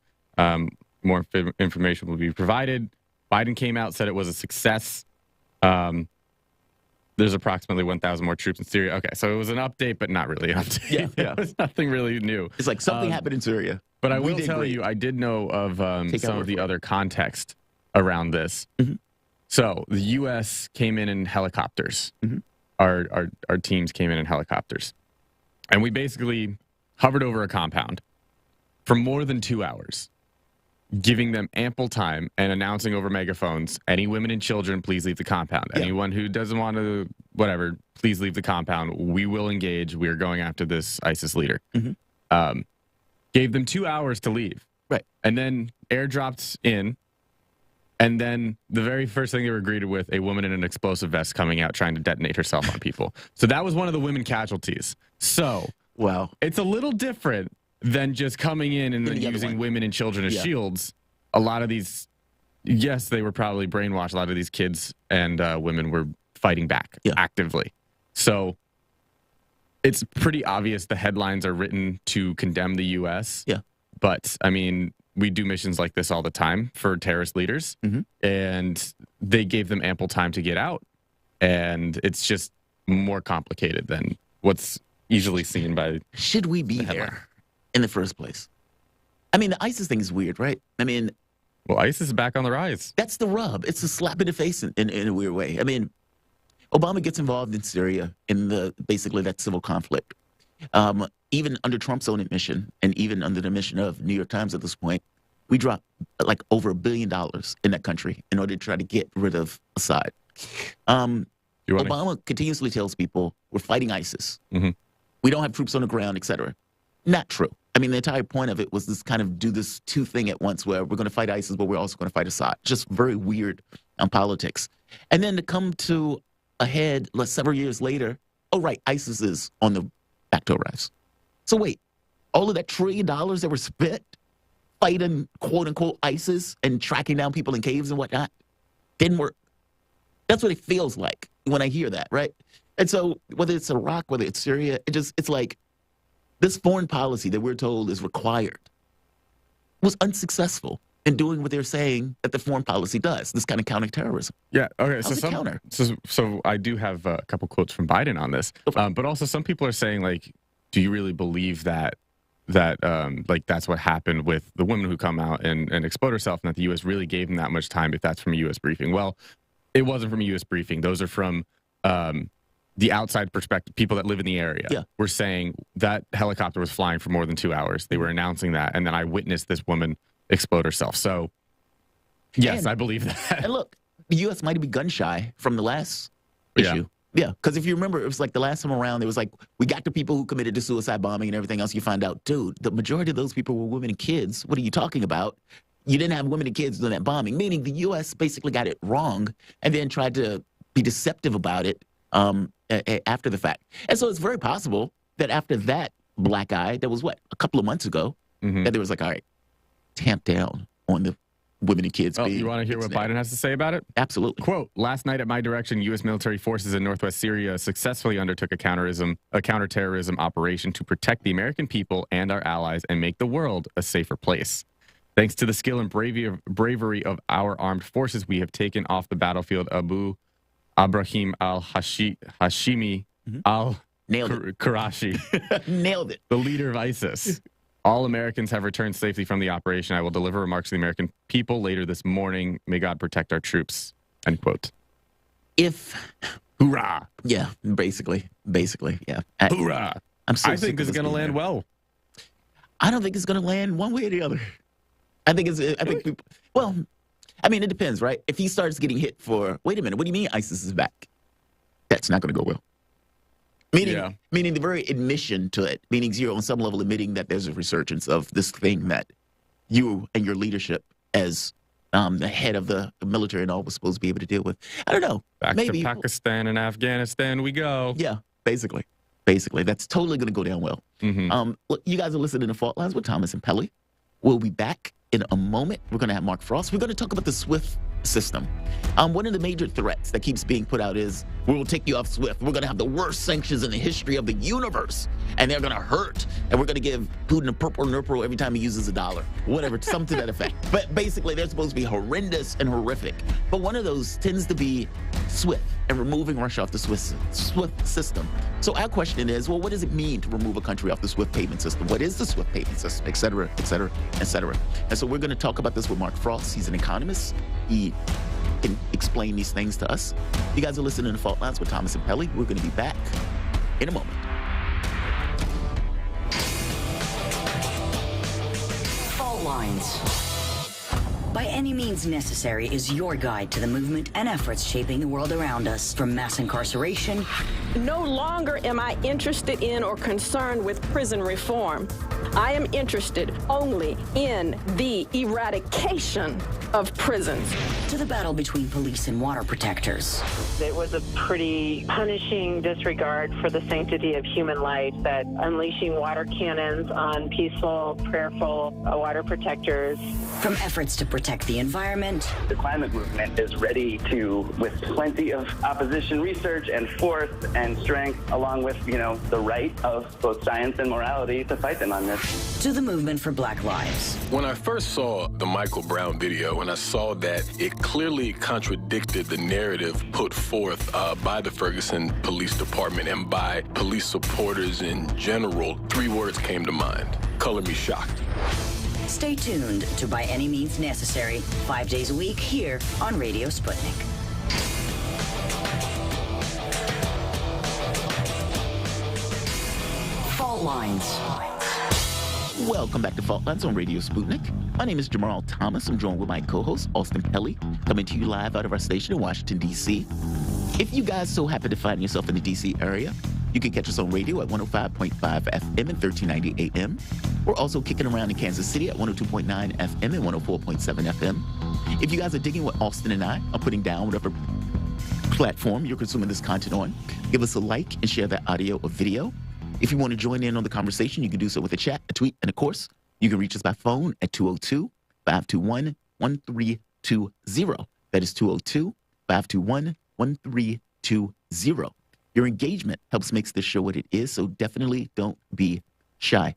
More information will be provided. Biden came out, said it was a success. There's approximately 1,000 more troops in Syria. Okay, so it was an update, but not really an update. Yeah. There was nothing really new. It's like something happened in Syria. But I will tell you, I did know of some of the other context around this. Mm-hmm. So the U.S. came in helicopters. Mm-hmm. Our teams came in helicopters. And we basically hovered over a compound for more than 2 hours, giving them ample time and announcing over megaphones, any women and children, please leave the compound. Yeah. Anyone who doesn't want to, whatever, please leave the compound. We will engage. We are going after this ISIS leader. Mm-hmm. Gave them 2 hours to leave. Right. And then airdropped in. And then the very first thing they were greeted with, a woman in an explosive vest coming out trying to detonate herself on people. So that was one of the women casualties. So wow, it's a little different than just coming in and then using women and children as shields. A lot of these, yes, they were probably brainwashed. A lot of these kids and women were fighting back actively. So it's pretty obvious the headlines are written to condemn the U.S. Yeah. But, I mean, we do missions like this all the time for terrorist leaders. Mm-hmm. And they gave them ample time to get out. And it's just more complicated than what's easily seen by Should we be there in the first place? I mean, the ISIS thing is weird, right? I mean, well, ISIS is back on the rise. That's the rub. It's a slap in the face in a weird way. I mean, Obama gets involved in Syria in basically that civil conflict. Even under Trump's own admission, and even under the admission of New York Times at this point, we dropped like over $1 billion in that country in order to try to get rid of Assad. Obama continuously tells people we're fighting ISIS. Mm-hmm. We don't have troops on the ground, et cetera. Not true. I mean, the entire point of it was this kind of do this two thing at once where we're going to fight ISIS, but we're also going to fight Assad. Just very weird politics. And then to come to a head several years later, oh, right, ISIS is on the back to rise. So wait, All of that $1 trillion that were spent fighting, quote unquote, ISIS and tracking down people in caves and whatnot didn't work. That's what it feels like when I hear that, right? And so whether it's Iraq, whether it's Syria, it's like this foreign policy that we're told is required was unsuccessful in doing what they're saying that the foreign policy does, this kind of counterterrorism. Yeah, okay. Counter? So I do have a couple quotes from Biden on this. But also some people are saying, like, do you really believe that like that's what happened with the woman who come out and explode herself, and that the U.S. really gave them that much time if that's from a U.S. briefing? Well, it wasn't from a U.S. briefing. Those are from the outside perspective, people that live in the area. Yeah. Were saying that helicopter was flying for more than 2 hours. They were announcing that, and then I witnessed this woman explode herself. So, yes, I believe that. And look, the U.S. might be gun shy from the last issue. Yeah, because if you remember, it was like the last time around, it was like, we got the people who committed the suicide bombing and everything else. You find out, dude, the majority of those people were women and kids. What are you talking about? You didn't have women and kids doing that bombing, meaning the U.S. basically got it wrong and then tried to be deceptive about it after the fact. And so it's very possible that after that black eye, that was a couple of months ago, that there was like, all right, tamp down on the women and kids. You want to hear what Biden has to say about it? Absolutely. Quote, last night at my direction, U.S. military forces in northwest Syria successfully undertook a counterterrorism operation to protect the American people and our allies and make the world a safer place. Thanks to the skill and bravery of our armed forces, we have taken off the battlefield Abu Ibrahim al-Hashimi al-Qurashi. Nailed it. The leader of ISIS. All Americans have returned safely from the operation. I will deliver remarks to the American people later this morning. May God protect our troops. End quote. Hoorah. Yeah, basically, yeah. Hoorah. I think this is going to land well. I don't think it's going to land one way or the other. I think people, well, I mean, it depends, right? If he starts getting hit for, wait a minute, what do you mean ISIS is back? That's not going to go well. Meaning the very admission to it, meaning you're on some level admitting that there's a resurgence of this thing that you and your leadership as the head of the military and all was supposed to be able to deal with. I don't know. Back to Pakistan and Afghanistan we go. Yeah, basically. That's totally going to go down well. Look, you guys are listening to Fault Lines with Thomas and Pelly. We'll be back in a moment. We're going to have Mark Frost. We're going to talk about the SWIFT system. One of the major threats that keeps being put out is, we will take you off SWIFT. We're going to have the worst sanctions in the history of the universe, and they're going to hurt, and we're going to give Putin a purple nurple every time he uses a dollar. Whatever, something to that effect. But basically, they're supposed to be horrendous and horrific. But one of those tends to be SWIFT and removing Russia off the SWIFT system. So our question is, well, what does it mean to remove a country off the SWIFT payment system? What is the SWIFT payment system, et cetera, et cetera, et cetera? And so we're going to talk about this with Mark Frost. He's an economist. He can explain these things to us. You guys are listening to Fault Lines with Thomas and Pelly. We're going to be back in a moment. Fault Lines. By Any Means Necessary is your guide to the movement and efforts shaping the world around us, from mass incarceration. No longer am I interested in or concerned with prison reform. I am interested only in the eradication of prisons. To the battle between police and water protectors. It was a pretty punishing disregard for the sanctity of human life, that unleashing water cannons on peaceful, prayerful water protectors. From efforts to protect the environment. The climate movement is ready to, with plenty of opposition research and force and strength, along with, the right of both science and morality, to fight them on this. To the movement for Black Lives. When I first saw the Michael Brown video, and I saw that it clearly contradicted the narrative put forth by the Ferguson Police Department and by police supporters in general, 3 words came to mind: color me shocked. Stay tuned to By Any Means Necessary, 5 days a week here on Radio Sputnik. Fault Lines. Welcome back to Fault Lines on Radio Sputnik. My name is Jamarl Thomas. I'm joined with my co-host, Austin Pelly, coming to you live out of our station in Washington, D.C. If you guys so happen to find yourself in the D.C. area, you can catch us on radio at 105.5 FM and 1390 AM. We're also kicking around in Kansas City at 102.9 FM and 104.7 FM. If you guys are digging what Austin and I are putting down, whatever platform you're consuming this content on, give us a like and share that audio or video. If you want to join in on the conversation, you can do so with a chat, a tweet, and of course, you can reach us by phone at 202-521-1320. That is 202-521-1320. Your engagement helps make this show what it is, so definitely don't be shy.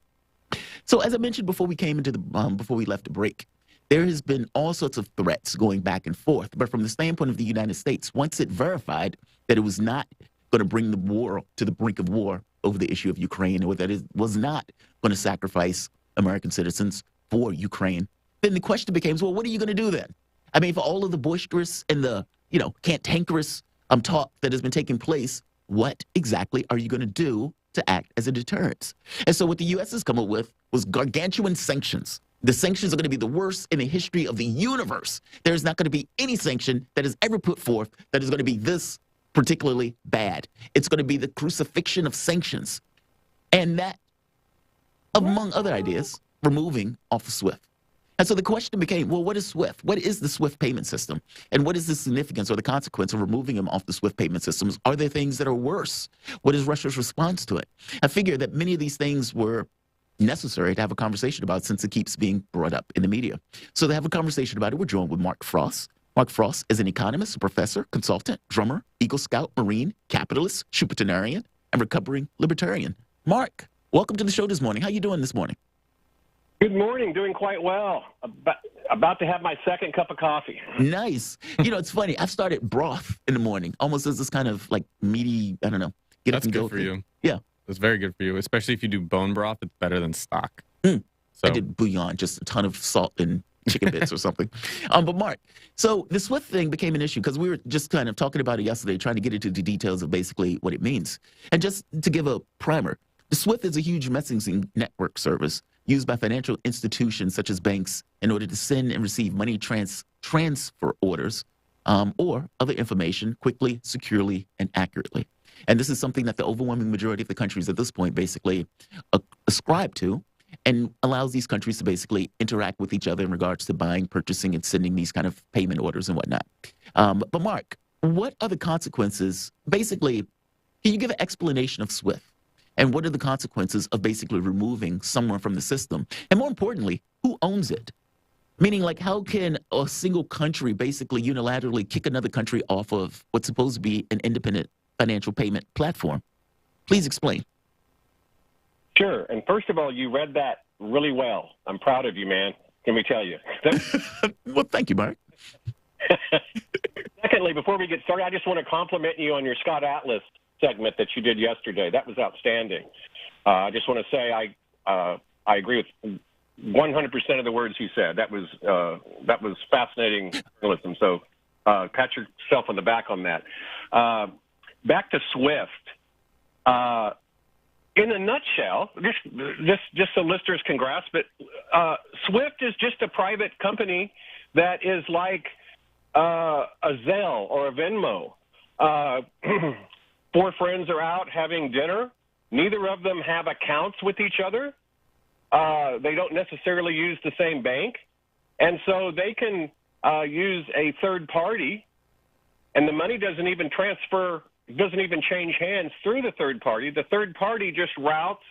So as I mentioned before we came into the before we left the break, there has been all sorts of threats going back and forth. But from the standpoint of the United States, once it verified that it was not going to bring the war to the brink of war over the issue of Ukraine, or that it was not going to sacrifice American citizens for Ukraine, then the question became, well, what are you going to do then? I mean, for all of the boisterous and the, cantankerous talk that has been taking place, what exactly are you going to do to act as a deterrent? And so what the U.S. has come up with was gargantuan sanctions. The sanctions are going to be the worst in the history of the universe. There's not going to be any sanction that is ever put forth that is going to be this particularly bad. It's going to be the crucifixion of sanctions. And that, among other ideas, removing off of SWIFT. And so the question became, well, what is SWIFT? What is the SWIFT payment system? And what is the significance or the consequence of removing them off the SWIFT payment systems? Are there things that are worse? What is Russia's response to it? I figure that many of these things were necessary to have a conversation about since it keeps being brought up in the media. So to have a conversation about it, we're joined with Mark Frost. Mark Frost is an economist, a professor, consultant, drummer, Eagle Scout, Marine, capitalist, Schumpeterian, and recovering libertarian. Mark, welcome to the show this morning. How you doing this morning? Good morning. Doing quite well. About to have my second cup of coffee. Nice. It's funny. I've started broth in the morning, almost as this kind of like meaty, I don't know. That's good for you. Yeah. That's very good for you, especially if you do bone broth. It's better than stock. So. I did bouillon, just a ton of salt and chicken bits or something. But Mark, so the SWIFT thing became an issue because we were just kind of talking about it yesterday, trying to get into the details of basically what it means. And just to give a primer, the SWIFT is a huge messaging network service used by financial institutions such as banks in order to send and receive money transfer orders or other information quickly, securely, and accurately. And this is something that the overwhelming majority of the countries at this point basically ascribe to, and allows these countries to basically interact with each other in regards to buying, purchasing, and sending these kind of payment orders and whatnot. But Mark, what are the consequences? Basically, can you give an explanation of SWIFT? And what are the consequences of basically removing someone from the system? And more importantly, who owns it? Meaning, like, how can a single country basically unilaterally kick another country off of what's supposed to be an independent financial payment platform? Please explain. Sure. And first of all, you read that really well. I'm proud of you, man. Let me tell you. Well, thank you, Mark. Secondly, before we get started, I just want to compliment you on your Scott Atlas segment that you did yesterday. That was outstanding. I just want to say I agree with 100% of the words you said. That was fascinating journalism. So pat yourself on the back on that. Back to SWIFT. In a nutshell, just so listeners can grasp it, SWIFT is just a private company that is like a Zelle or a Venmo. Four friends are out having dinner. Neither of them have accounts with each other. They don't necessarily use the same bank. And so they can use a third party, and the money doesn't even change hands through the third party. The third party just routes.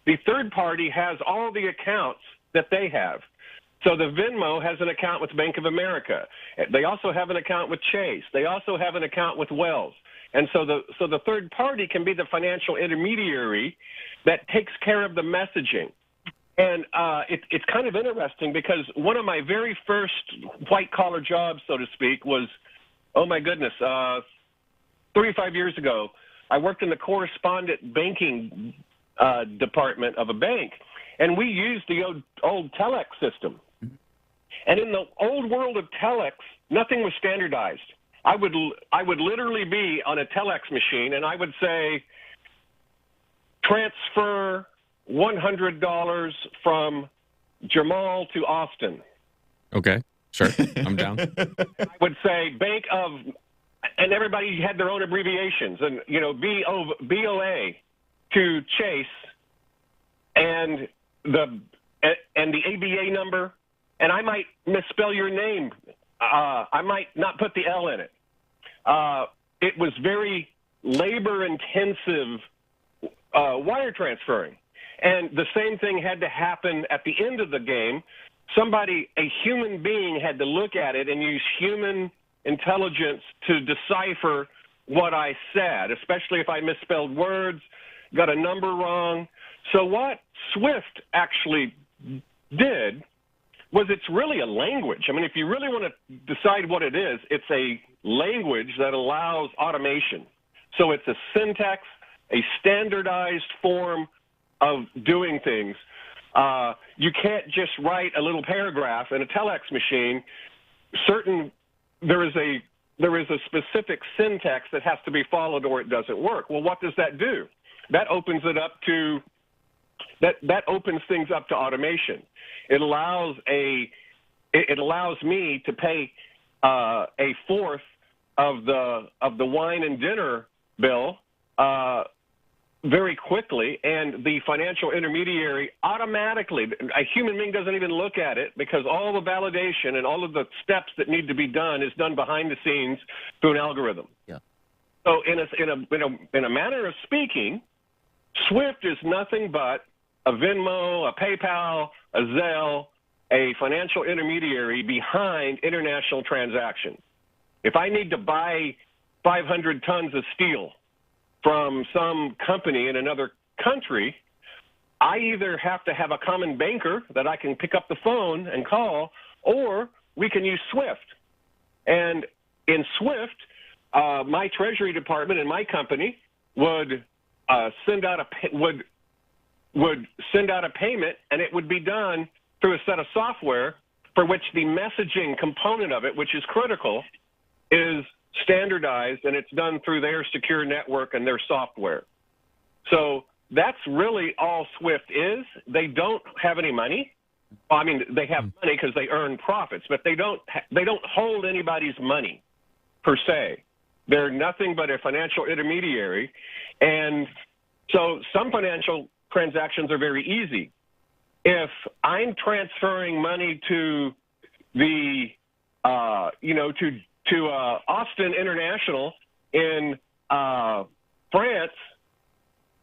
The third party has all the accounts that they have. So the Venmo has an account with Bank of America. They also have an account with Chase. They also have an account with Wells. And so the third party can be the financial intermediary that takes care of the messaging. And it's kind of interesting because one of my very first white-collar jobs, so to speak, was, oh my goodness, 35 years ago, I worked in the correspondent banking department of a bank, and we used the old telex system. And in the old world of telex, nothing was standardized. I would literally be on a telex machine, and I would say, transfer $100 from Jamarl to Austin. Okay, sure, I'm down. I would say Bank of, and everybody had their own abbreviations, and BOA to Chase, and the ABA number, and I might misspell your name. I might not put the L in it. It was very labor-intensive wire transferring. And the same thing had to happen at the end of the game. Somebody, a human being, had to look at it and use human intelligence to decipher what I said, especially if I misspelled words, got a number wrong. So what SWIFT actually did was it's really a language. I mean, if you really want to decide what it is, it's a language that allows automation. So it's a syntax, a standardized form of doing things. You can't just write a little paragraph in a telex machine. There is a specific syntax that has to be followed or it doesn't work. Well, what does that do? That opens it up to that opens things up to automation. It allows me to pay a fourth of the wine and dinner bill very quickly, and the financial intermediary automatically, a human being doesn't even look at it because all the validation and all of the steps that need to be done is done behind the scenes through an algorithm. Yeah. So in a manner of speaking, SWIFT is nothing but a Venmo, a PayPal, a Zelle, a financial intermediary behind international transactions. If I need to buy 500 tons of steel from some company in another country, I either have to have a common banker that I can pick up the phone and call, or we can use SWIFT. And in SWIFT, my Treasury Department and my company would send out a payment, and it would be done through a set of software for which the messaging component of it, which is critical, is standardized, and it's done through their secure network and their software. So that's really all SWIFT is. They don't have any money. Well, I mean, they have money because they earn profits, but they don't hold anybody's money per se. They're nothing but a financial intermediary. And so some financial transactions are very easy. If I'm transferring money to the, to Austin International in France,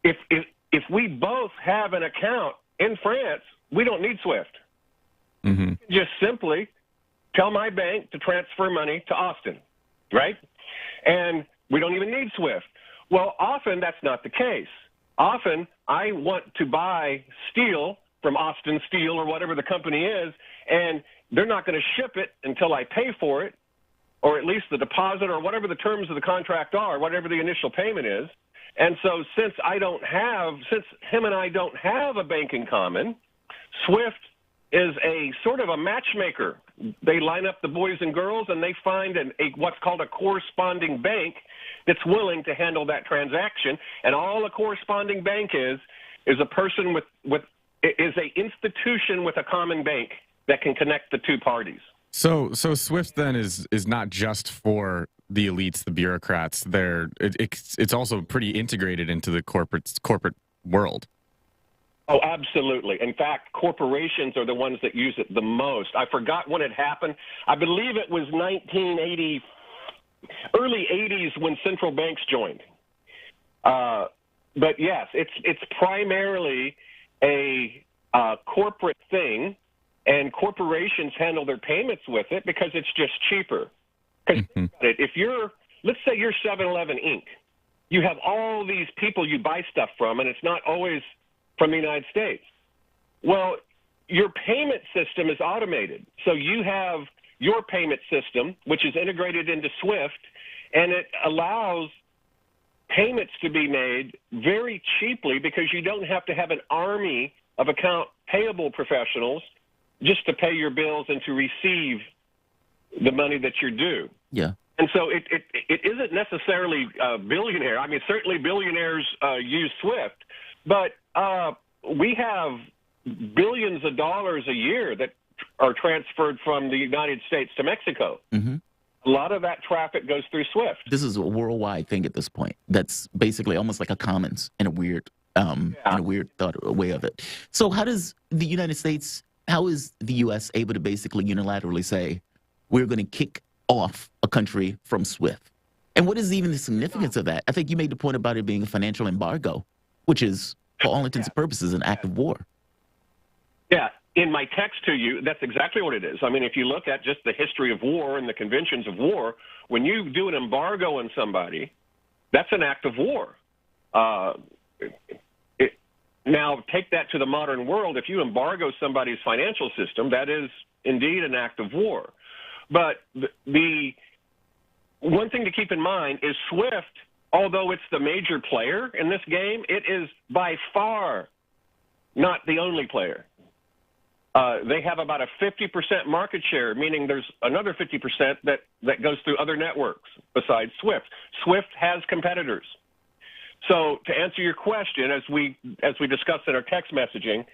if we both have an account in France, we don't need SWIFT. Mm-hmm. Just simply tell my bank to transfer money to Austin, right? And we don't even need SWIFT. Well, often that's not the case. Often I want to buy steel from Austin Steel or whatever the company is, and they're not going to ship it until I pay for it, or at least the deposit or whatever the terms of the contract are, whatever the initial payment is. And so since him and I don't have a bank in common, SWIFT is a sort of a matchmaker. They line up the boys and girls, and they find what's called a corresponding bank that's willing to handle that transaction. And all a corresponding bank is a person is a institution with a common bank that can connect the two parties. So SWIFT then is not just for the elites, the bureaucrats. It's also pretty integrated into the corporate world. Oh, absolutely. In fact, corporations are the ones that use it the most. I forgot when it happened. I believe it was 1980, early 80s when central banks joined. But yes, it's primarily a corporate thing, and corporations handle their payments with it because it's just cheaper. Because let's say you're 7-Eleven Inc. You have all these people you buy stuff from, and it's not always from the United States. Well, your payment system is automated. So you have your payment system, which is integrated into SWIFT, and it allows payments to be made very cheaply because you don't have to have an army of account payable professionals just to pay your bills and to receive the money that you're due. Yeah. And so it isn't necessarily billionaire. I mean, certainly billionaires use SWIFT, but we have billions of dollars a year that are transferred from the United States to Mexico. Mm-hmm. A lot of that traffic goes through SWIFT. This is a worldwide thing at this point. That's basically almost like a commons in a weird way of it. So how is the U.S. able to basically unilaterally say, we're going to kick off a country from SWIFT? And what is even the significance of that? I think you made the point about it being a financial embargo. which is, for all intents and purposes, an act of war. Yeah, in my text to you, that's exactly what it is. I mean, if you look at just the history of war and the conventions of war, when you do an embargo on somebody, that's an act of war. Now, take that to the modern world. If you embargo somebody's financial system, that is indeed an act of war. But the one thing to keep in mind is SWIFT, although it's the major player in this game, it is by far not the only player. They have about a 50% market share, meaning there's another 50% that goes through other networks besides SWIFT. SWIFT has competitors. So to answer your question, as we discussed in our text messaging,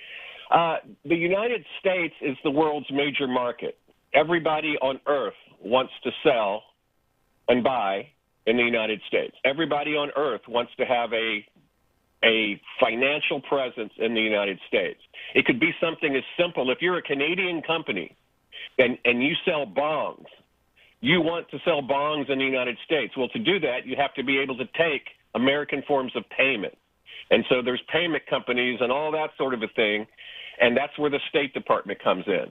the United States is the world's major market. Everybody on earth wants to sell and buy in the United States. Everybody on earth wants to have a financial presence in the United States. It could be something as simple. If you're a Canadian company and you sell bonds, you want to sell bonds in the United States. Well, to do that, you have to be able to take American forms of payment. And so there's payment companies and all that sort of a thing, and that's where the State Department comes in.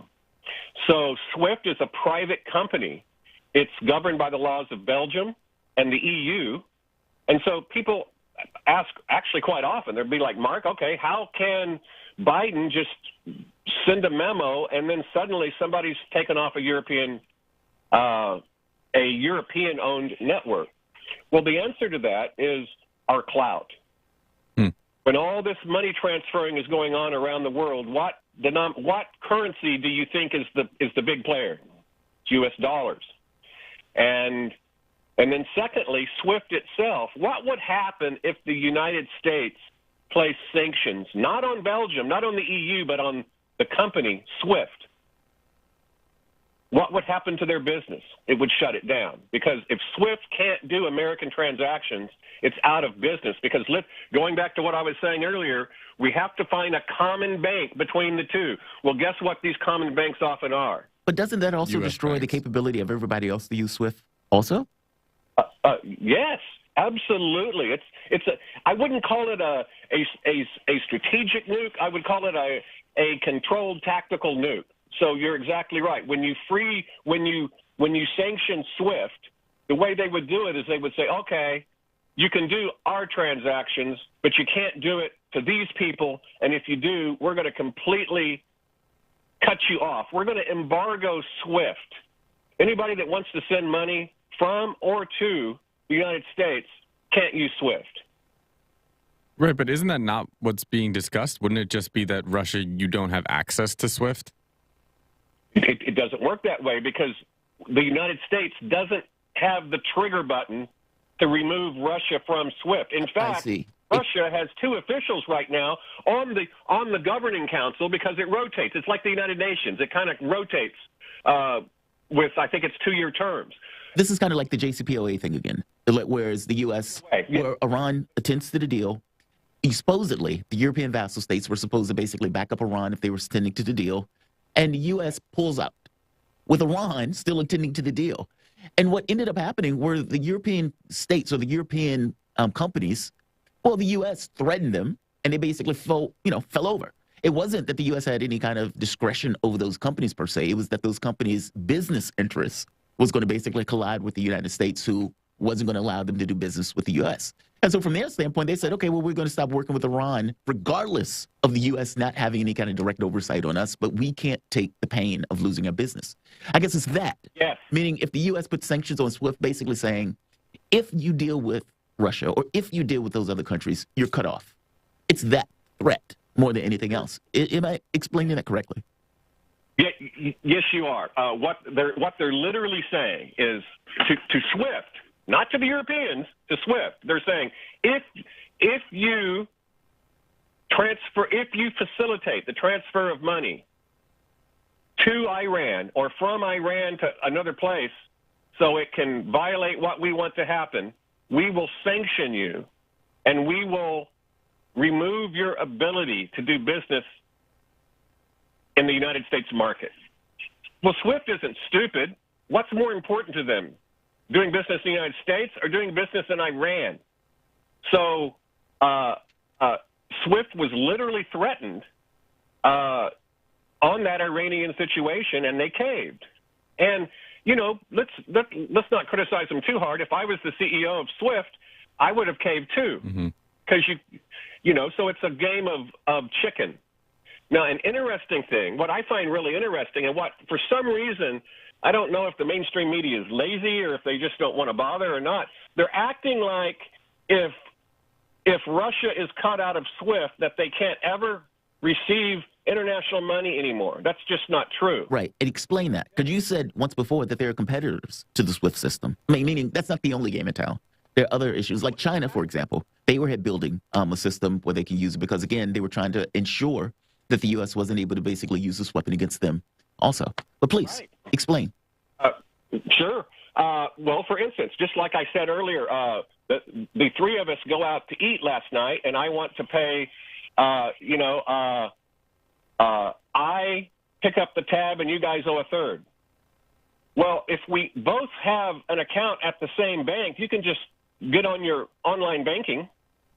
So SWIFT is a private company. It's governed by the laws of Belgium and the EU. And so people ask actually quite often, they'll be like, Mark, okay, how can Biden just send a memo and then suddenly somebody's taken off a European-owned network? Well, the answer to that is our clout. When all this money transferring is going on around the world, what currency do you think is the big player? It's U.S. dollars. And then secondly, SWIFT itself. What would happen if the United States placed sanctions, not on Belgium, not on the EU, but on the company SWIFT? What would happen to their business? It would shut it down. Because if SWIFT can't do American transactions, it's out of business. Because going back to what I was saying earlier, we have to find a common bank between the two. Well, guess what these common banks often are? But doesn't that also destroy the capability of everybody else to use SWIFT also? Yes, absolutely. I wouldn't call it a strategic nuke. I would call it a controlled tactical nuke. So you're exactly right. When you sanction SWIFT, the way they would do it is they would say, okay, you can do our transactions, but you can't do it to these people. And if you do, we're going to completely cut you off. We're going to embargo SWIFT. Anybody that wants to send money from or to the United States can't use SWIFT. Right, but isn't that not what's being discussed? Wouldn't it just be that Russia, you don't have access to SWIFT? It doesn't work that way because the United States doesn't have the trigger button to remove Russia from SWIFT. In fact, Russia has two officials right now on the governing council because it rotates. It's like the United Nations. It kind of rotates with, I think it's 2-year terms. This is kind of like the JCPOA thing again, whereas the U.S., where Iran attends to the deal, supposedly the European vassal states were supposed to basically back up Iran if they were attending to the deal, and the U.S. pulls out, with Iran still attending to the deal. And what ended up happening were the European states or the European companies, well, the U.S. threatened them, and they basically fell over. It wasn't that the U.S. had any kind of discretion over those companies per se. It was that those companies' business interests was going to basically collide with the United States, who wasn't going to allow them to do business with the U.S. And so from their standpoint, they said, okay, well, we're going to stop working with Iran, regardless of the U.S. not having any kind of direct oversight on us, but we can't take the pain of losing our business. I guess it's that. Yes. Meaning if the U.S. puts sanctions on SWIFT, basically saying, if you deal with Russia or if you deal with those other countries, you're cut off. It's that threat more than anything else. Am I explaining that correctly? Yeah, yes, you are. What they're literally saying is to SWIFT, not to the Europeans, to SWIFT. They're saying if you facilitate the transfer of money to Iran or from Iran to another place, so it can violate what we want to happen, we will sanction you, and we will remove your ability to do business in the United States market. Well, SWIFT isn't stupid. What's more important to them, doing business in the United States or doing business in Iran? So SWIFT was literally threatened on that Iranian situation, and they caved. And, you know, let's not criticize them too hard. If I was the CEO of SWIFT, I would have caved too. Because, you know, so it's a game of chicken. Now, an interesting thing, what I find really interesting, and what, for some reason, I don't know if the mainstream media is lazy or if they just don't want to bother or not, they're acting like if Russia is cut out of SWIFT, that they can't ever receive international money anymore. That's just not true. Right. And explain that. Because you said once before that there are competitors to the SWIFT system. I mean, meaning that's not the only game in town. There are other issues, like China, for example. They were building a system where they can use it because, again, they were trying to ensure that the U.S. wasn't able to basically use this weapon against them also. But please, explain. Sure. Well, for instance, just like I said earlier, the three of us go out to eat last night, and I want to pay, I pick up the tab and you guys owe a third. Well, if we both have an account at the same bank, you can just get on your online banking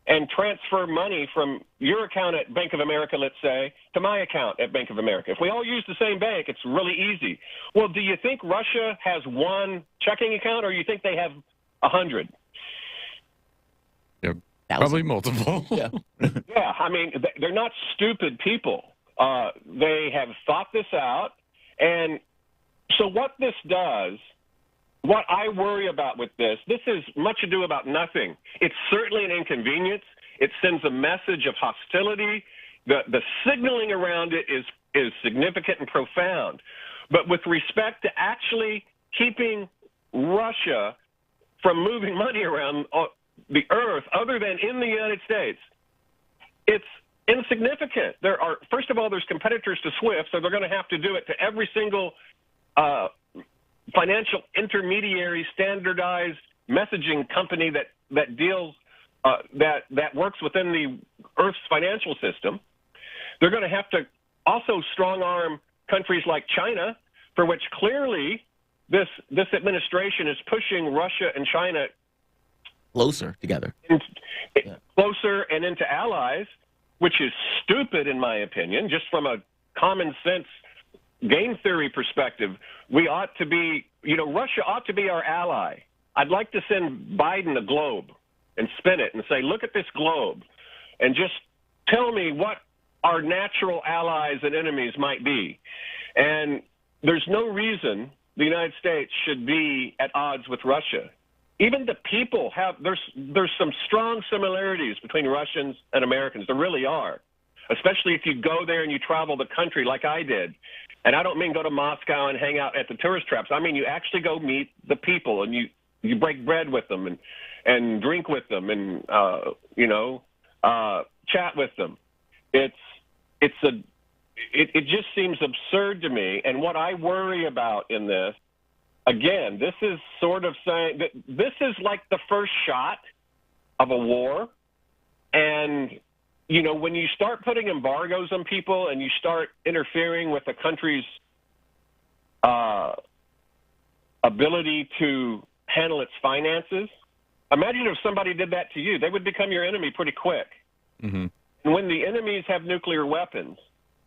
and transfer money from your account at Bank of America, let's say, to my account at Bank of America. If we all use the same bank, it's really easy. Well, do you think Russia has one checking account, or you think they have 100? Yep. Probably multiple. Yeah. Yeah, I mean, they're not stupid people. They have thought this out. And so what this does, what I worry about with this is much ado about nothing. It's certainly an inconvenience. It sends a message of hostility. The signaling around it is significant and profound. But with respect to actually keeping Russia from moving money around the earth other than in the United States, it's insignificant. First of all, there's competitors to SWIFT, so they're going to have to do it to every single financial intermediary standardized messaging company that deals that works within the Earth's financial system. They're going to have to also strong-arm countries like China, for which clearly this administration is pushing Russia and China closer together, closer and into allies, which is stupid in my opinion. Just from a common sense game theory perspective, we ought to be, Russia ought to be our ally. I'd like to send Biden a globe and spin it and say, look at this globe and just tell me what our natural allies and enemies might be. And there's no reason the United States should be at odds with Russia. Even the people there's some strong similarities between Russians and Americans. There really are, especially if you go there and you travel the country like I did. And I don't mean go to Moscow and hang out at the tourist traps. I mean, you actually go meet the people and you break bread with them and drink with them and, chat with them. It just seems absurd to me. And what I worry about in this, again, this is sort of saying that this is like the first shot of a war. And, when you start putting embargoes on people and you start interfering with a country's ability to handle its finances, imagine if somebody did that to you. They would become your enemy pretty quick. Mm-hmm. And when the enemies have nuclear weapons,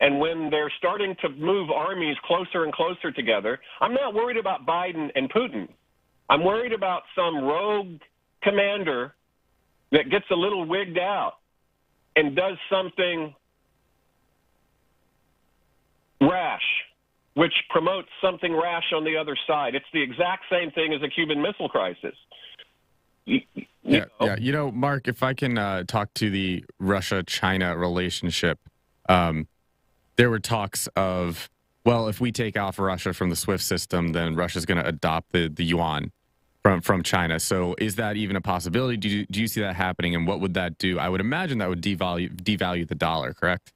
and when they're starting to move armies closer and closer together, I'm not worried about Biden and Putin. I'm worried about some rogue commander that gets a little wigged out and does something rash, which promotes something rash on the other side. It's the exact same thing as a Cuban Missile Crisis. Yeah. Mark, if I can talk to the Russia-China relationship, there were talks of, well, if we take off Russia from the SWIFT system, then Russia's going to adopt the yuan from China. So is that even a possibility? Do you see that happening, and what would that do? I would imagine that would devalue the dollar, correct?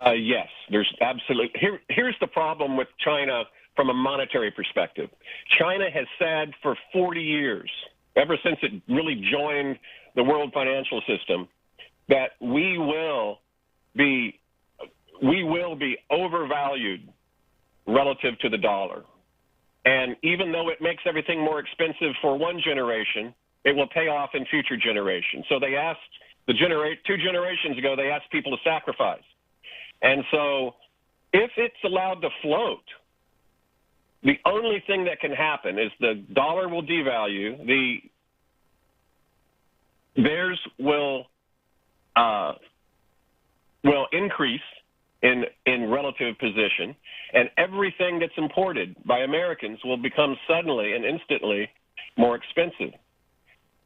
Yes, there's absolutely. Here's the problem with China from a monetary perspective. China has said for 40 years, ever since it really joined the world financial system, that we will be overvalued relative to the dollar. And even though it makes everything more expensive for one generation, it will pay off in future generations. So they asked Two generations ago, they asked people to sacrifice. And so if it's allowed to float, the only thing that can happen is the dollar will devalue, theirs will increase in relative position, and everything that's imported by Americans will become suddenly and instantly more expensive.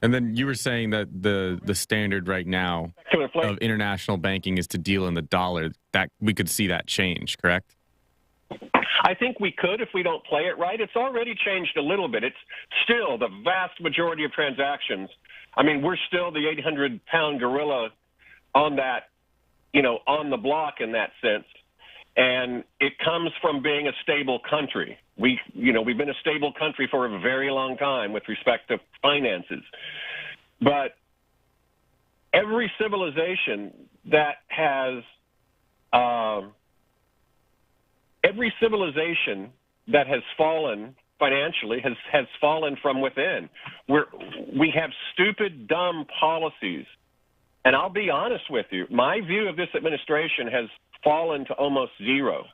And then you were saying that the standard right now of international banking is to deal in the dollar. That we could see that change, correct? I think we could if we don't play it right. It's already changed a little bit. It's still the vast majority of transactions. I mean, we're still the 800-pound gorilla on that, on the block in that sense. And it comes from being a stable country. We've been a stable country for a very long time with respect to finances. But every civilization that has fallen financially has fallen from within. We have stupid, dumb policies. And I'll be honest with you, my view of this administration has fallen to almost zero.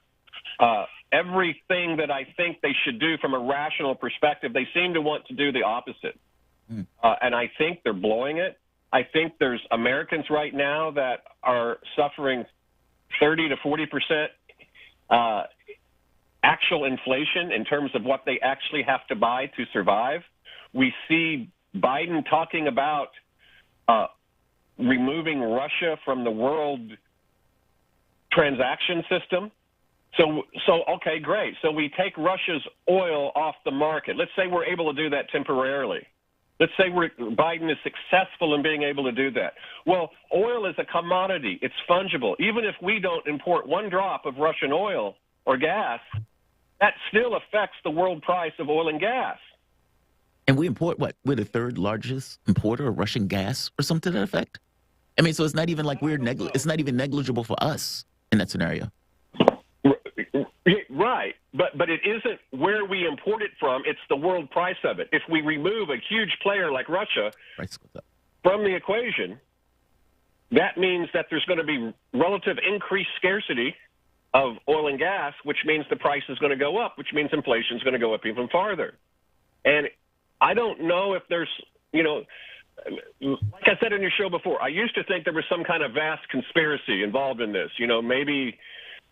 Everything that I think they should do from a rational perspective, they seem to want to do the opposite. And I think they're blowing it. I think there's Americans right now that are suffering 30 to 40% actual inflation in terms of what they actually have to buy to survive. We see Biden talking about removing Russia from the world transaction system. So okay, great. So we take Russia's oil off the market. Let's say we're able to do that temporarily. Let's say Biden is successful in being able to do that. Well, oil is a commodity. It's fungible. Even if we don't import one drop of Russian oil or gas, that still affects the world price of oil and gas. And we import what? We're the third largest importer of Russian gas or something to that effect? I mean, so it's not even like it's not even negligible for us in that scenario. Right, but it isn't where we import it from. It's the world price of it. If we remove a huge player like Russia from the equation, that means that there's going to be relative increased scarcity of oil and gas, which means the price is going to go up, which means inflation is going to go up even farther. And I don't know if there's, like I said in your show before, I used to think there was some kind of vast conspiracy involved in this. Maybe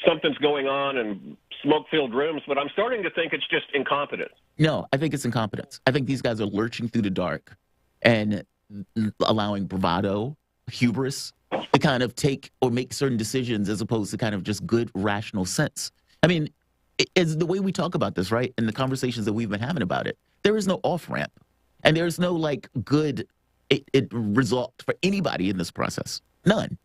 something's going on in smoke-filled rooms, but I'm starting to think it's just incompetence. No, I think it's incompetence. I think these guys are lurching through the dark and allowing bravado, hubris, to kind of take or make certain decisions as opposed to kind of just good, rational sense. I mean, it's the way we talk about this, right? And the conversations that we've been having about it, there is no off-ramp. And there's no, good result for anybody in this process. None.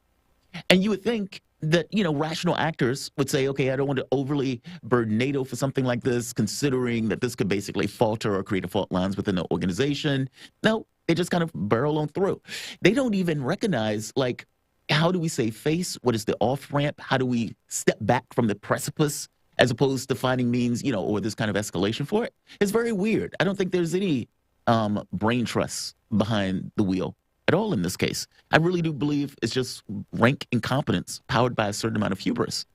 And you would think that, rational actors would say, okay, I don't want to overly burden NATO for something like this, considering that this could basically falter or create a fault lines within the organization. No, they just kind of barrel on through. They don't even recognize, how do we say face? What is the off-ramp? How do we step back from the precipice as opposed to finding means, or this kind of escalation for it? It's very weird. I don't think there's any brain trust behind the wheel at all in this case. I really do believe it's just rank incompetence powered by a certain amount of hubris.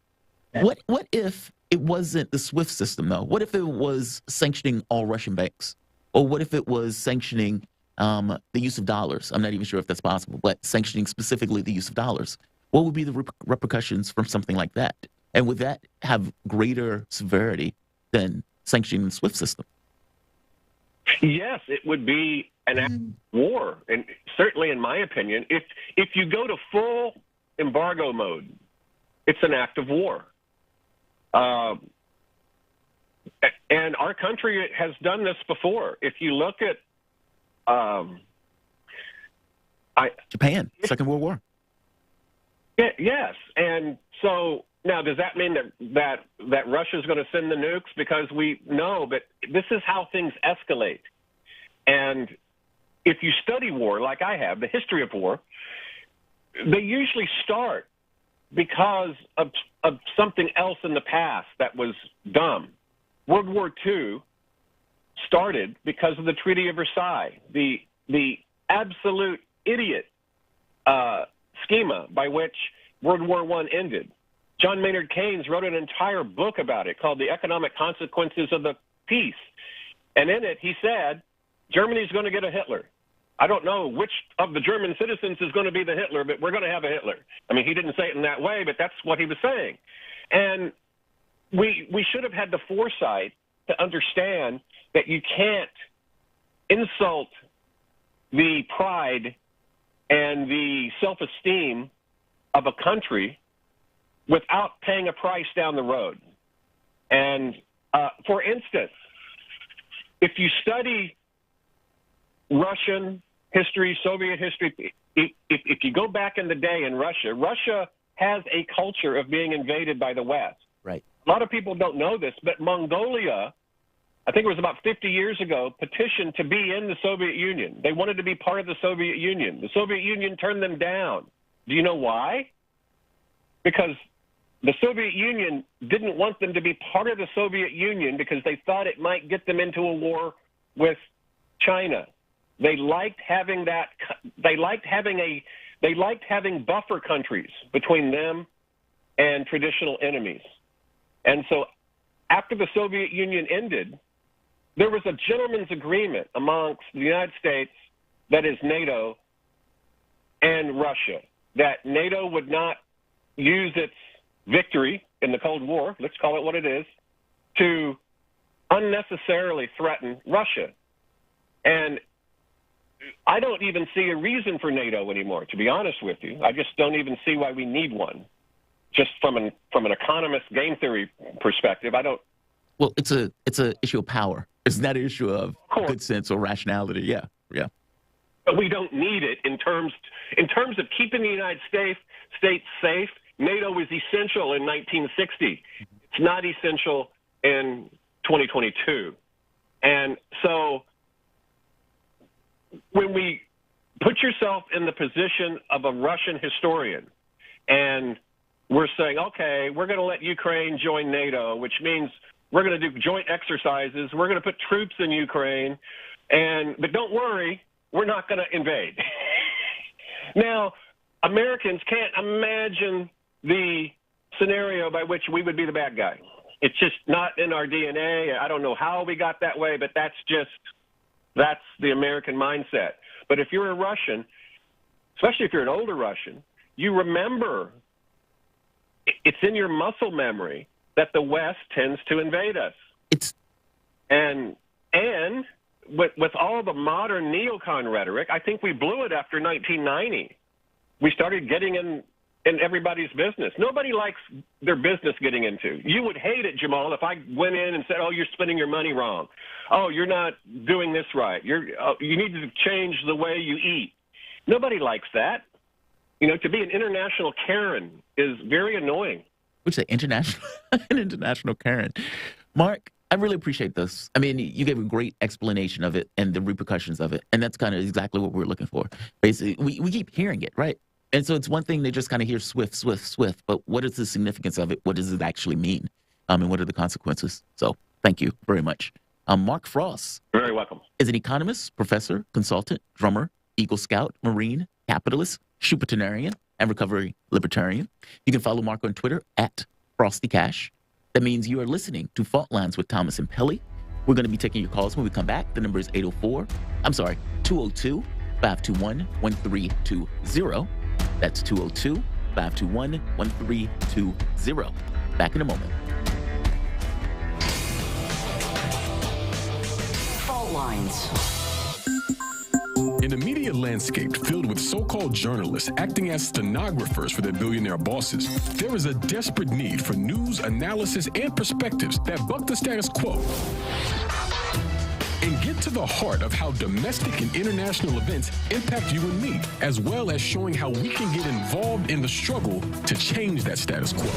What if it wasn't the SWIFT system, though? What if it was sanctioning all Russian banks? Or what if it was sanctioning the use of dollars? I'm not even sure if that's possible, but sanctioning specifically the use of dollars. What would be the repercussions from something like that? And would that have greater severity than sanctioning the SWIFT system? Yes, it would be an act of war, and certainly, in my opinion, if you go to full embargo mode, it's an act of war. And our country has done this before. If you look at Japan, Second World War. Yes, and so now does that mean that Russia is going to send the nukes? Because we know, but this is how things escalate. And if you study war, like I have, the history of war, they usually start because of something else in the past that was dumb. World War II started because of the Treaty of Versailles. The absolute idiot schema by which World War I ended. John Maynard Keynes wrote an entire book about it called The Economic Consequences of the Peace. And in it, he said, Germany's going to get a Hitler. I don't know which of the German citizens is going to be the Hitler, but we're going to have a Hitler. I mean, he didn't say it in that way, but that's what he was saying. And we should have had the foresight to understand that you can't insult the pride and the self-esteem of a country without paying a price down the road. And for instance, if you study Russian history, Soviet history, if you go back in the day in Russia, Russia has a culture of being invaded by the West. Right. A lot of people don't know this, but Mongolia, I think it was about 50 years ago, petitioned to be in the Soviet Union. They wanted to be part of the Soviet Union. The Soviet Union turned them down. Do you know why? Because the Soviet Union didn't want them to be part of the Soviet Union because they thought it might get them into a war with China. They liked having that. They liked having buffer countries between them and traditional enemies. And so after the Soviet Union ended, there was a gentleman's agreement amongst the United States, that is NATO, and Russia, that NATO would not use its victory in the Cold War, let's call it what it is, to unnecessarily threaten Russia. And I don't even see a reason for NATO anymore, to be honest with you. I just don't even see why we need one. Just from an economist game theory perspective, I don't. Well, it's a issue of power. It's not an issue of good sense or rationality. Yeah. But we don't need it in terms of keeping the United States safe. NATO was essential in 1960. It's not essential in 2022. And so when we put yourself in the position of a Russian historian and we're saying, okay, we're going to let Ukraine join NATO, which means we're going to do joint exercises. We're going to put troops in Ukraine. But don't worry, we're not going to invade. Now, Americans can't imagine the scenario by which we would be the bad guy. It's just not in our DNA. I don't know how we got that way, but that's the American mindset. But if you're a Russian, especially if you're an older Russian, you remember, it's in your muscle memory that the West tends to invade us. And with all the modern neocon rhetoric, I think we blew it after 1990. We started getting in everybody's business. Nobody likes their business getting into. You would hate it, Jamal, if I went in and said, oh, you're spending your money wrong. Oh, you're not doing this right. You need to change the way you eat. Nobody likes that. You know, to be an international Karen is very annoying. Which is an international Karen. Mark, I really appreciate this. I mean, you gave a great explanation of it and the repercussions of it. And that's kind of exactly what we're looking for. Basically, we keep hearing it, right? And so it's one thing to just kind of hear swift, swift, swift. But what is the significance of it? What does it actually mean? And what are the consequences? So thank you very much. Mark Frost. Very welcome. Is an economist, professor, consultant, drummer, Eagle Scout, Marine, capitalist, Schumpeterian, and recovery libertarian. You can follow Mark on Twitter at FrostyCash. That means you are listening to Fault Lines with Thomas and Pelly. We're going to be taking your calls when we come back. The number is 202-521-1320. That's 202-521-1320. Back in a moment. Fault Lines. In a media landscape filled with so-called journalists acting as stenographers for their billionaire bosses, there is a desperate need for news, analysis, and perspectives that buck the status quo and get to the heart of how domestic and international events impact you and me, as well as showing how we can get involved in the struggle to change that status quo.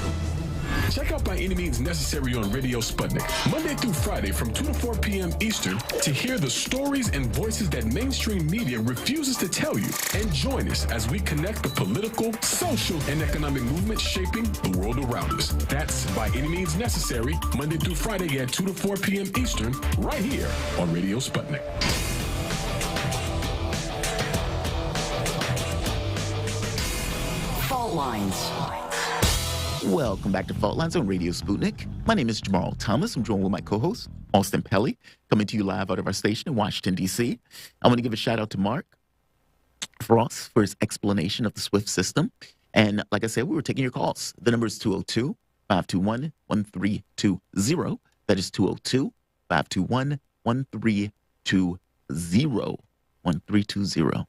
Check out By Any Means Necessary on Radio Sputnik, Monday through Friday from 2 to 4 p.m. Eastern, to hear the stories and voices that mainstream media refuses to tell you. And join us as we connect the political, social, and economic movements shaping the world around us. That's By Any Means Necessary, Monday through Friday at 2 to 4 p.m. Eastern, right here on Radio Sputnik. Lines. Welcome back to Fault Lines on Radio Sputnik. My name is Jamarl Thomas. I'm joined with my co-host, Austin Pelly, coming to you live out of our station in Washington, D.C. I want to give a shout out to Mark Frost for his explanation of the SWIFT system. And like I said, we were taking your calls. The number is 202-521-1320. That is 202-521-1320. 1320.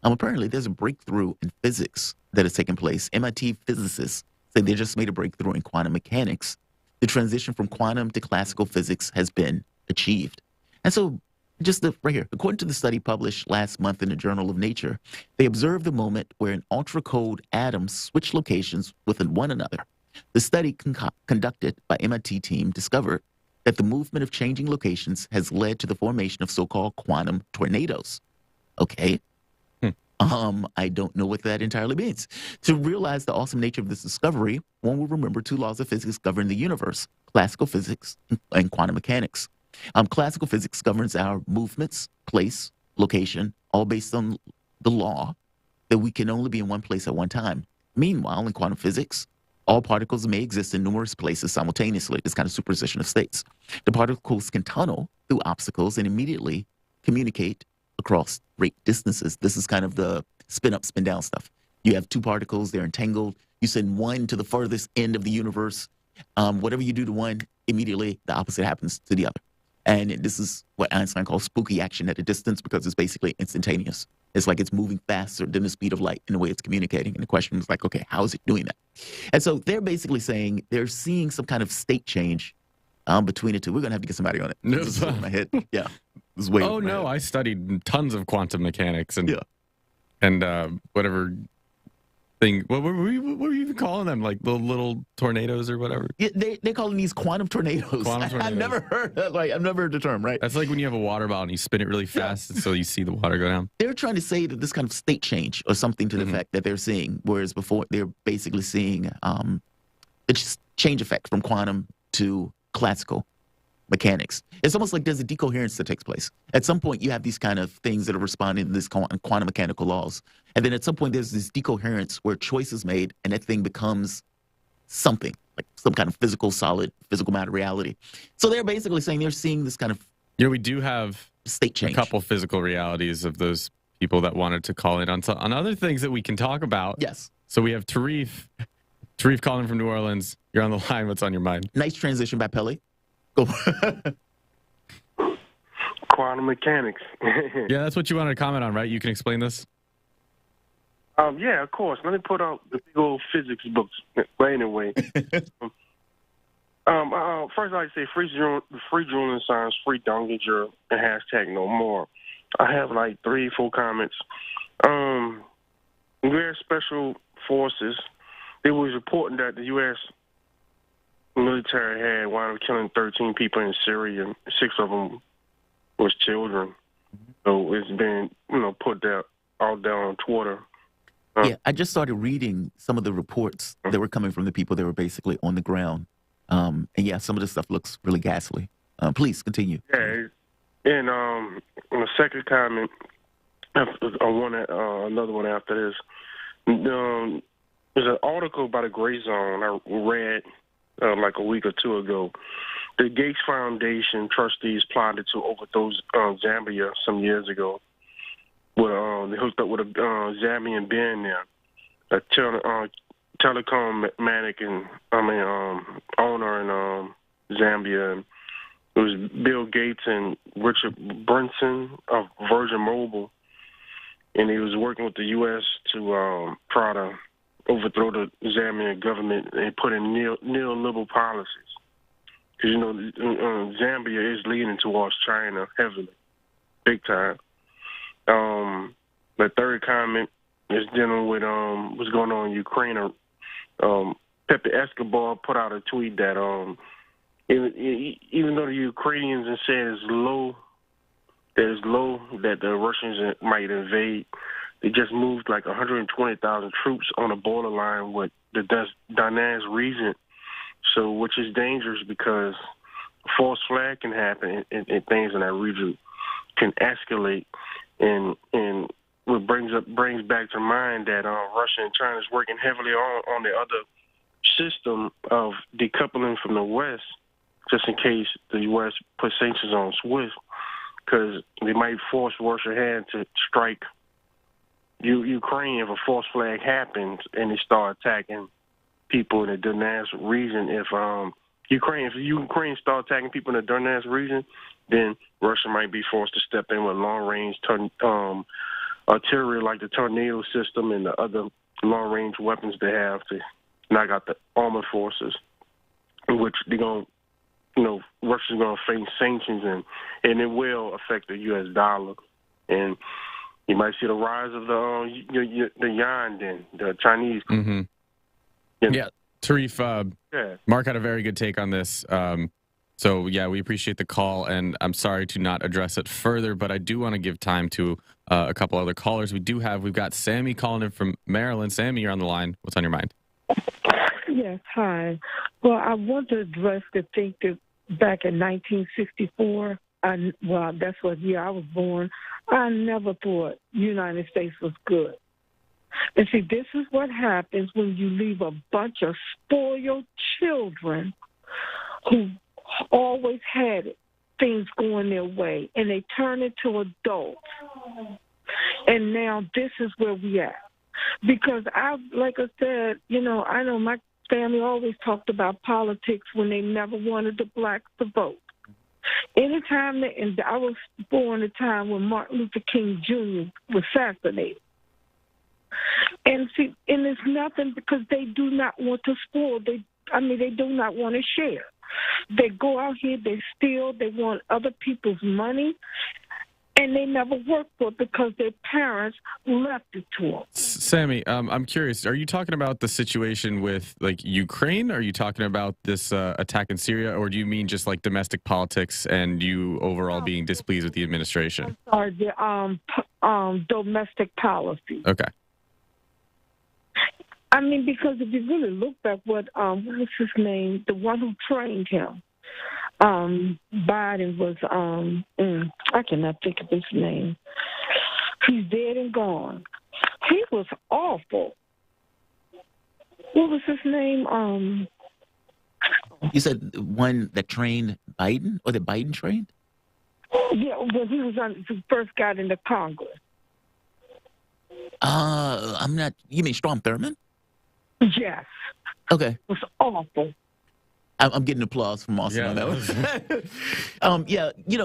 Apparently, there's a breakthrough in physics that has taken place. MIT physicists say they just made a breakthrough in quantum mechanics. The transition from quantum to classical physics has been achieved. And so, right here, according to the study published last month in the Journal of Nature, they observed the moment where an ultra-cold atom switched locations with one another. The study conducted by MIT team discovered that the movement of changing locations has led to the formation of so-called quantum tornadoes. Okay. I don't know what that entirely means. To realize the awesome nature of this discovery, one will remember two laws of physics govern the universe: classical physics and quantum mechanics. Classical physics governs our movements, place, location, all based on the law that we can only be in one place at one time. Meanwhile, in quantum physics, all particles may exist in numerous places simultaneously. This kind of superposition of states. The particles can tunnel through obstacles and immediately communicate across great distances. This is kind of the spin up, spin down stuff. You have two particles, they're entangled. You send one to the furthest end of the universe. Whatever you do to one, immediately the opposite happens to the other. And this is what Einstein calls spooky action at a distance, because it's basically instantaneous. It's like it's moving faster than the speed of light in the way it's communicating. And the question is like, okay, how is it doing that? And so they're basically saying they're seeing some kind of state change between the two. We're going to have to get somebody on it. This is in my head. Yeah. This is way over my head. I studied tons of quantum mechanics and whatever thing. What were you even calling them? Like the little tornadoes or whatever? Yeah, they call them these quantum tornadoes. I've never heard the term, right? That's like when you have a water bottle and you spin it really fast so you see the water go down. They're trying to say that this kind of state change or something to the effect that they're seeing, whereas before they're basically seeing the change effect from quantum to classical mechanics. It's almost like there's a decoherence that takes place. At some point, you have these kind of things that are responding to this quantum mechanical laws. And then at some point, there's this decoherence where choice is made and that thing becomes something, like some kind of physical, solid, physical matter reality. So they're basically saying they're seeing this kind of we do have state change. A couple physical realities of those people that wanted to call in on other things that we can talk about. Yes. So we have Tarif. Tarif calling from New Orleans. You're on the line. What's on your mind? Nice transition by Pelly. Go. Quantum mechanics. Yeah, that's what you wanted to comment on, right? You can explain this? Yeah, of course. Let me put out the big old physics books. But anyway. First, I'd say free journalism science, free Donginger, and hashtag no more. I have like 3-4 comments. U.S. Special Forces, it was reporting that the U.S. military had wound up killing 13 people in Syria, and 6 of them was children. So it's been, put out there on Twitter. Yeah, I just started reading some of the reports that were coming from the people that were basically on the ground. And yeah, some of the stuff looks really ghastly. Please continue. Yeah, and the second comment, another one after this. There's an article about a gray zone I read like a week or two ago. The Gates Foundation trustees plotted to overthrow Zambia some years ago. They hooked up with a Zambian billionaire, a telecom owner in Zambia. And it was Bill Gates and Richard Branson of Virgin Mobile, and he was working with the U.S. to try to overthrow the Zambian government and put in neoliberal policies. Because, Zambia is leaning towards China heavily, big time. The third comment is dealing with what's going on in Ukraine. Pepe Escobar put out a tweet that even though the Ukrainians have said that the Russians might invade, they just moved like 120,000 troops on the borderline with the Donetsk region. So, which is dangerous because a false flag can happen and things in that region can escalate. And what brings back to mind that Russia and China is working heavily on the other system of decoupling from the West, just in case the U.S. puts sanctions on Swift, because they might force Russia's hand to strike Ukraine if a false flag happens and they start attacking people in the Donetsk region. If Ukraine start attacking people in the Donetsk region, then Russia might be forced to step in with long-range artillery like the Tornado system and the other long-range weapons they have to knock out the armored forces, in which they're going to, Russia's going to face sanctions, and it will affect the U.S. dollar. And you might see the rise of the yuan, then, the Chinese. Mm-hmm. Yeah, Tarif, Mark had a very good take on this. So, yeah, we appreciate the call, and I'm sorry to not address it further, but I do want to give time to a couple other callers. We've got Sammy calling in from Maryland. Sammy, you're on the line. What's on your mind? Yes, hi. Well, I want to address the thing that back in 1964, that's what year I was born, I never thought the United States was good. And see, this is what happens when you leave a bunch of spoiled children who always had things going their way, and they turn into adults. And now this is where we at. Because like I said, I know my family always talked about politics when they never wanted the blacks to vote. Anytime, and I was born at a time when Martin Luther King Jr. was assassinated. And see, and it's nothing because they do not want to spoil. They do not want to share. They go out here, they steal, they want other people's money, and they never work for it because their parents left it to them. Sammy, I'm curious. Are you talking about the situation with Ukraine? Are you talking about this attack in Syria, or do you mean just domestic politics and you overall being displeased with the administration? I'm sorry, the domestic policy. Okay. Because if you really look back, what was his name? The one who trained him, Biden was. I cannot think of his name. He's dead and gone. He was awful. What was his name? You said one that trained Biden, or that Biden trained? Yeah, when he first got into Congress. I'm not. You mean Strom Thurmond? Yes. Okay. It was awful. I'm getting applause from Austin on that one.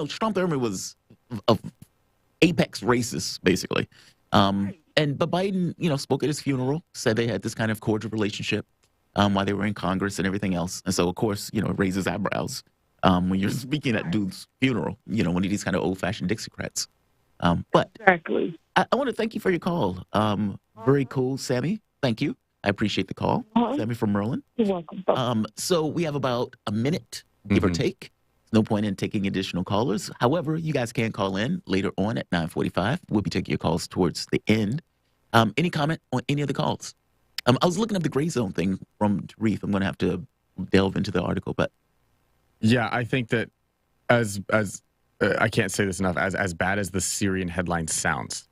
Strom Thurmond was a apex racist, basically. But Biden, spoke at his funeral, said they had this kind of cordial relationship while they were in Congress and everything else. And so, of course, it raises eyebrows when you're speaking at dude's funeral, one of these kind of old-fashioned Dixiecrats. But exactly. I want to thank you for your call. Very cool, Sammy. Thank you. I appreciate the call. Sammy from Maryland. You're welcome. So we have about a minute, give or take. No point in taking additional callers. However, you guys can call in later on at 9:45. We'll be taking your calls towards the end. Any comment on any of the calls? I was looking up the gray zone thing from Reef. I'm going to have to delve into the article, but yeah, I think that as I can't say this enough, as bad as the Syrian headline sounds,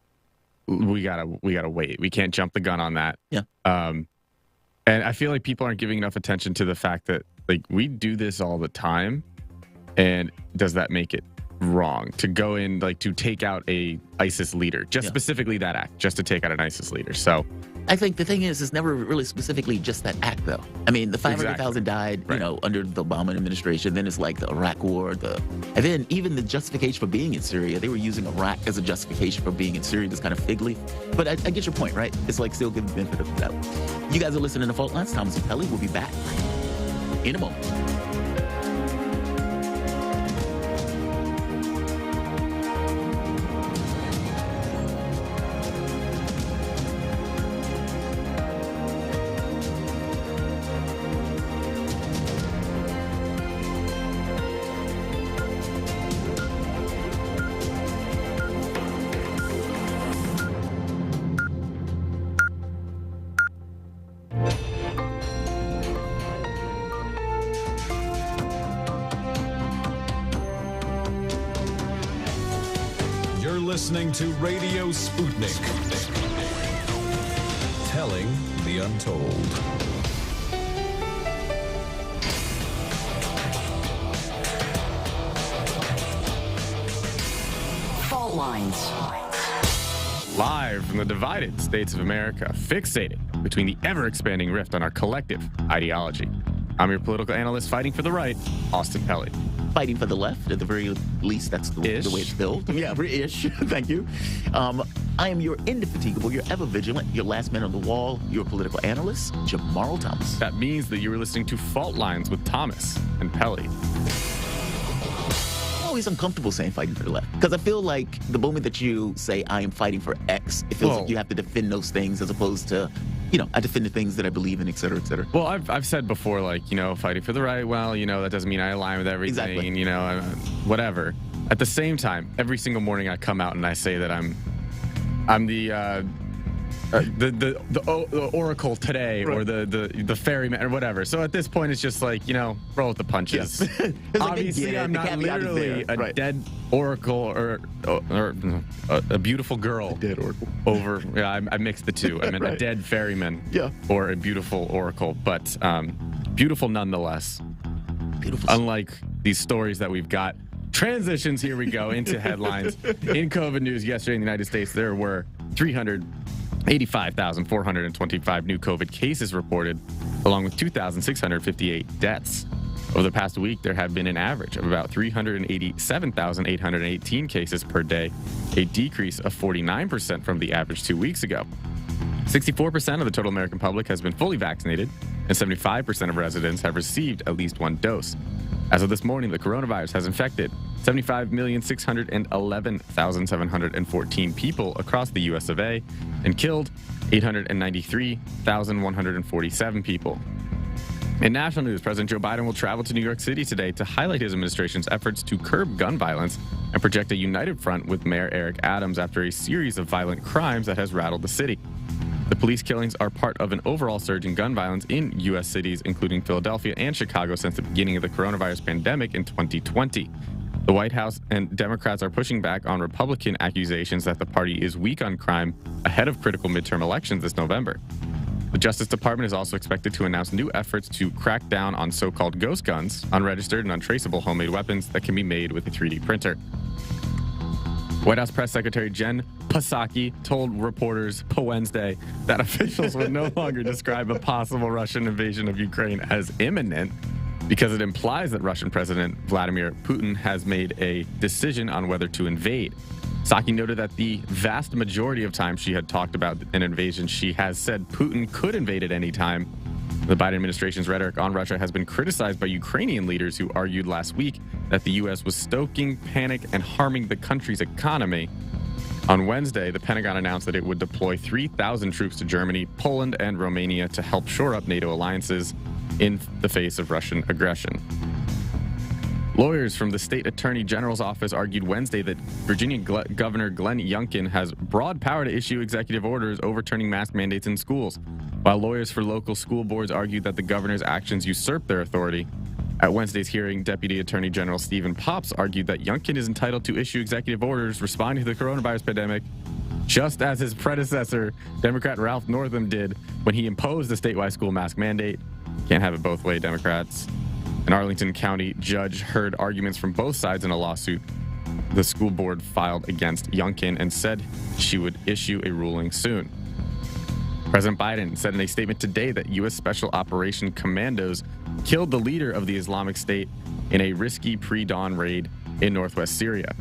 we gotta wait. We can't jump the gun on that. Yeah. And I feel like people aren't giving enough attention to the fact that we do this all the time, and does that make it wrong to go in to take out a ISIS leader? Just specifically that act, just to take out an ISIS leader. So I think the thing is, it's never really specifically just that act, though. I mean, the 500,000 died, under the Obama administration. Then it's the Iraq War, and then even the justification for being in Syria. They were using Iraq as a justification for being in Syria, this kind of fig leaf. But I get your point, right? It's still giving the benefit of the doubt. You guys are listening to Fault Lines. Thomas and Pelly will be back in a moment. listening to Radio Sputnik. Telling the untold. Fault lines. Live from the divided states of America, fixated between the ever-expanding rift on our collective ideology. I'm your political analyst fighting for the right, Austin Pelly. Fighting for the left, at the very least, that's the way it's built. Yeah, ish. Thank you. I am your indefatigable, your ever vigilant, your last man on the wall, your political analyst, Jamarl Thomas. That means that you were listening to Fault Lines with Thomas and Pelly. I'm always uncomfortable saying fighting for the left, because I feel like the moment that you say I am fighting for X, it feels like you have to defend those things as opposed to, I defend the things that I believe in, et cetera, et cetera. Well, I've said before, fighting for the right, well, that doesn't mean I align with everything, exactly. Whatever. At the same time, every single morning I come out and I say that I'm the oracle today, right, or the ferryman or whatever. So at this point, it's just roll with the punches. Yeah. Obviously, I'm not literally a dead oracle or a beautiful girl. A dead oracle. I mixed the two. I meant a dead ferryman. Yeah. Or a beautiful oracle, but beautiful nonetheless. Beautiful. Unlike these stories that we've got. Transitions, here we go, into headlines. In COVID news, yesterday in the United States, there were 385,425 new COVID cases reported, along with 2,658 deaths. Over the past week, there have been an average of about 387,818 cases per day, a decrease of 49% from the average 2 weeks ago. 64% of the total American public has been fully vaccinated, and 75% of residents have received at least one dose. As of this morning, the coronavirus has infected 75,611,714 people across the U.S. of A. and killed 893,147 people. In national news, President Joe Biden will travel to New York City today to highlight his administration's efforts to curb gun violence and project a united front with Mayor Eric Adams after a series of violent crimes that has rattled the city. The police killings are part of an overall surge in gun violence in U.S. cities, including Philadelphia and Chicago, since the beginning of the coronavirus pandemic in 2020. The White House and Democrats are pushing back on Republican accusations that the party is weak on crime ahead of critical midterm elections this November. The Justice Department is also expected to announce new efforts to crack down on so-called ghost guns, unregistered and untraceable homemade weapons that can be made with a 3D printer. White House Press Secretary Jen Psaki told reporters Wednesday that officials would no longer describe a possible Russian invasion of Ukraine as imminent because it implies that Russian President Vladimir Putin has made a decision on whether to invade. Psaki noted that the vast majority of times she had talked about an invasion, she has said Putin could invade at any time. The Biden administration's rhetoric on Russia has been criticized by Ukrainian leaders who argued last week that the U.S. was stoking panic and harming the country's economy. On Wednesday, the Pentagon announced that it would deploy 3,000 troops to Germany, Poland, and Romania to help shore up NATO alliances in the face of Russian aggression. Lawyers from the state attorney general's office argued Wednesday that Virginia Governor Glenn Youngkin has broad power to issue executive orders overturning mask mandates in schools, while lawyers for local school boards argued that the governor's actions usurp their authority. At Wednesday's hearing, Deputy Attorney General Stephen Pops argued that Youngkin is entitled to issue executive orders responding to the coronavirus pandemic, just as his predecessor, Democrat Ralph Northam, did when he imposed the statewide school mask mandate. Can't have it both ways, Democrats. An Arlington County judge heard arguments from both sides in a lawsuit the school board filed against Youngkin and said she would issue a ruling soon. President Biden said in a statement today that U.S. Special Operation Commandos killed the leader of the Islamic State in a risky pre-dawn raid in northwest Syria.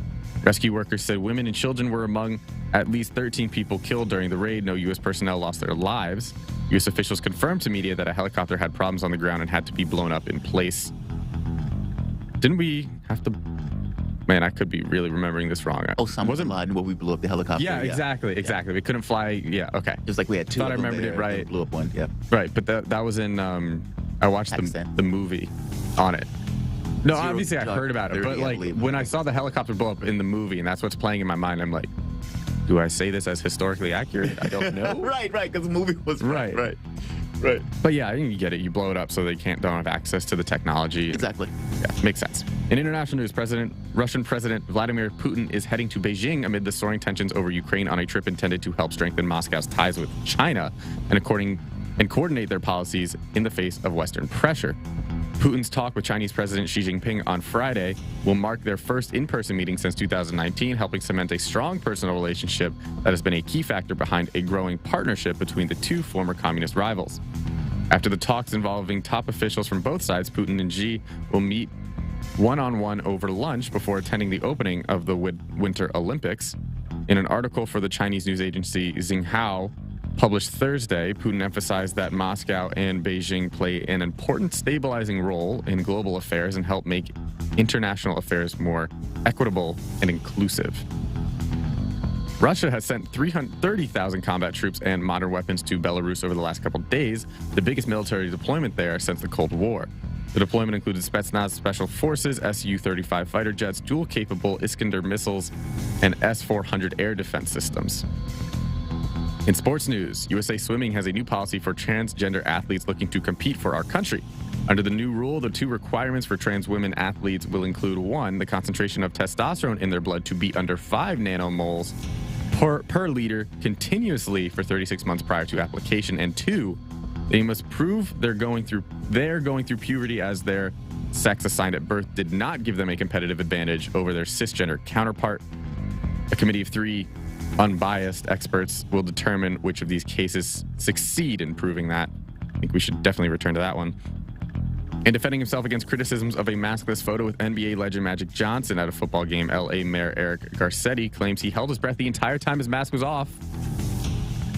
Rescue workers said women and children were among at least 13 people killed during the raid. No U.S. personnel lost their lives. U.S. officials confirmed to media that a helicopter had problems on the ground and had to be blown up in place. Didn't we have to... Man, I could be really remembering this wrong. Osama bin Laden, where we blew up the helicopter. Yeah, exactly. We couldn't fly. Yeah, okay. It was like we had two. Thought I remembered it right. Blew up one. Yeah. Right, but that was in. I watched the movie on it. No, obviously I heard about it, but when I saw the helicopter blow up in the movie, and that's what's playing in my mind, I'm like, do I say this as historically accurate? I don't know. right, because the movie was right. Right. But yeah, I think you get it. You blow it up so they don't have access to the technology. Exactly. Yeah, makes sense. In international news, Russian President Vladimir Putin is heading to Beijing amid the soaring tensions over Ukraine on a trip intended to help strengthen Moscow's ties with China and coordinate their policies in the face of Western pressure. Putin's talk with Chinese President Xi Jinping on Friday will mark their first in-person meeting since 2019, helping cement a strong personal relationship that has been a key factor behind a growing partnership between the two former communist rivals. After the talks involving top officials from both sides, Putin and Xi will meet one-on-one over lunch before attending the opening of the Winter Olympics. In an article for the Chinese news agency Xinhua, published Thursday, Putin emphasized that Moscow and Beijing play an important stabilizing role in global affairs and help make international affairs more equitable and inclusive. Russia has sent 330,000 combat troops and modern weapons to Belarus over the last couple of days, the biggest military deployment there since the Cold War. The deployment included Spetsnaz Special Forces, Su-35 fighter jets, dual-capable Iskander missiles, and S-400 air defense systems. In sports news, USA Swimming has a new policy for transgender athletes looking to compete for our country. Under the new rule, the two requirements for trans women athletes will include 1, the concentration of testosterone in their blood to be under 5 nanomoles per liter continuously for 36 months prior to application, and 2, they must prove they're going through puberty as their sex assigned at birth did not give them a competitive advantage over their cisgender counterpart. A committee of 3 unbiased experts will determine which of these cases succeed in proving that. I think we should definitely return to that one. In defending himself against criticisms of a maskless photo with NBA legend Magic Johnson at a football game, LA Mayor Eric Garcetti claims he held his breath the entire time his mask was off.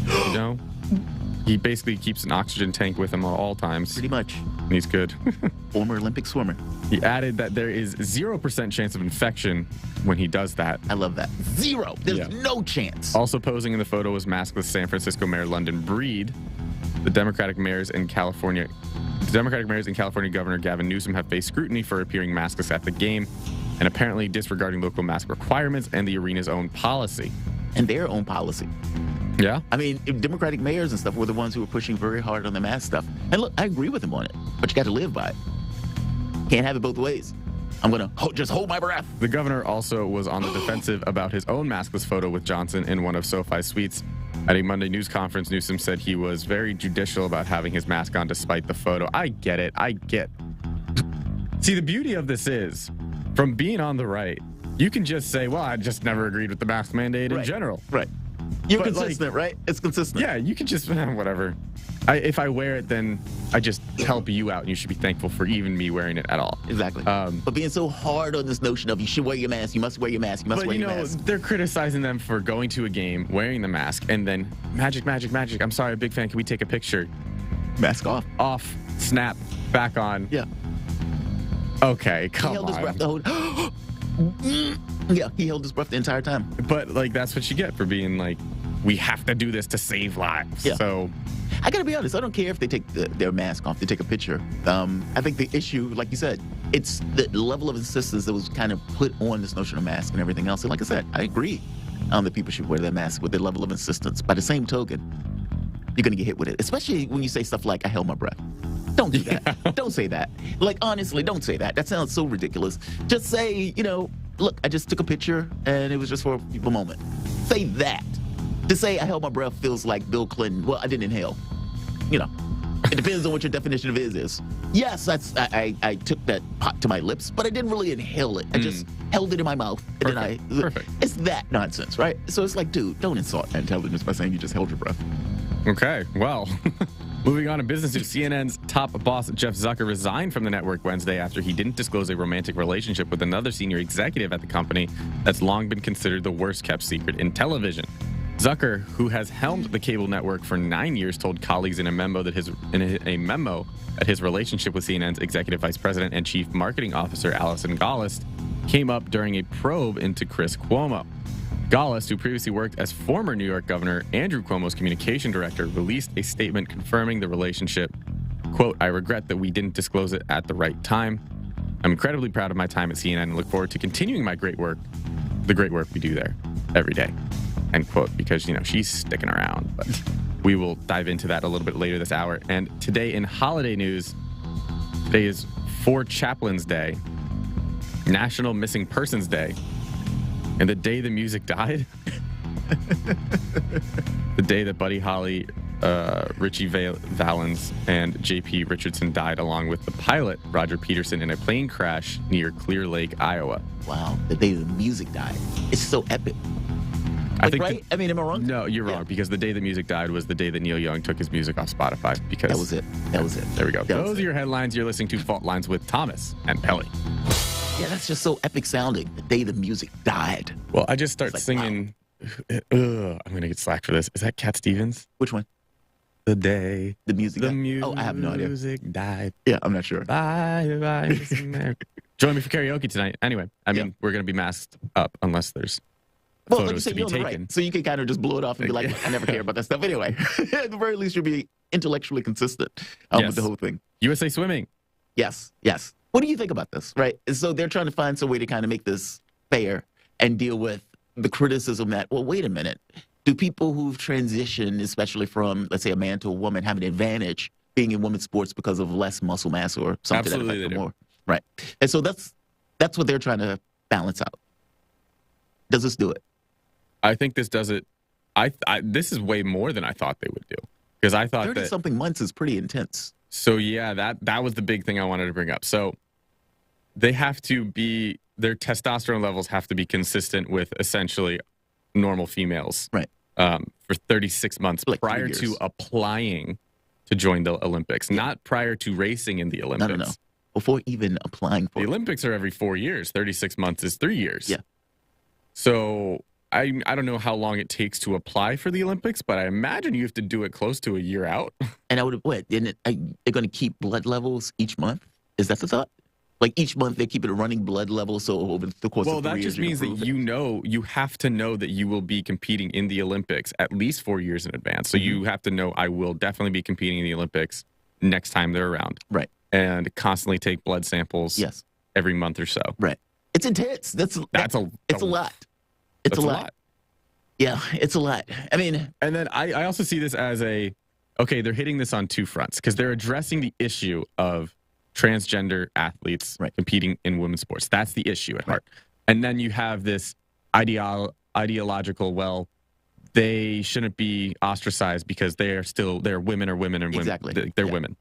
You know? He basically keeps an oxygen tank with him at all times. Pretty much. And he's good. Former Olympic swimmer. He added that there is 0% chance of infection when he does that. I love that. 0. There's no chance. Also posing in the photo was maskless San Francisco Mayor London Breed. The Democratic mayors in California Governor Gavin Newsom have faced scrutiny for appearing maskless at the game and apparently disregarding local mask requirements and the arena's own policy. And their own policy. Yeah. I mean, Democratic mayors and stuff were the ones who were pushing very hard on the mask stuff. And look, I agree with them on it, but you got to live by it. Can't have it both ways. I'm going to just hold my breath. The governor also was on the defensive about his own maskless photo with Johnson in one of SoFi's suites. At a Monday news conference, Newsom said he was very judicial about having his mask on despite the photo. I get it. See, the beauty of this is, from being on the right, you can just say, well, I just never agreed with the mask mandate in general. Right. You're consistent, right? It's consistent. Yeah, you can just, whatever. If I wear it, then I just help you out, and you should be thankful for even me wearing it at all. Exactly. But being so hard on this notion of you should wear your mask, you must wear your mask, you must wear your mask. They're criticizing them for going to a game, wearing the mask, and then magic. I'm sorry, big fan. Can we take a picture? Mask off. Off. Snap. Back on. Yeah. Okay, come on. He held his breath the whole... Yeah, he held his breath the entire time. But, that's what you get for being we have to do this to save lives. Yeah. So... I gotta be honest, I don't care if they take their mask off to take a picture. I think the issue, like you said, it's the level of insistence that was kind of put on this notion of mask and everything else. And like I said, I agree that people should wear their mask with their level of insistence. By the same token, you're gonna get hit with it, especially when you say stuff like, I held my breath. Don't do that. Don't say that. Honestly, don't say that. That sounds so ridiculous. Just say, look, I just took a picture and it was just for a people moment. Say that. To say I held my breath feels like Bill Clinton. Well, I didn't inhale. It depends on what your definition of is. Yes, I took that pot to my lips, but I didn't really inhale it. I just held it in my mouth. And Perfect. It's that nonsense, right? So it's like, dude, don't insult intelligence by saying you just held your breath. Okay, well, moving on to business news, CNN's top boss, Jeff Zucker, resigned from the network Wednesday after he didn't disclose a romantic relationship with another senior executive at the company that's long been considered the worst-kept secret in television. Zucker, who has helmed the cable network for 9 years, told colleagues in a memo that his relationship with CNN's executive vice president and chief marketing officer, Allison Gollust, came up during a probe into Chris Cuomo. Gollust, who previously worked as former New York Governor Andrew Cuomo's communication director, released a statement confirming the relationship. Quote, I regret that we didn't disclose it at the right time. I'm incredibly proud of my time at CNN and look forward to continuing the great work we do there every day. End quote, because, she's sticking around. But We will dive into that a little bit later this hour. And today in holiday news, today is For Chaplains Day, National Missing Persons Day, and the day the music died. The day that Buddy Holly, Richie Valens, and J.P. Richardson died, along with the pilot, Roger Peterson, in a plane crash near Clear Lake, Iowa. Wow, the day the music died. It's so epic. I think right? I mean, am I wrong? No, you're wrong, because the day the music died was the day that Neil Young took his music off Spotify. Because that was it. That was it. There we go. Those are your headlines. You're listening to Fault Lines with Thomas and Pelly. Yeah, that's just so epic sounding. The day the music died. Well, I just start singing. Wow. I'm going to get slack for this. Is that Cat Stevens? Which one? The day the music died. Oh, I have no idea. Music died. Yeah, I'm not sure. Bye. Join me for karaoke tonight. Anyway, I mean, we're going to be masked up unless there's photos like you said, to be taken. right. So you can kind of just blow it off and be like, I never care about that stuff anyway. At the very least, you'll be intellectually consistent with the whole thing. USA Swimming. Yes. What do you think about this, right? So they're trying to find some way to kind of make this fair and deal with the criticism that, well, wait a minute. Do people who've transitioned, especially from, let's say, a man to a woman, have an advantage being in women's sports because of less muscle mass or something that affects them more? Right. And so that's what they're trying to balance out. Does this do it? I think this does it. This is way more than I thought they would do, because I thought 30-something months is pretty intense. So yeah, that was the big thing I wanted to bring up. So they have to be, their testosterone levels have to be consistent with essentially normal females, right? For 36 months prior to applying to join the Olympics, not prior to racing in the Olympics. No. Before even applying for the Olympics are every 4 years. 36 months is 3 years. Yeah. So I don't know how long it takes to apply for the Olympics, but I imagine you have to do it close to a year out. And they're going to keep blood levels each month? Is that the thought? Like each month they keep it a running blood level, so over the course of 3 years. Well, that just means that you have to know that you will be competing in the Olympics at least 4 years in advance. So you have to know, I will definitely be competing in the Olympics next time they're around. Right. And constantly take blood samples every month or so. Right. It's intense. It's a lot. It's a lot. Yeah, it's a lot. I mean, and then I also see this as okay, they're hitting this on two fronts, because they're addressing the issue of transgender athletes competing in women's sports. That's the issue at heart. And then you have this ideological, well, they shouldn't be ostracized because they're women or women and women. Exactly. They're women.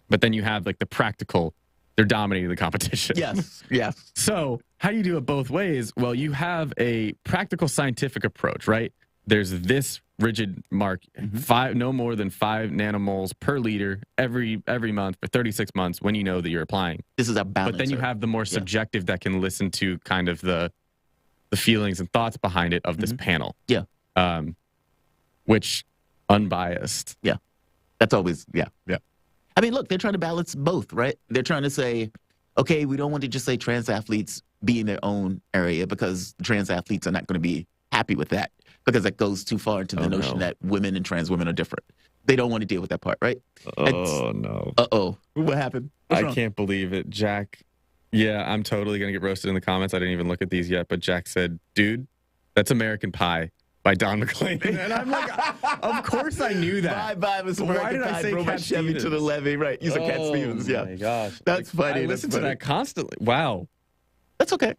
But then you have like the practical, they're dominating the competition. Yes. So how do you do it both ways? Well, you have a practical scientific approach, right? There's this rigid mark, no more than 5 nanomoles per liter every month for 36 months when you know that you're applying. This is a balance. But then you have the more subjective that can listen to kind of the feelings and thoughts behind it of this panel. Yeah. Which unbiased. Yeah. That's always, yeah. I mean, look, they're trying to balance both, right? They're trying to say, okay, we don't want to just say trans athletes be in their own area, because trans athletes are not going to be happy with that, because that goes too far into the notion that women and trans women are different. They don't want to deal with that part, right? No. Uh-oh. What happened? I can't believe it. Jack, I'm totally going to get roasted in the comments. I didn't even look at these yet, but Jack said, dude, that's American Pie by Don McLean. And I'm like, of course I knew that. Bye, Miss American Pie. Why did I say Cat Chevy Stevens to the levee? Right, you said Cat Stevens, Oh, my gosh. That's funny. I listen to that constantly. Wow. That's okay.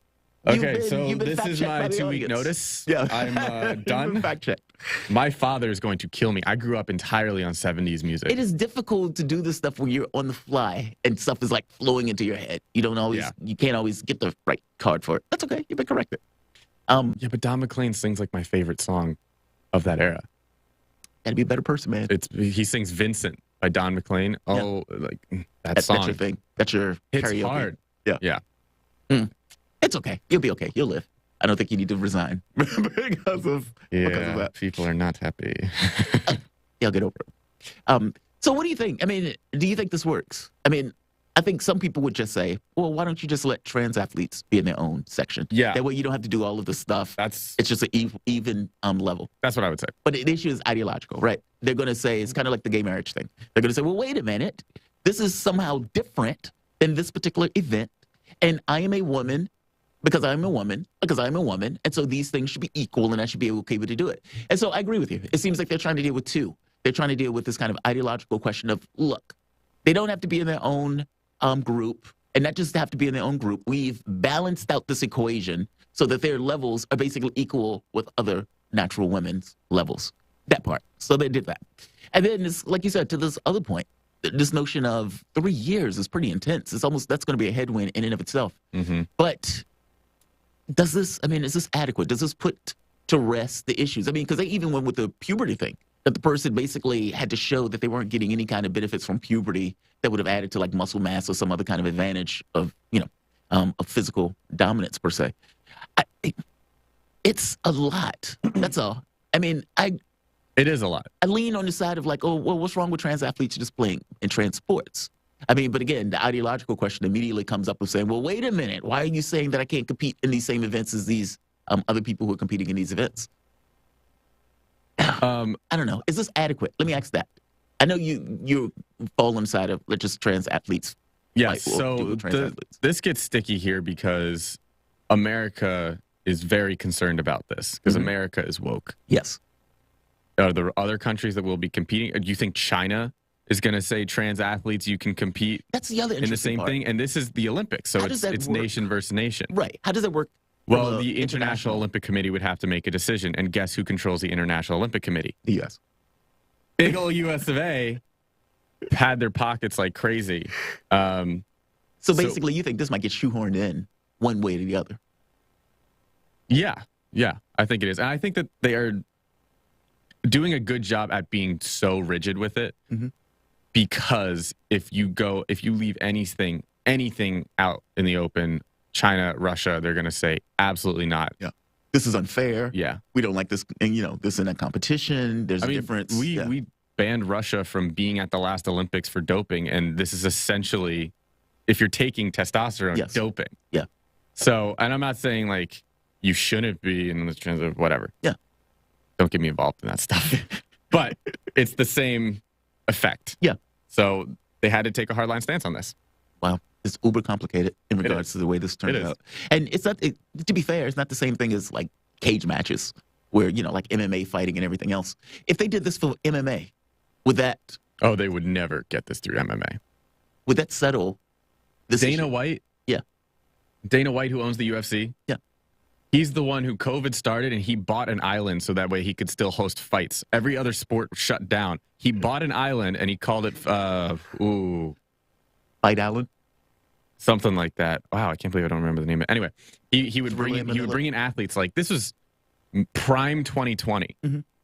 Okay, so this is my 2-week notice. Yeah. I'm done. Fact check. My father is going to kill me. I grew up entirely on 70s music. It is difficult to do this stuff when you're on the fly and stuff is like flowing into your head. You don't always, you can't always get the right card for it. That's okay. You've been corrected. Yeah, but Don McLean sings like my favorite song of that era. Gotta be a better person, man. He sings Vincent by Don McLean. Oh, like that song. That's your thing. That's your It's karaoke. hard. Yeah. It's okay. You'll be okay. You'll live. I don't think you need to resign because of that. People are not happy. I'll get over it. So what do you think? I mean, do you think this works? I mean, I think some people would just say, well, why don't you just let trans athletes be in their own section? Yeah. That way you don't have to do all of this stuff. It's just an even level. That's what I would say. But the issue is ideological, right? They're going to say, it's kind of like the gay marriage thing. They're going to say, well, wait a minute. This is somehow different than this particular event. And I am a woman because I'm a woman, and so these things should be equal, and I should be okay to do it. And so I agree with you. It seems like they're trying to deal with two. They're trying to deal with this kind of ideological question of, look, they don't have to be in their own group, and not just have to be in their own group. We've balanced out this equation so that their levels are basically equal with other natural women's levels. That part. So they did that. And then, like you said, to this other point, this notion of 3 years is pretty intense. It's almost, that's going to be a headwind in and of itself. But is this adequate? Does this put to rest the issues? I mean, because they even went with the puberty thing, that the person basically had to show that they weren't getting any kind of benefits from puberty that would have added to like muscle mass or some other kind of advantage of, of physical dominance per se. It's a lot. That's all. I mean, it is a lot. I lean on the side of like, oh, well, what's wrong with trans athletes just playing in trans sports? I mean, but again, the ideological question immediately comes up with saying, well, wait a minute. Why are you saying that I can't compete in these same events as these other people who are competing in these events? I don't know. Is this adequate? Let me ask that. I know you fall on the side of just trans athletes. Yes. So this gets sticky here because America is very concerned about this because America is woke. Yes. Are there other countries that will be competing? Do you think China is going to say trans athletes, you can compete? That's the other in the same part. Thing? And this is the Olympics, so it's nation versus nation. Right. How does that work? Well, the International Olympic Committee would have to make a decision, and guess who controls the International Olympic Committee? The U.S. Big old U.S. of A. Had their pockets like crazy. So basically, you think this might get shoehorned in one way or the other? Yeah, I think it is. And I think that they are doing a good job at being so rigid with it because if you leave anything out in the open, China, Russia, they're going to say absolutely not. Yeah. This is unfair. Yeah. We don't like this. And, this in a competition. There's a difference. We banned Russia from being at the last Olympics for doping. And this is essentially, if you're taking testosterone, doping. Yeah. So, and I'm not saying like you shouldn't be in the terms of whatever. Yeah. Don't get me involved in that stuff. But it's the same effect. Yeah. So they had to take a hardline stance on this. Wow. It's uber complicated in regards to the way this turned out. And it's not, to be fair, it's not the same thing as like cage matches where, like MMA fighting and everything else. If they did this for MMA, would that... Oh, they would never get this through MMA. Would that settle this Dana issue? White? Yeah. Dana White, who owns the UFC? Yeah. He's the one who COVID started, and he bought an island so that way he could still host fights. Every other sport shut down. He bought an island, and he called it, Fight Island? Something like that. Wow, I can't believe I don't remember the name of it. Anyway, he would bring in athletes. Like, this was prime 2020.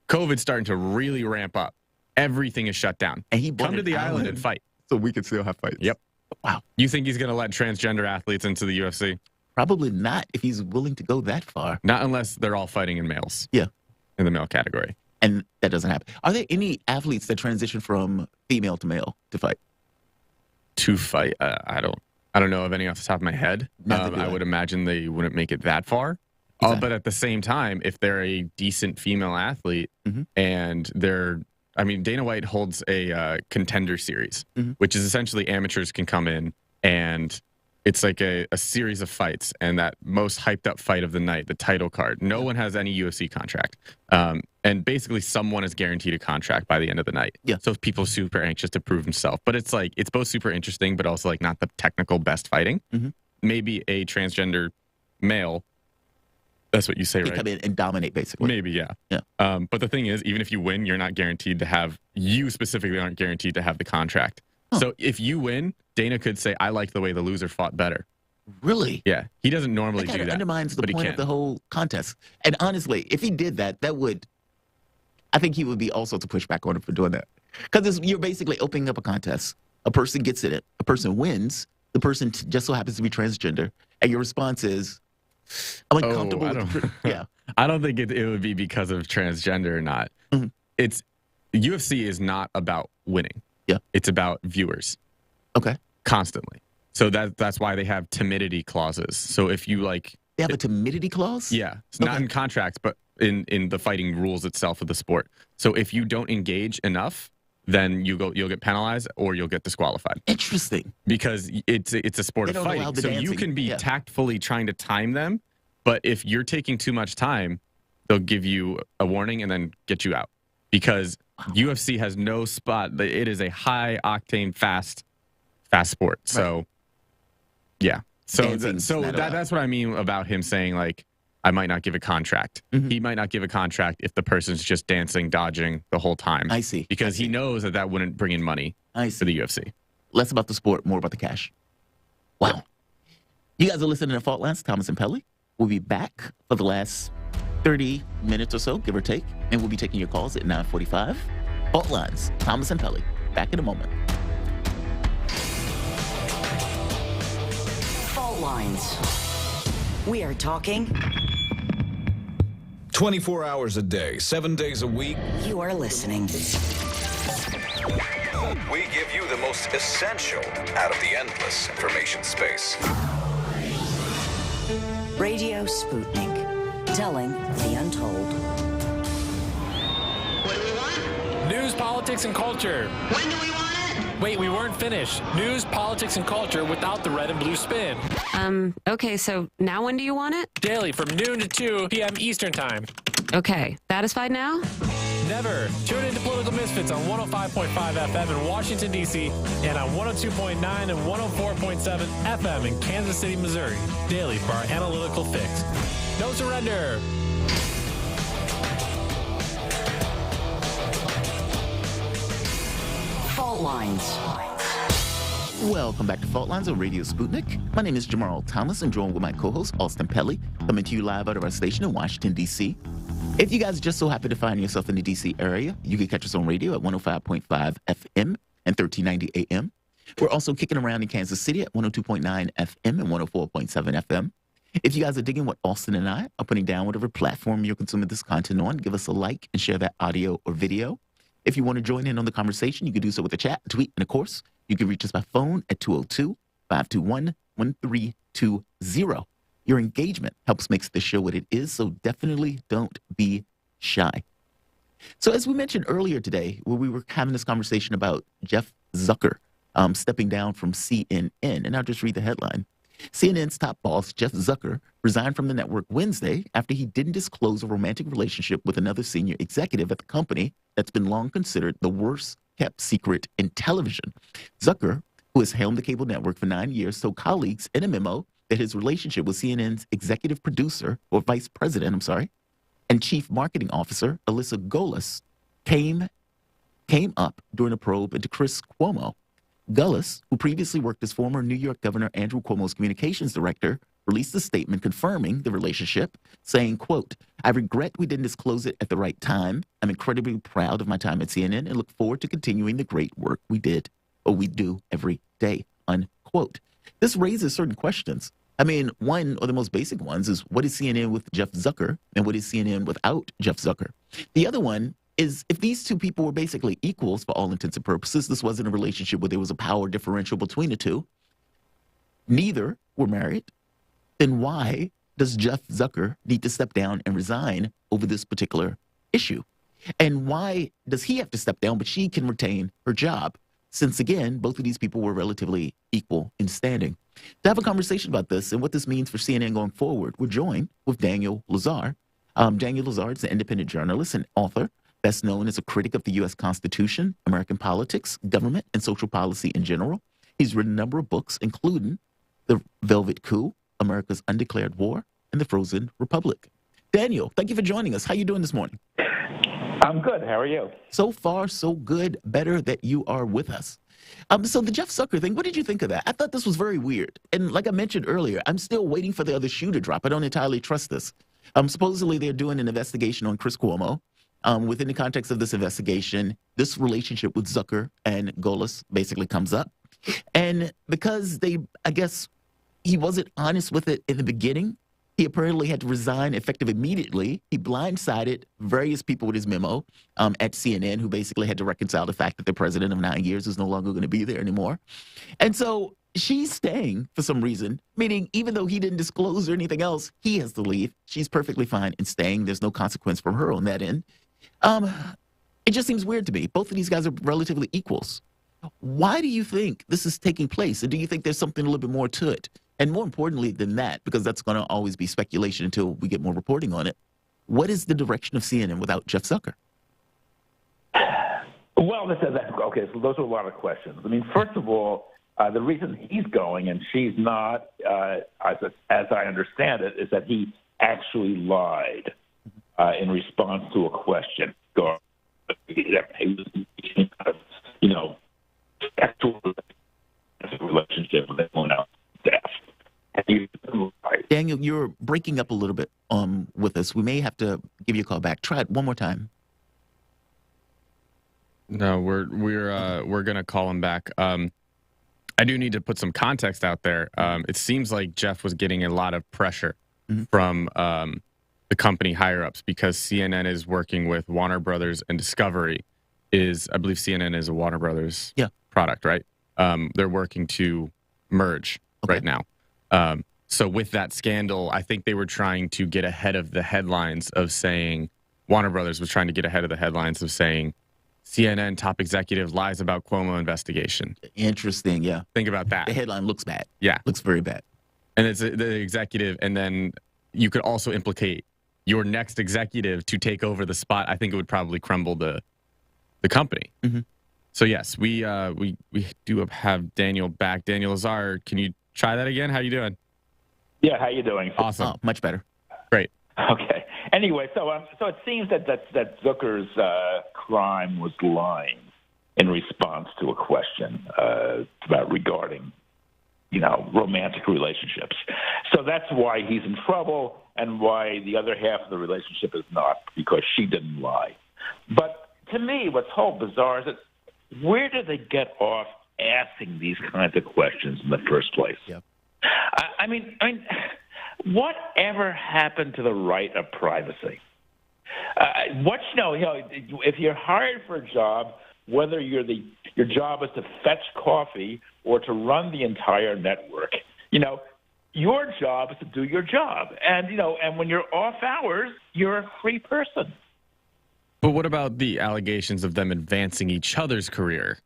COVID's starting to really ramp up. Everything is shut down. And he come to the island and fight. So we could still have fights. Yep. Wow. You think he's going to let transgender athletes into the UFC? Probably not if he's willing to go that far. Not unless they're all fighting in males. Yeah. In the male category. And that doesn't happen. Are there any athletes that transition from female to male to fight? To fight? I don't know of any off the top of my head. I would imagine they wouldn't make it that far. Exactly. But at the same time, if they're a decent female athlete and Dana White holds a contender series, which is essentially amateurs can come in and it's like a series of fights, and that most hyped up fight of the night, the title card. No one has any UFC contract. And basically someone is guaranteed a contract by the end of the night. Yeah. So people super anxious to prove himself. But it's like, it's both super interesting, but also like not the technical best fighting. Maybe a transgender male, that's what you say, right? Come in and dominate, basically. Maybe, yeah. But the thing is, even if you win, you specifically aren't guaranteed to have the contract. So if you win, Dana could say, I like the way the loser fought better. Really? Yeah. He doesn't normally do that. That undermines the point of the whole contest. And honestly, if he did that, I think he would be all sorts of pushback on him for doing that. Because you're basically opening up a contest. A person gets in it. A person wins. The person just so happens to be transgender. And your response is, I'm uncomfortable yeah. I don't think it would be because of transgender or not. UFC is not about winning. Yeah. It's about viewers. Okay. Constantly. So that's why they have timidity clauses. So if you like... They have a timidity clause? Yeah. It's not in contracts, but in the fighting rules itself of the sport. So if you don't engage enough, then you'll get penalized or you'll get disqualified. Interesting. Because it's a sport of fighting. So you can be tactfully trying to time them, but if you're taking too much time, they'll give you a warning and then get you out. Because UFC has no spot. It is a high-octane, fast sport. So, yeah. So that's what I mean about him saying, like, I might not give a contract. He might not give a contract if the person's just dancing, dodging the whole time. I see. Because he knows that wouldn't bring in money for the UFC. Less about the sport, more about the cash. Wow. You guys are listening to Fault Lines, Thomas and Pelly. We'll be back for the last 30 minutes or so, give or take, and we'll be taking your calls at 9:45. Fault Lines, Thomas and Pelly. Back in a moment. Fault Lines. We are talking 24 hours a day, 7 days a week. You are listening. We give you the most essential out of the endless information space. Radio Sputnik, telling the untold. What do we want? News, politics, and culture. When do we want it? Wait, we weren't finished. News, politics, and culture without the red and blue spin. Okay, so now when do you want it? Daily from noon to 2 p.m. Eastern Time. Okay, satisfied now? Never. Tune into Political Misfits on 105.5 FM in Washington, D.C. and on 102.9 and 104.7 FM in Kansas City, Missouri. Daily for our analytical fix. No surrender. Fault Lines. Welcome back to Fault Lines on Radio Sputnik. My name is Jamarl Thomas, and joined with my co-host, Austin Pelly, coming to you live out of our station in Washington, D.C. If you guys just so happen to find yourself in the D.C. area, you can catch us on radio at 105.5 FM and 1390 AM. We're also kicking around in Kansas City at 102.9 FM and 104.7 FM. If you guys are digging what Austin and I are putting down, whatever platform you're consuming this content on, give us a like and share that audio or video. If you want to join in on the conversation, you can do so with a chat, tweet, and of course, you can reach us by phone at 202-521-1320. Your engagement helps make the show what it is, so definitely don't be shy. So as we mentioned earlier today, where we were having this conversation about Jeff Zucker stepping down from CNN, and I'll just read the headline. CNN's top boss, Jeff Zucker, resigned from the network Wednesday after he didn't disclose a romantic relationship with another senior executive at the company that's been long considered the worst-kept secret in television. Zucker, who has helmed the cable network for 9 years, told colleagues in a memo that his relationship with CNN's executive producer, or vice president, and chief marketing officer, Alyssa Golis, came up during a probe into Chris Cuomo. Gullis, who previously worked as former New York Governor Andrew Cuomo's communications director, released a statement confirming the relationship, saying, quote, I regret we didn't disclose it at the right time. I'm incredibly proud of my time at CNN and look forward to continuing the great work we do every day, unquote. This raises certain questions. I mean, one of the most basic ones is, what is CNN with Jeff Zucker and what is CNN without Jeff Zucker? The other one is, if these two people were basically equals for all intents and purposes, this wasn't a relationship where there was a power differential between the two, neither were married, then why does Jeff Zucker need to step down and resign over this particular issue? And why does he have to step down, but she can retain her job? Since, again, both of these people were relatively equal in standing. To have a conversation about this and what this means for CNN going forward, we're joined with Daniel Lazar. Daniel Lazar is an independent journalist and author, best known as a critic of the U.S. Constitution, American politics, government, and social policy in general. He's written a number of books, including The Velvet Coup, America's Undeclared War, and The Frozen Republic. Daniel, thank you for joining us. How are you doing this morning? I'm good. How are you? So far, so good. Better that you are with us. So the Jeff Zucker thing, what did you think of that? I thought this was very weird. And like I mentioned earlier, I'm still waiting for the other shoe to drop. I don't entirely trust this. Supposedly, they're doing an investigation on Chris Cuomo. Within the context of this investigation, this relationship with Zucker and Golis basically comes up. And because I guess he wasn't honest with it in the beginning, he apparently had to resign effective immediately. He blindsided various people with his memo at CNN, who basically had to reconcile the fact that the president of 9 years is no longer going to be there anymore. And so she's staying for some reason, meaning even though he didn't disclose or anything else, he has to leave. She's perfectly fine in staying. There's no consequence from her on that end. It just seems weird to me. Both of these guys are relatively equals. Why do you think this is taking place? And do you think there's something a little bit more to it? And more importantly than that, because that's going to always be speculation until we get more reporting on it, what is the direction of CNN without Jeff Zucker? Well, okay, so those are a lot of questions. I mean, first of all, the reason he's going and she's not, as I understand it, is that he actually lied in response to a question. Actual relationship with everyone else staff. Daniel, you're breaking up a little bit with us. We may have to give you a call back. Try it one more time. No, we're gonna call him back. I do need to put some context out there. It seems like Jeff was getting a lot of pressure from the company higher ups because CNN is working with Warner Brothers and Discovery. I believe CNN is a Warner Brothers product, right? They're working to merge right now. So with that scandal, I think they were trying to get ahead of the headlines of saying Warner Brothers was trying to get ahead of the headlines of saying CNN top executive lies about Cuomo investigation. Interesting, yeah. Think about that. The headline looks bad. Yeah. Looks very bad. And it's the executive, and then you could also implicate your next executive to take over the spot. I think it would probably crumble the company. So yes, we do have Daniel back. Daniel Lazar, can you try that again? How you doing? Yeah, how you doing? Awesome. Oh, much better. Great. Okay. Anyway, so it seems that Zucker's crime was lying in response to a question regarding, romantic relationships. So that's why he's in trouble, and why the other half of the relationship is not, because she didn't lie. But to me, what's so bizarre is that where did they get off asking these kinds of questions in the first place? Yep. I mean, whatever happened to the right of privacy? If you're hired for a job, whether your job is to fetch coffee or to run the entire network, your job is to do your job, and when you're off hours, you're a free person. But what about the allegations of them advancing each other's career?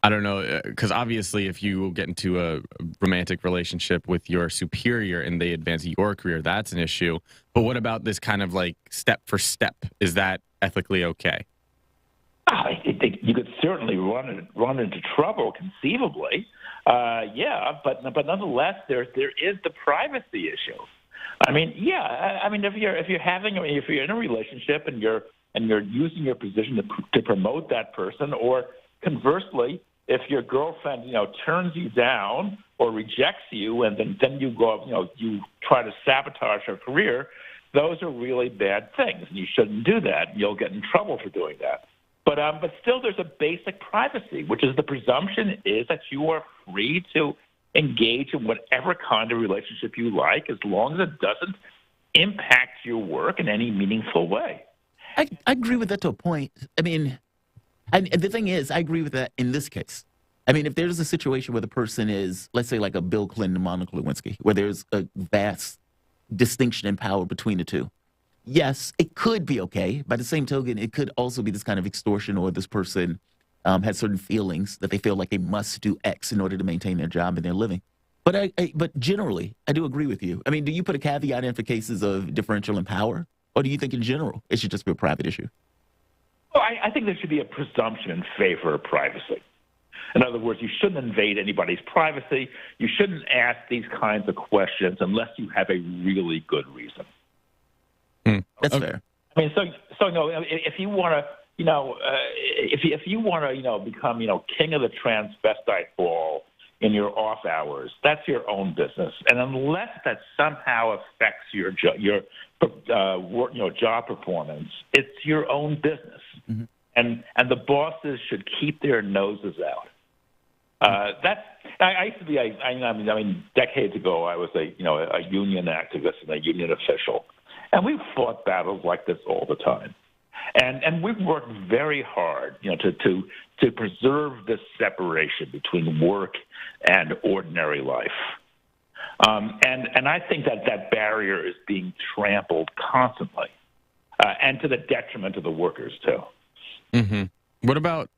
I don't know, because obviously if you get into a romantic relationship with your superior and they advance your career, that's an issue. But what about this kind of like step for step? Is that ethically okay? I think you could certainly run into trouble, conceivably. But nonetheless, there is the privacy issue. I mean, if you're in a relationship and you're using your position to promote that person, or conversely, if your girlfriend, turns you down or rejects you, and then you go, you try to sabotage her career, those are really bad things, and you shouldn't do that. You'll get in trouble for doing that. But still, there's a basic privacy, which is the presumption is that you are free to engage in whatever kind of relationship you like, as long as it doesn't impact your work in any meaningful way. I agree with that to a point. I mean, the thing is, I agree with that in this case. I mean, if there's a situation where the person is, let's say, like a Bill Clinton and Monica Lewinsky, where there's a vast distinction in power between the two, yes, it could be okay. By the same token, it could also be this kind of extortion, or this person has certain feelings that they feel like they must do X in order to maintain their job and their living. But but generally, I do agree with you. I mean, do you put a caveat in for cases of differential in power? Or do you think in general it should just be a private issue? Well, I think there should be a presumption in favor of privacy. In other words, you shouldn't invade anybody's privacy. You shouldn't ask these kinds of questions unless you have a really good reason. That's fair. I mean, if you want to, if you want to, become, king of the transvestite ball in your off hours, that's your own business. And unless that somehow affects your job performance, it's your own business. Mm-hmm. And the bosses should keep their noses out. I used to be. I mean, decades ago, I was a union activist and a union official, and we fought battles like this all the time. And we've worked very hard, to preserve this separation between work and ordinary life. And I think that barrier is being trampled constantly, and to the detriment of the workers too. Mm-hmm. What about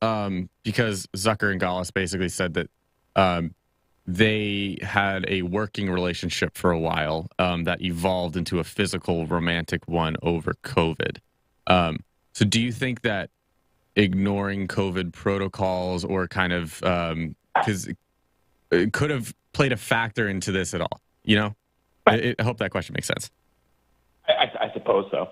because Zucker and Gaulis basically said that they had a working relationship for a while that evolved into a physical romantic one over COVID. So do you think that ignoring COVID protocols or kind of because it could have played a factor into this at all? You know, I hope that question makes sense. I suppose so.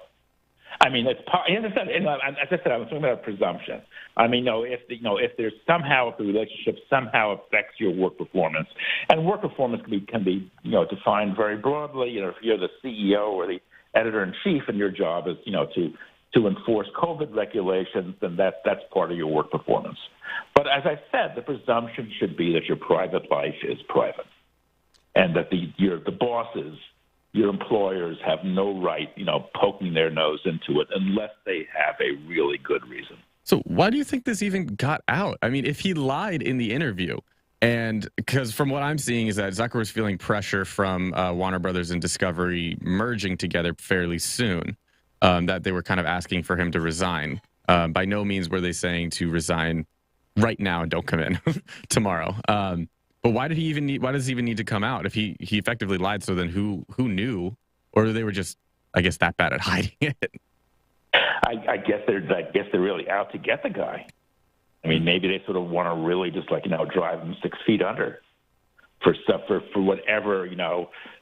I mean, it's part. As I said, I was talking about a presumption. I mean, if there's somehow, if the relationship somehow affects your work performance, and work performance can be defined very broadly. If you're the CEO or the editor in chief, and your job is to enforce COVID regulations, then that's part of your work performance. But as I said, the presumption should be that your private life is private, and that the bosses, your employers, have no right, poking their nose into it unless they have a really good reason. So why do you think this even got out? I mean, if he lied in the interview, and because from what I'm seeing is that Zucker was feeling pressure from Warner Brothers and Discovery merging together fairly soon, that they were kind of asking for him to resign. By no means were they saying to resign right now and don't come in tomorrow. But why does he even need to come out if he effectively lied? So then who knew, or they were just, I guess, that bad at hiding it? I guess they're really out to get the guy. I mean, maybe they sort of want to really just drive him 6 feet under for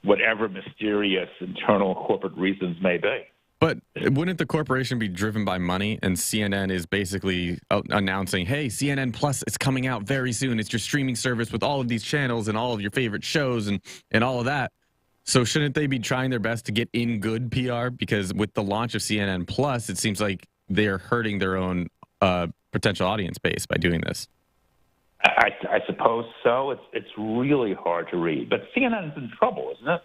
whatever mysterious internal corporate reasons may be. But wouldn't the corporation be driven by money? And CNN is basically announcing, hey, CNN Plus is coming out very soon. It's your streaming service with all of these channels and all of your favorite shows and all of that. So shouldn't they be trying their best to get in good PR? Because with the launch of CNN Plus, it seems like they're hurting their own potential audience base by doing this. I suppose so. It's really hard to read. But CNN is in trouble, isn't it?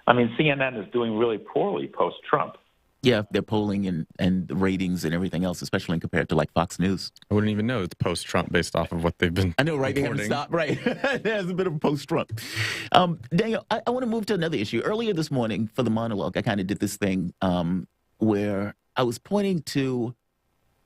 I mean, CNN is doing really poorly post-Trump. Yeah, their polling and the ratings and everything else, especially compared to like Fox News. I wouldn't even know it's post-Trump based off of what they've been. I know, right? Reporting. They haven't stopped, right? There's a bit of a post-Trump. Daniel, I want to move to another issue. Earlier this morning for the monologue, I kind of did this thing where I was pointing to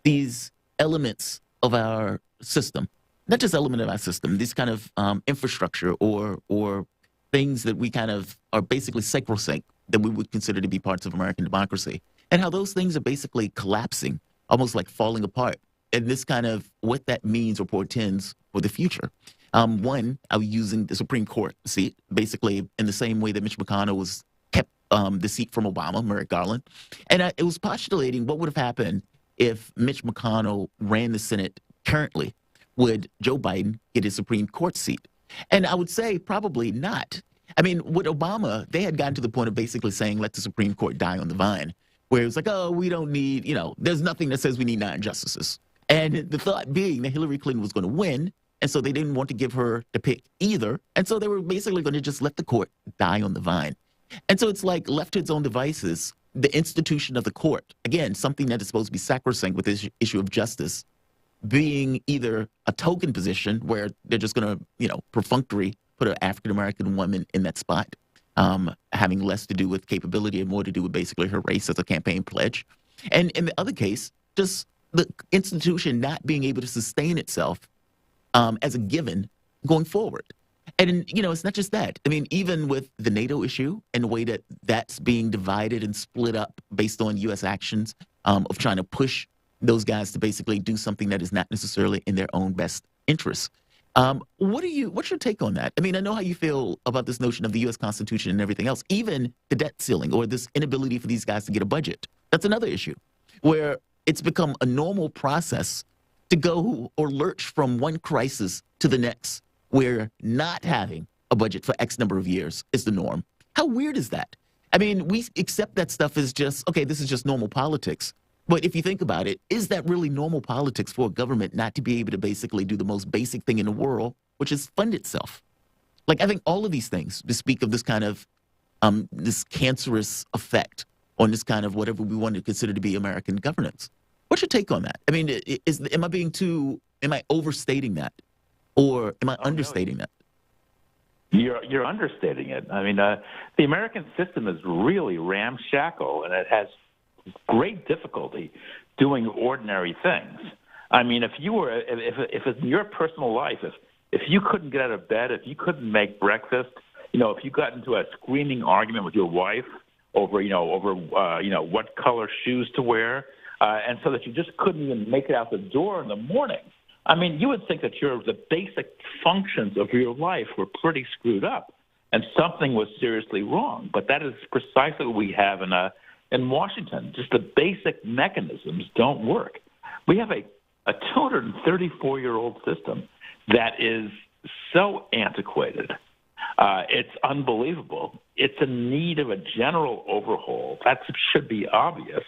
these elements of our system, not just element of our system, these kind of infrastructure or things that we kind of are basically sacrosanct that we would consider to be parts of American democracy, and how those things are basically collapsing, almost like falling apart, and this kind of what that means or portends for the future. One, I was using the Supreme Court seat, basically in the same way that Mitch McConnell was kept the seat from Obama, Merrick Garland, and it was postulating what would have happened if Mitch McConnell ran the Senate currently. Would Joe Biden get his Supreme Court seat? And I would say probably not. I mean, with Obama, they had gotten to the point of basically saying, let the Supreme Court die on the vine, where it was like, oh, we don't need, there's nothing that says we need 9 justices. And the thought being that Hillary Clinton was going to win, and so they didn't want to give her the pick either. And so they were basically going to just let the court die on the vine. And so it's like left to its own devices, the institution of the court, again, something that is supposed to be sacrosanct with this issue of justice, being either a token position where they're just going to, perfunctory put an African-American woman in that spot, having less to do with capability and more to do with basically her race as a campaign pledge. And in the other case, just the institution not being able to sustain itself as a given going forward. And, it's not just that. I mean, even with the NATO issue and the way that that's being divided and split up based on U.S. actions of trying to push those guys to basically do something that is not necessarily in their own best interests. What's your take on that? I mean, I know how you feel about this notion of the U.S. Constitution and everything else, even the debt ceiling or this inability for these guys to get a budget. That's another issue where it's become a normal process to go or lurch from one crisis to the next, where not having a budget for X number of years is the norm. How weird is that? I mean, we accept that stuff as just, okay, this is just normal politics. But if you think about it, is that really normal politics for a government not to be able to basically do the most basic thing in the world, which is fund itself? Like, I think all of these things to speak of this kind of this cancerous effect on this kind of whatever we want to consider to be American governance. What's your take on that? I mean, am I overstating that, or am I understating that? You're understating it. I mean, the American system is really ramshackle, and it has great difficulty doing ordinary things. I mean, if in your personal life, if you couldn't get out of bed, if you couldn't make breakfast, if you got into a screaming argument with your wife over what color shoes to wear, and so that you just couldn't even make it out the door in the morning. I mean, you would think that the basic functions of your life were pretty screwed up, and something was seriously wrong. But that is precisely what we have in Washington. Just the basic mechanisms don't work. We have a 234-year-old system that is so antiquated. It's unbelievable. It's in need of a general overhaul. That should be obvious.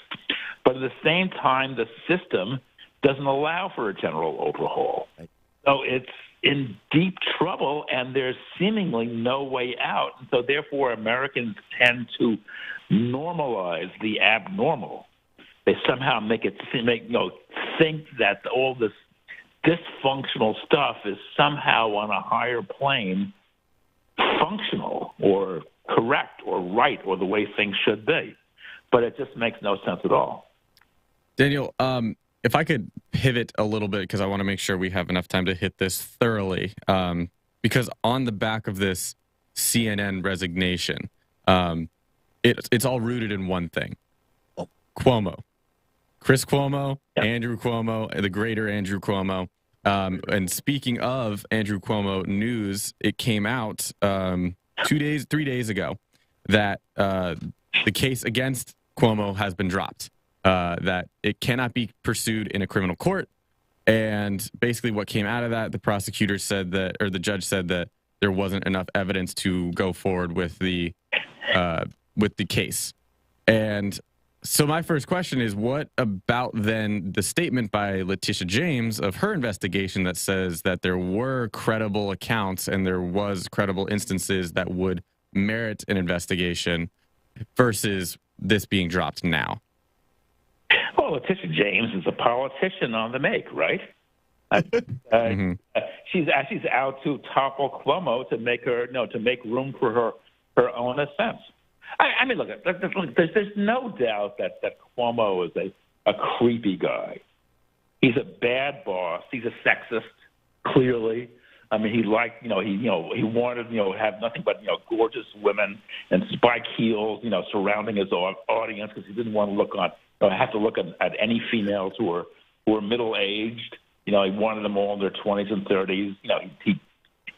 But at the same time, the system doesn't allow for a general overhaul. So it's in deep trouble, and there's seemingly no way out. And so therefore, Americans tend to normalize the abnormal. They somehow think that all this dysfunctional stuff is somehow on a higher plane, functional or correct or right or the way things should be. But it just makes no sense at all. Daniel, if I could pivot a little bit, because I want to make sure we have enough time to hit this thoroughly, because on the back of this CNN resignation, it's all rooted in one thing. Cuomo. Chris Cuomo, Andrew Cuomo, the greater Andrew Cuomo. And speaking of Andrew Cuomo news, it came out 3 days ago that the case against Cuomo has been dropped, that it cannot be pursued in a criminal court. And basically what came out of that, the prosecutor said that, or the judge said that there wasn't enough evidence to go forward with the case. And so my first question is, what about then the statement by Letitia James of her investigation that says that there were credible accounts and there was credible instances that would merit an investigation versus this being dropped now? Well, Letitia James is a politician on the make, right? She's out to topple Cuomo to make room for her own ascent. I mean, look, there's no doubt that Cuomo is a creepy guy. He's a bad boss. He's a sexist, clearly. I mean, he wanted, have nothing but, gorgeous women and spike heels, surrounding his audience because he didn't want to have to look at any females who were middle-aged. He wanted them all in their 20s and 30s. He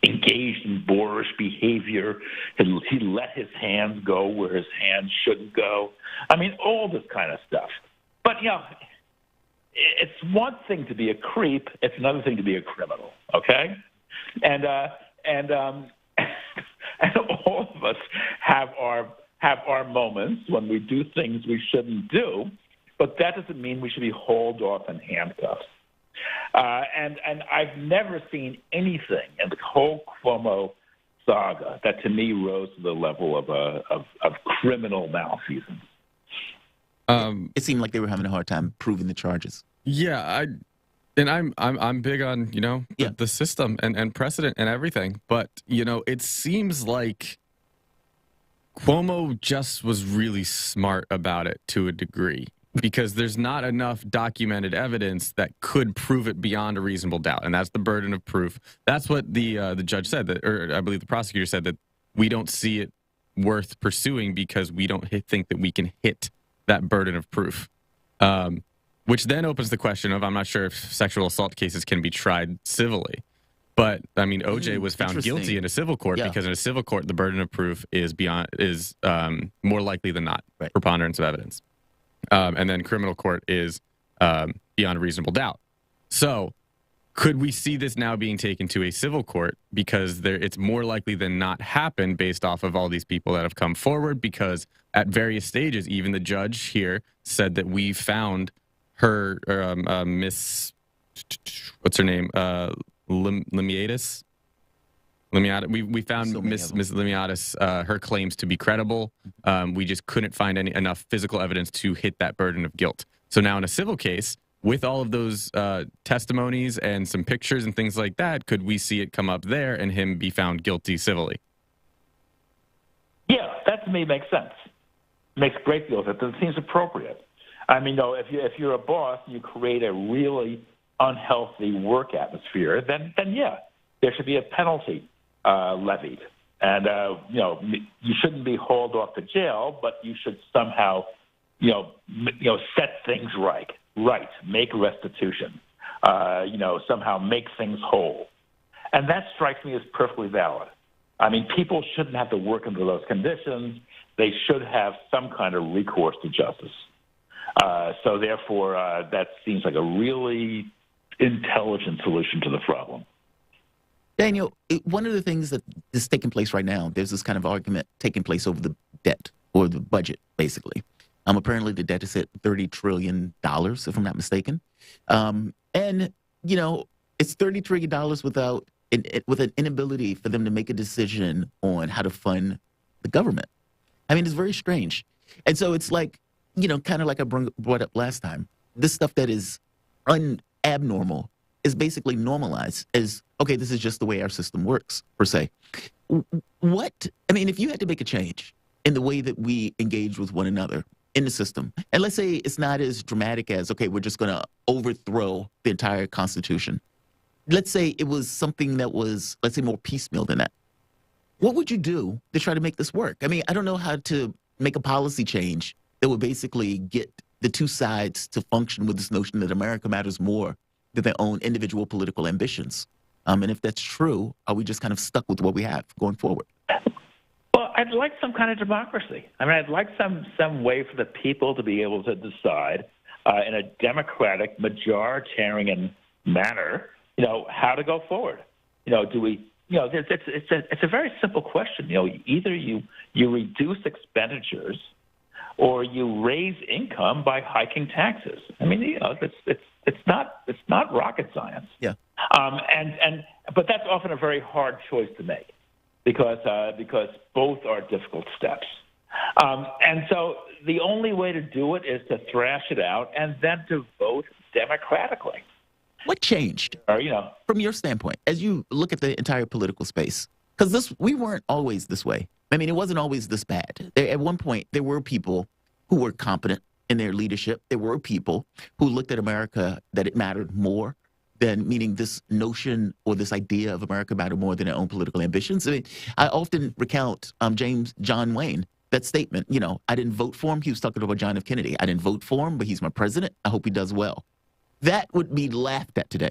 engaged in boorish behavior. He let his hands go where his hands shouldn't go. I mean, all this kind of stuff. But, it's one thing to be a creep. It's another thing to be a criminal, okay? And all of us have our moments when we do things we shouldn't do, but that doesn't mean we should be hauled off in handcuffs. And I've never seen anything in the whole Cuomo saga that to me rose to the level of criminal malfeasance. It seemed like they were having a hard time proving the charges. Yeah, I'm big on the system and precedent and everything, but it seems like Cuomo just was really smart about it to a degree, because there's not enough documented evidence that could prove it beyond a reasonable doubt, and that's the burden of proof. That's what the judge said, or I believe the prosecutor said, that we don't see it worth pursuing because we don't think that we can hit that burden of proof. Which then opens the question of, I'm not sure if sexual assault cases can be tried civilly. But, I mean, OJ was found guilty in a civil court because in a civil court, the burden of proof is more likely than not, preponderance of evidence. And then criminal court is beyond a reasonable doubt. So could we see this now being taken to a civil court because it's more likely than not happen based off of all these people that have come forward? Because at various stages, even the judge here said that we found her, Miss, what's her name? Limiatis. We found Miss Limiatis, her claims to be credible. We just couldn't find enough physical evidence to hit that burden of guilt. So now in a civil case, with all of those testimonies and some pictures and things like that, could we see it come up there and him be found guilty civilly? Yeah, that to me makes sense. Makes a great deal of sense. It seems appropriate. I mean, if you're a boss and you create a really unhealthy work atmosphere, then yeah, there should be a penalty levied. And, you shouldn't be hauled off to jail, but you should somehow set things right, make restitution, somehow make things whole. And that strikes me as perfectly valid. I mean, people shouldn't have to work under those conditions. They should have some kind of recourse to justice. So therefore, that seems like a really intelligent solution to the problem. Daniel, one of the things that is taking place right now, there's this kind of argument taking place over the debt or the budget, basically. Apparently the debt is at $30 trillion, if I'm not mistaken. And, it's $30 trillion with an inability for them to make a decision on how to fund the government. I mean, it's very strange. And so it's like, kind of like I brought up last time, this stuff that is abnormal is basically normalized as, okay, this is just the way our system works, per se. If you had to make a change in the way that we engage with one another in the system, and let's say it's not as dramatic as, okay, we're just going to overthrow the entire Constitution. Let's say it was something that was, let's say, more piecemeal than that. What would you do to try to make this work? I mean, I don't know how to make a policy change that would basically get the two sides to function with this notion that America matters more than their own individual political ambitions. And if that's true, are we just kind of stuck with what we have going forward? Well, I'd like some kind of democracy. I mean, I'd like some way for the people to be able to decide in a democratic, majoritarian manner, how to go forward. Do we, it's a very simple question. Either you reduce expenditures or you raise income by hiking taxes. I mean, it's not rocket science. Yeah. But that's often a very hard choice to make because both are difficult steps. And so the only way to do it is to thrash it out and then to vote democratically. What changed, from your standpoint, as you look at the entire political space? Because we weren't always this way. I mean, it wasn't always this bad. At one point, there were people who were competent in their leadership. There were people who looked at America that it mattered more than, meaning this notion or this idea of America mattered more than their own political ambitions. I mean, I often recount John Wayne, that statement, I didn't vote for him. He was talking about John F. Kennedy. I didn't vote for him, but he's my president. I hope he does well. That would be laughed at today.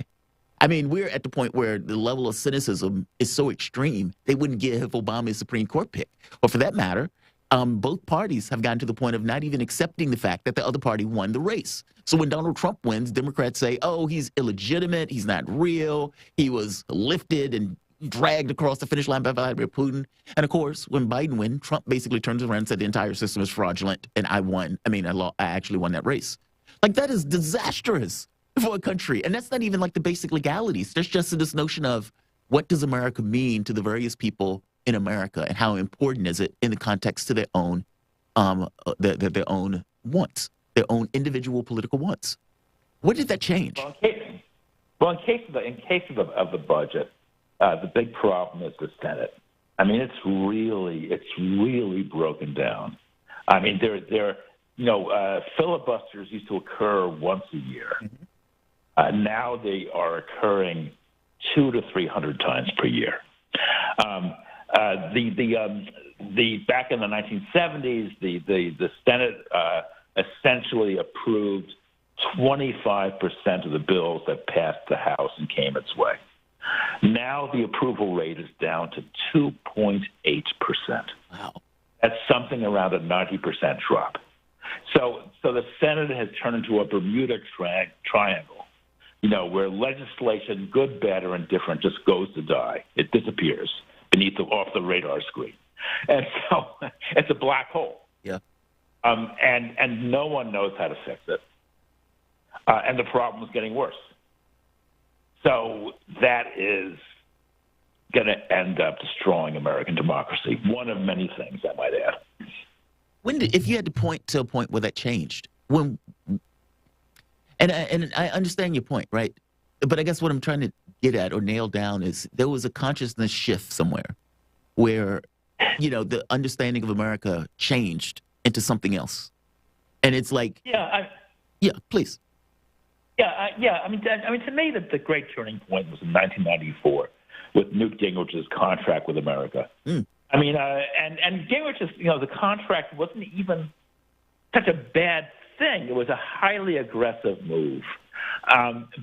I mean, we're at the point where the level of cynicism is so extreme, they wouldn't give Obama a Supreme Court pick. Or for that matter, both parties have gotten to the point of not even accepting the fact that the other party won the race. So when Donald Trump wins, Democrats say, oh, he's illegitimate, he's not real, he was lifted and dragged across the finish line by Vladimir Putin. And of course, when Biden wins, Trump basically turns around and said the entire system is fraudulent and I won. I actually won that race. Like, that is disastrous for a country. And that's not even like the basic legalities. There's just this notion of what does America mean to the various people in America and how important is it in the context to their own their own wants, their own individual political wants. What did that change? Well, in case of the budget, the big problem is the Senate. I mean, it's really broken down. I mean, filibusters used to occur once a year. Now they are occurring 200 to 300 times per year. Back in the 1970s, the Senate essentially approved 25% of the bills that passed the House and came its way. Now the approval rate is down to 2.8%. Wow. That's something around a 90% drop. So the Senate has turned into a Bermuda Triangle, where legislation, good, bad, or indifferent, just goes to die. It disappears off the radar screen. And so it's a black hole. Yeah. And no one knows how to fix it. And the problem is getting worse. So that is going to end up destroying American democracy. One of many things, I might add. If you had to point to a point where that changed, and I understand your point, right? But I guess what I'm trying to get at or nail down is there was a consciousness shift somewhere where, the understanding of America changed into something else. And it's like, yeah, please. Yeah. I mean, to me, the great turning point was in 1994 with Newt Gingrich's contract with America. I mean, and Gingrich's, the contract wasn't even such a bad thing. It was a highly aggressive move,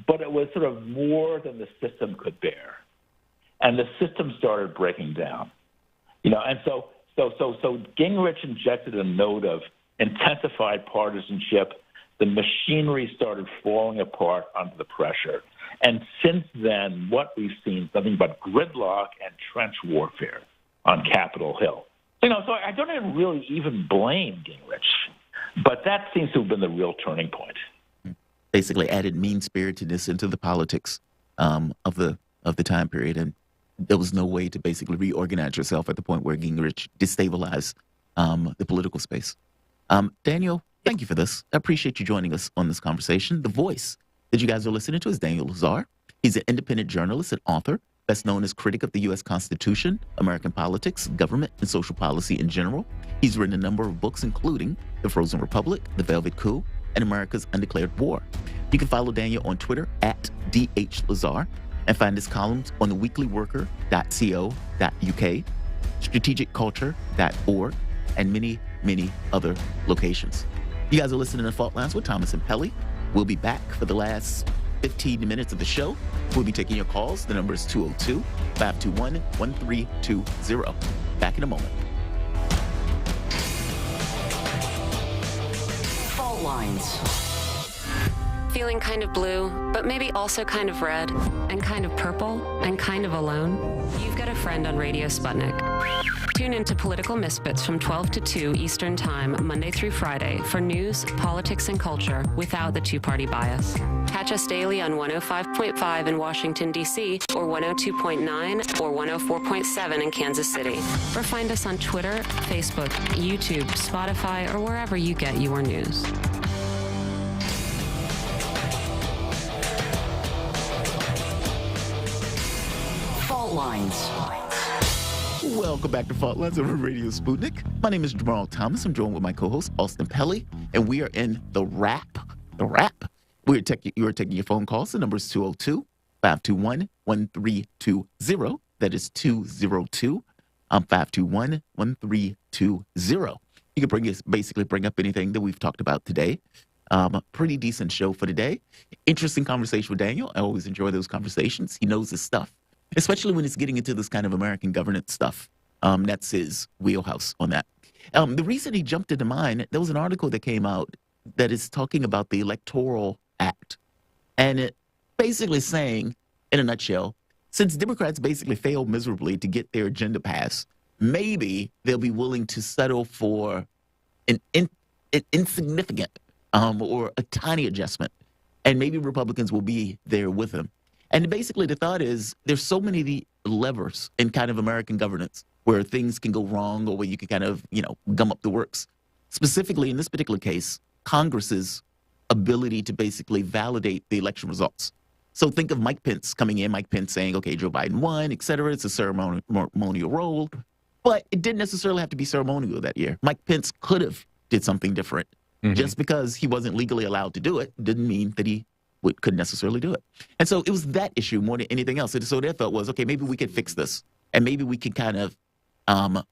but it was sort of more than the system could bear, and the system started breaking down. And so Gingrich injected a note of intensified partisanship. The machinery started falling apart under the pressure. And since then, what we've seen is nothing but gridlock and trench warfare on Capitol Hill. So I don't really even blame Gingrich, but that seems to have been the real turning point. Basically added mean-spiritedness into the politics of the time period, and there was no way to basically reorganize yourself at the point where Gingrich destabilized the political space. Daniel, thank you for this. I appreciate you joining us on this conversation. The voice that you guys are listening to is Daniel Lazar. He's an independent journalist and author, best known as critic of the U.S. Constitution, American politics, government, and social policy in general. He's written a number of books, including The Frozen Republic, The Velvet Coup, and America's Undeclared War. You can follow Daniel on Twitter at DHLazar and find his columns on theweeklyworker.co.uk, strategicculture.org, and many, many other locations. You guys are listening to Fault Lines with Thomas and Pelly. We'll be back for the last 15 minutes of the show. We'll be taking your calls. The number is 202-521-1320. Back in a moment. Fault Lines. Feeling kind of blue, but maybe also kind of red, and kind of purple, and kind of alone? You've got a friend on Radio Sputnik. Tune into Political Misfits from 12 to 2 Eastern Time, Monday through Friday, for news, politics, and culture without the two-party bias. Catch us daily on 105.5 in Washington, D.C., or 102.9 or 104.7 in Kansas City. Or find us on Twitter, Facebook, YouTube, Spotify, or wherever you get your news. Fault Lines. Welcome back to Fault Lines over Radio Sputnik. My name is Jamarl Thomas. I'm joined with my co-host, Austin Pelly, and we are in the wrap. You are taking your phone calls. The number is 202-521-1320. That is 202-521-1320. You can basically bring up anything that we've talked about today. Pretty decent show for today. Interesting conversation with Daniel. I always enjoy those conversations. He knows his stuff, especially when it's getting into this kind of American governance stuff. That's his wheelhouse on that. The reason he jumped into mine, there was an article that came out that is talking about the Electoral Act. And it basically saying, in a nutshell, since Democrats basically failed miserably to get their agenda passed, maybe they'll be willing to settle for an insignificant or a tiny adjustment. And maybe Republicans will be there with them. And basically the thought is there's so many of the levers in kind of American governance where things can go wrong or where you can kind of, gum up the works. Specifically in this particular case, Congress's ability to basically validate the election results. So think of Mike Pence coming in, Mike Pence saying, okay, Joe Biden won, et cetera. It's a ceremonial role, but it didn't necessarily have to be ceremonial that year. Mike Pence could have did something different. Mm-hmm. Just because he wasn't legally allowed to do it didn't mean that he couldn't necessarily do it. And so it was that issue more than anything else. And so their thought was, okay, maybe we could fix this. And maybe we could kind of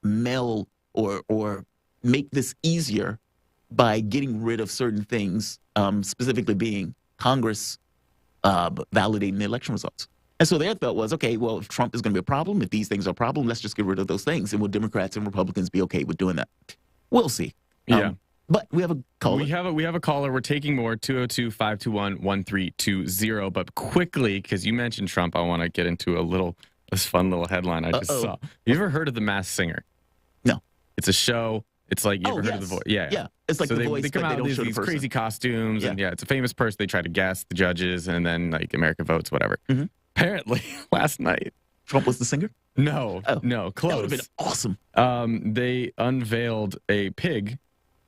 meld or make this easier by getting rid of certain things, specifically being Congress validating the election results. And so their thought was, okay, well, if Trump is going to be a problem, if these things are a problem, let's just get rid of those things. And will Democrats and Republicans be okay with doing that? We'll see. Yeah. But we have a caller. We have a caller. We're taking more, 202-521-1320. But quickly, because you mentioned Trump, I want to get into this fun little headline I just saw. You ever heard of The Masked Singer? No. It's a show. It's like, you ever heard of The Voice? Yeah. It's like The Voice, they come out with these crazy costumes, and it's a famous person. They try to guess the judges, and then like America votes, whatever. Mm-hmm. Apparently, last night, Trump was the singer? No, close. That would have been awesome. They unveiled a pig,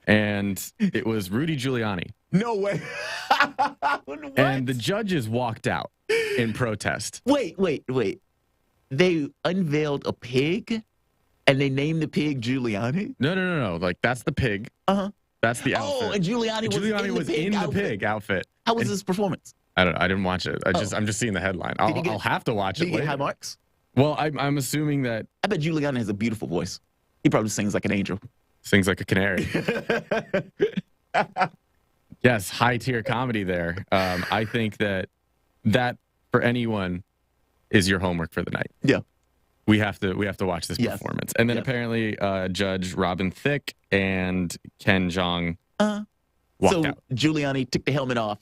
and it was Rudy Giuliani. No way. And the judges walked out in protest. Wait. They unveiled a pig? And they named the pig Giuliani? No. Like, that's the pig. Uh-huh. That's the outfit. Oh, and Giuliani was in the pig outfit. How was his performance? I don't know. I didn't watch it. I'm just seeing the headline. I'll have to watch it later. Did he get high marks? Well, I'm assuming that... I bet Giuliani has a beautiful voice. He probably sings like an angel. Sings like a canary. Yes, high tier comedy there. I think that for anyone is your homework for the night. Yeah. We have to watch this performance. And then apparently Judge Robin Thicke and Ken Jeong walked out. Giuliani took the helmet off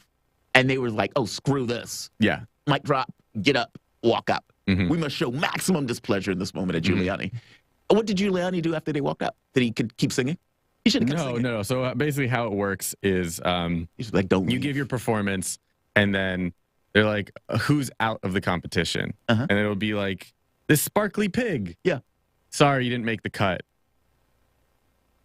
and they were like, oh, screw this. Yeah. Mic drop, get up, walk out. Mm-hmm. We must show maximum displeasure in this moment at Giuliani. What did Giuliani do after they walked out? Did he keep singing? He should have kept singing. No. So basically how it works is he's like, don't you leave. give your performance and then they're like, who's out of the competition? And it'll be like, this sparkly pig. Yeah. Sorry, you didn't make the cut.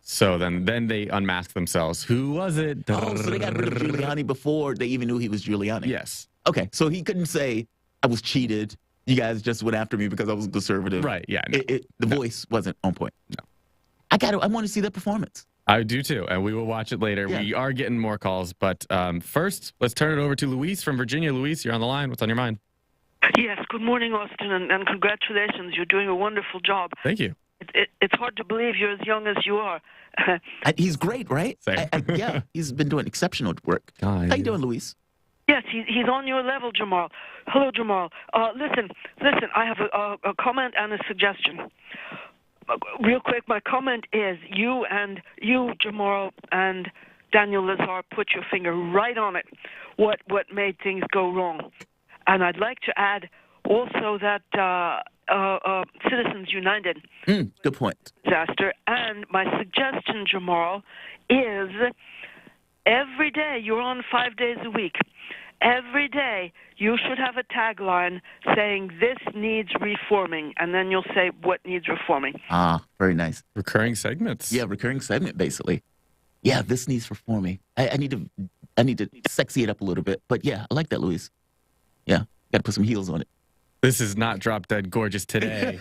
So then they unmask themselves. Who was it? Oh, so they got rid of Giuliani before they even knew he was Giuliani. Yes. Okay, so he couldn't say, I was cheated. You guys just went after me because I was conservative. Right, yeah. No. The voice wasn't on point. No. I want to see that performance. I do too, and we will watch it later. Yeah. We are getting more calls, but first, let's turn it over to Luis from Virginia. Luis, you're on the line. What's on your mind? Yes, good morning, Austin, and congratulations. You're doing a wonderful job. Thank you. It's hard to believe you're as young as you are. He's great, right? Yeah, he's been doing exceptional work. How you doing, Luis? Yes, he's on your level, Jamarl. Hello, Jamarl. Listen, I have a comment and a suggestion. Real quick, my comment is you, Jamarl, and Daniel Lazar put your finger right on it, what made things go wrong. And I'd like to add also that Citizens United good point. disaster. And my suggestion, Jamarl, is every day, you're on 5 days a week, every day you should have a tagline saying, this needs reforming. And then you'll say what needs reforming. Ah, very nice. Recurring segments. Yeah, recurring segment, basically. Yeah, this needs reforming. I need to sexy it up a little bit. But yeah, I like that, Luis. Yeah, got to put some heels on it. This is not Drop Dead Gorgeous today.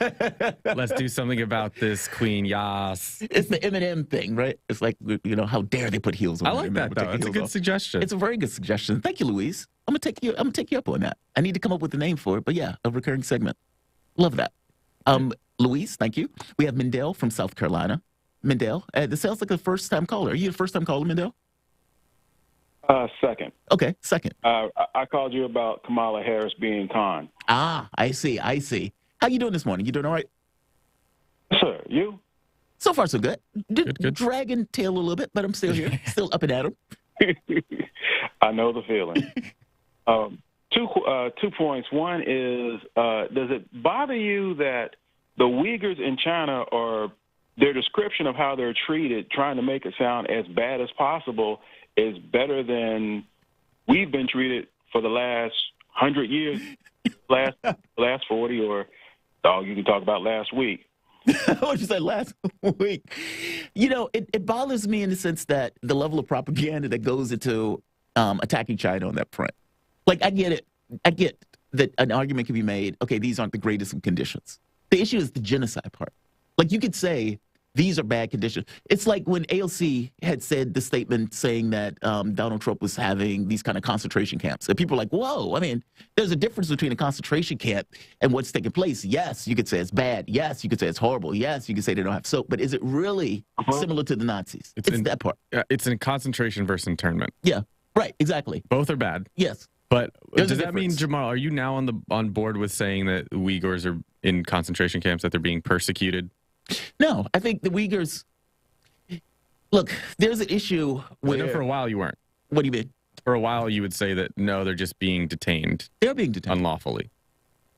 Let's do something about this, Queen. Yas. It's the Eminem thing, right? It's like, how dare they put heels on? I like that, though. It's a good suggestion. It's a very good suggestion. Thank you, Luis. I'm gonna take you up on that. I need to come up with a name for it, but yeah, a recurring segment. Love that. Luis, thank you. We have Mendel from South Carolina. Mendel, this sounds like a first-time caller. Are you a first-time caller, Mendel? Second. Okay, second. I called you about Kamala Harris being con. Ah, I see. How you doing this morning? You doing all right? Sir, you? So far, so good. Good. Dragging tail a little bit, but I'm still here. Still up and at 'em. I know the feeling. Two points. One is, does it bother you that the Uyghurs in China are, their description of how they're treated, trying to make it sound as bad as possible, is better than we've been treated for the last 100 years, last 40, or you can talk about last week. What you said last week? It bothers me in the sense that the level of propaganda that goes into attacking China on that front. Like, I get it. I get that an argument can be made, okay, these aren't the greatest of conditions. The issue is the genocide part. Like, you could say, these are bad conditions. It's like when AOC had said the statement saying that Donald Trump was having these kind of concentration camps. And people are like, whoa, I mean, there's a difference between a concentration camp and what's taking place. Yes, you could say it's bad. Yes, you could say it's horrible. Yes, you could say they don't have soap. But is it really similar to the Nazis? It's that part. It's in concentration versus internment. Yeah, right, exactly. Both are bad. Yes. But There's does a that mean, Jamarl, are you now on board with saying that Uyghurs are in concentration camps, that they're being persecuted? No, I think the Uyghurs. Look, there's an issue where. I know for a while you weren't. What do you mean? For a while you would say that no, they're just being detained. They're being detained unlawfully.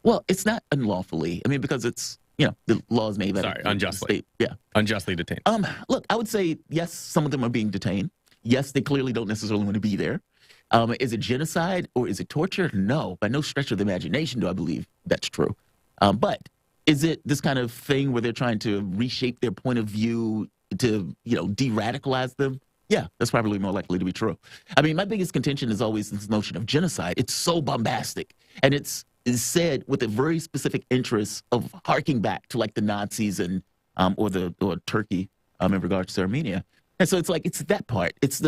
Well, it's not unlawfully. I mean, because it's the laws made that. Sorry, unjustly. State. Yeah, unjustly detained. Look, I would say yes. Some of them are being detained. Yes, they clearly don't necessarily want to be there. Is it genocide or is it torture? No, by no stretch of the imagination do I believe that's true. But is it this kind of thing where they're trying to reshape their point of view to, de-radicalize them? Yeah, that's probably more likely to be true. I mean, my biggest contention is always this notion of genocide. It's so bombastic, and it's said with a very specific interest of harking back to like the Nazis and or Turkey in regards to Armenia. And so it's like it's that part. It's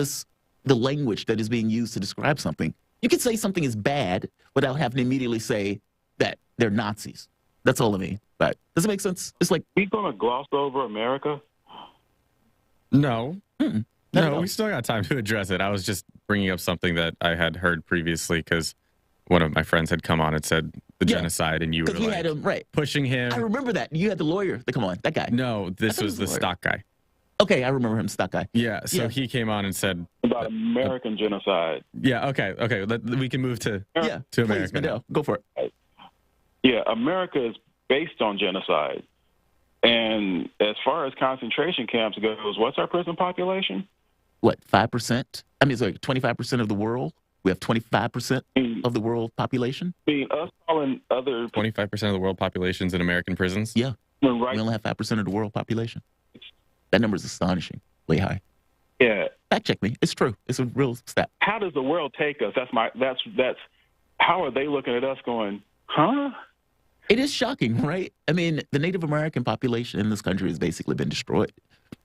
the language that is being used to describe something. You can say something is bad without having to immediately say that they're Nazis. That's all I mean. Right? Does it make sense? It's like we gonna gloss over America? No. No, we still got time to address it. I was just bringing up something that I had heard previously because one of my friends had come on and said the genocide, and you were had him, pushing him. I remember that. You had the lawyer to come on, that guy. No, this was the stock guy. Okay, I remember him, stock guy. Yeah, so he came on and said about American genocide. Yeah, okay. We can move to America. Please, Mandel, go for it. Yeah, America is based on genocide. And as far as concentration camps goes, what's our prison population? What, 5%? I mean, sorry, 25% of the world? We have 25% of the world population? I mean, us calling other... 25% of the world population's in American prisons? Yeah. Right. We only have 5% of the world population. That number is astonishing. Way high. Yeah. Fact check me. It's true. It's a real stat. How does the world take us? That's how are they looking at us going, huh? It is shocking, right? I mean, the Native American population in this country has basically been destroyed.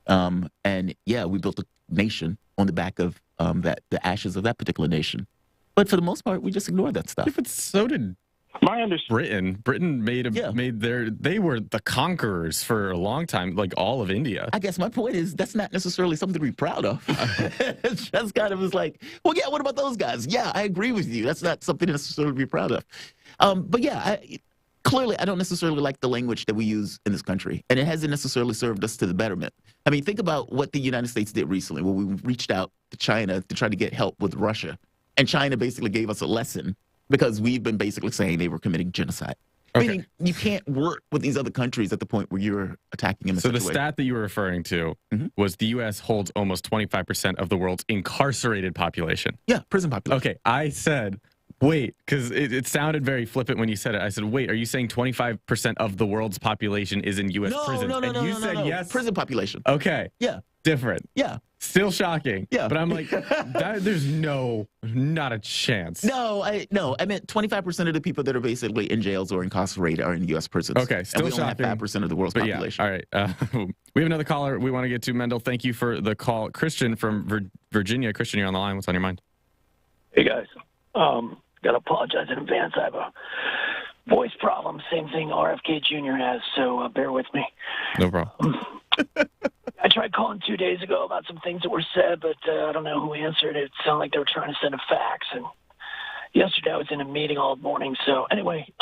And yeah, we built a nation on the back of the ashes of that particular nation. But for the most part, we just ignored that stuff. Yeah, but so did Britain. Britain they were the conquerors for a long time, like all of India. I guess my point is that's not necessarily something to be proud of. It's just kind of like, well, yeah, what about those guys? Yeah, I agree with you. That's not something necessarily to be proud of. But yeah, clearly, I don't necessarily like the language that we use in this country, and it hasn't necessarily served us to the betterment. I mean, think about what the United States did recently when we reached out to China to try to get help with Russia, and China basically gave us a lesson because we've been basically saying they were committing genocide. Okay. Meaning you can't work with these other countries at the point where you're attacking them. So the stat that you were referring to was the U.S. holds almost 25% of the world's incarcerated population. Yeah, prison population. Okay, I said... Wait, because it sounded very flippant when you said it. I said, wait, are you saying 25% of the world's population is in U.S. prisons? No, and you said yes. Prison population. Okay. Yeah. Different. Yeah. Still shocking. Yeah. But I'm like, there's not a chance. No, I meant 25% of the people that are basically in jails or incarcerated are in U.S. prisons. Okay, still and we shocking. Only have 5% of the world's population. Yeah, all right. We have another caller we want to get to. Mendel, thank you for the call. Christian from Virginia. Christian, you're on the line. What's on your mind? Hey, guys. Got to apologize in advance. I have a voice problem. Same thing RFK Jr. has, so bear with me. No problem. I tried calling 2 days ago about some things that were said, but I don't know who answered. It sounded like they were trying to send a fax. And yesterday I was in a meeting all morning. So anyway,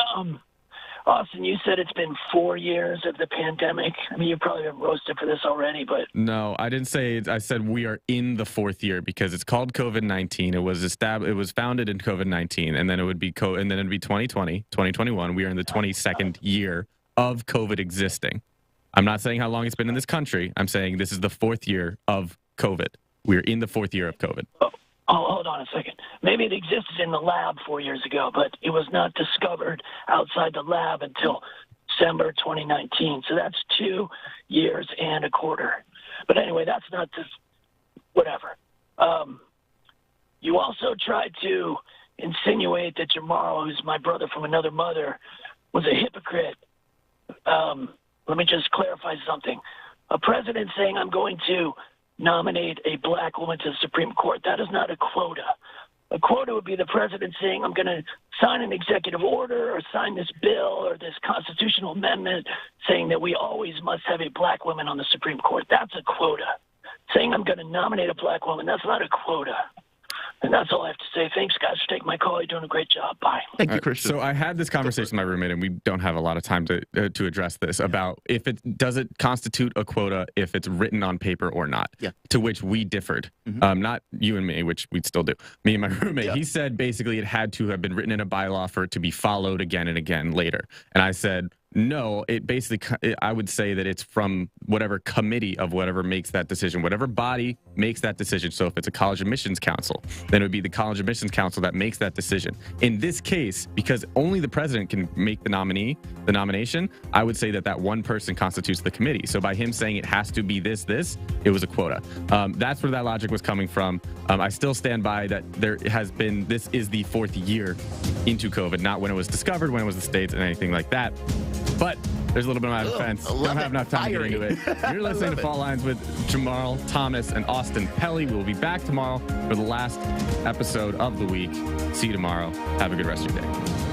Austin, you said it's been 4 years of the pandemic. I mean, you've probably been roasted for this already, but... No, I didn't say it. I said we are in the fourth year because it's called COVID-19. It was founded in COVID-19, and then it would be 2020, 2021. We are in the 22nd year of COVID existing. I'm not saying how long it's been in this country. I'm saying this is the fourth year of COVID. We're in the fourth year of COVID. Oh, hold on a second. Maybe it existed in the lab 4 years ago, but it was not discovered outside the lab until December 2019. So that's 2 years and a quarter. But anyway, that's not just whatever. You also tried to insinuate that Jamarl, who's my brother from another mother, was a hypocrite. Let me just clarify something. A president saying, I'm going to nominate a black woman to the Supreme Court, that is not a quota. A quota would be the president saying, I'm going to sign an executive order or sign this bill or this constitutional amendment saying that we always must have a black woman on the Supreme Court. That's a quota. Saying I'm going to nominate a black woman, that's not a quota. And that's all I have to say. Thanks, guys, for taking my call. You're doing a great job. Bye. Thank you, Christian. So I had this conversation with my roommate, and we don't have a lot of time to address this about does it constitute a quota if it's written on paper or not? Yeah. To which we differed. Not you and me, which we still do. Me and my roommate. Yeah. He said basically it had to have been written in a bylaw for it to be followed again and again later. And I said, no, I would say that it's from whatever committee of whatever makes that decision, whatever body makes that decision. So if it's a college admissions council, then it would be the college admissions council that makes that decision. In this case, because only the president can make the nomination, I would say that one person constitutes the committee. So by him saying it has to be this, it was a quota. That's where that logic was coming from. I still stand by that this is the fourth year into COVID, not when it was discovered, when it was the states and anything like that. But there's a little bit of my defense. Don't have enough time to get into it. You're listening to Fault Lines with Jamarl Thomas and Austin Pelly. We'll be back tomorrow for the last episode of the week. See you tomorrow. Have a good rest of your day.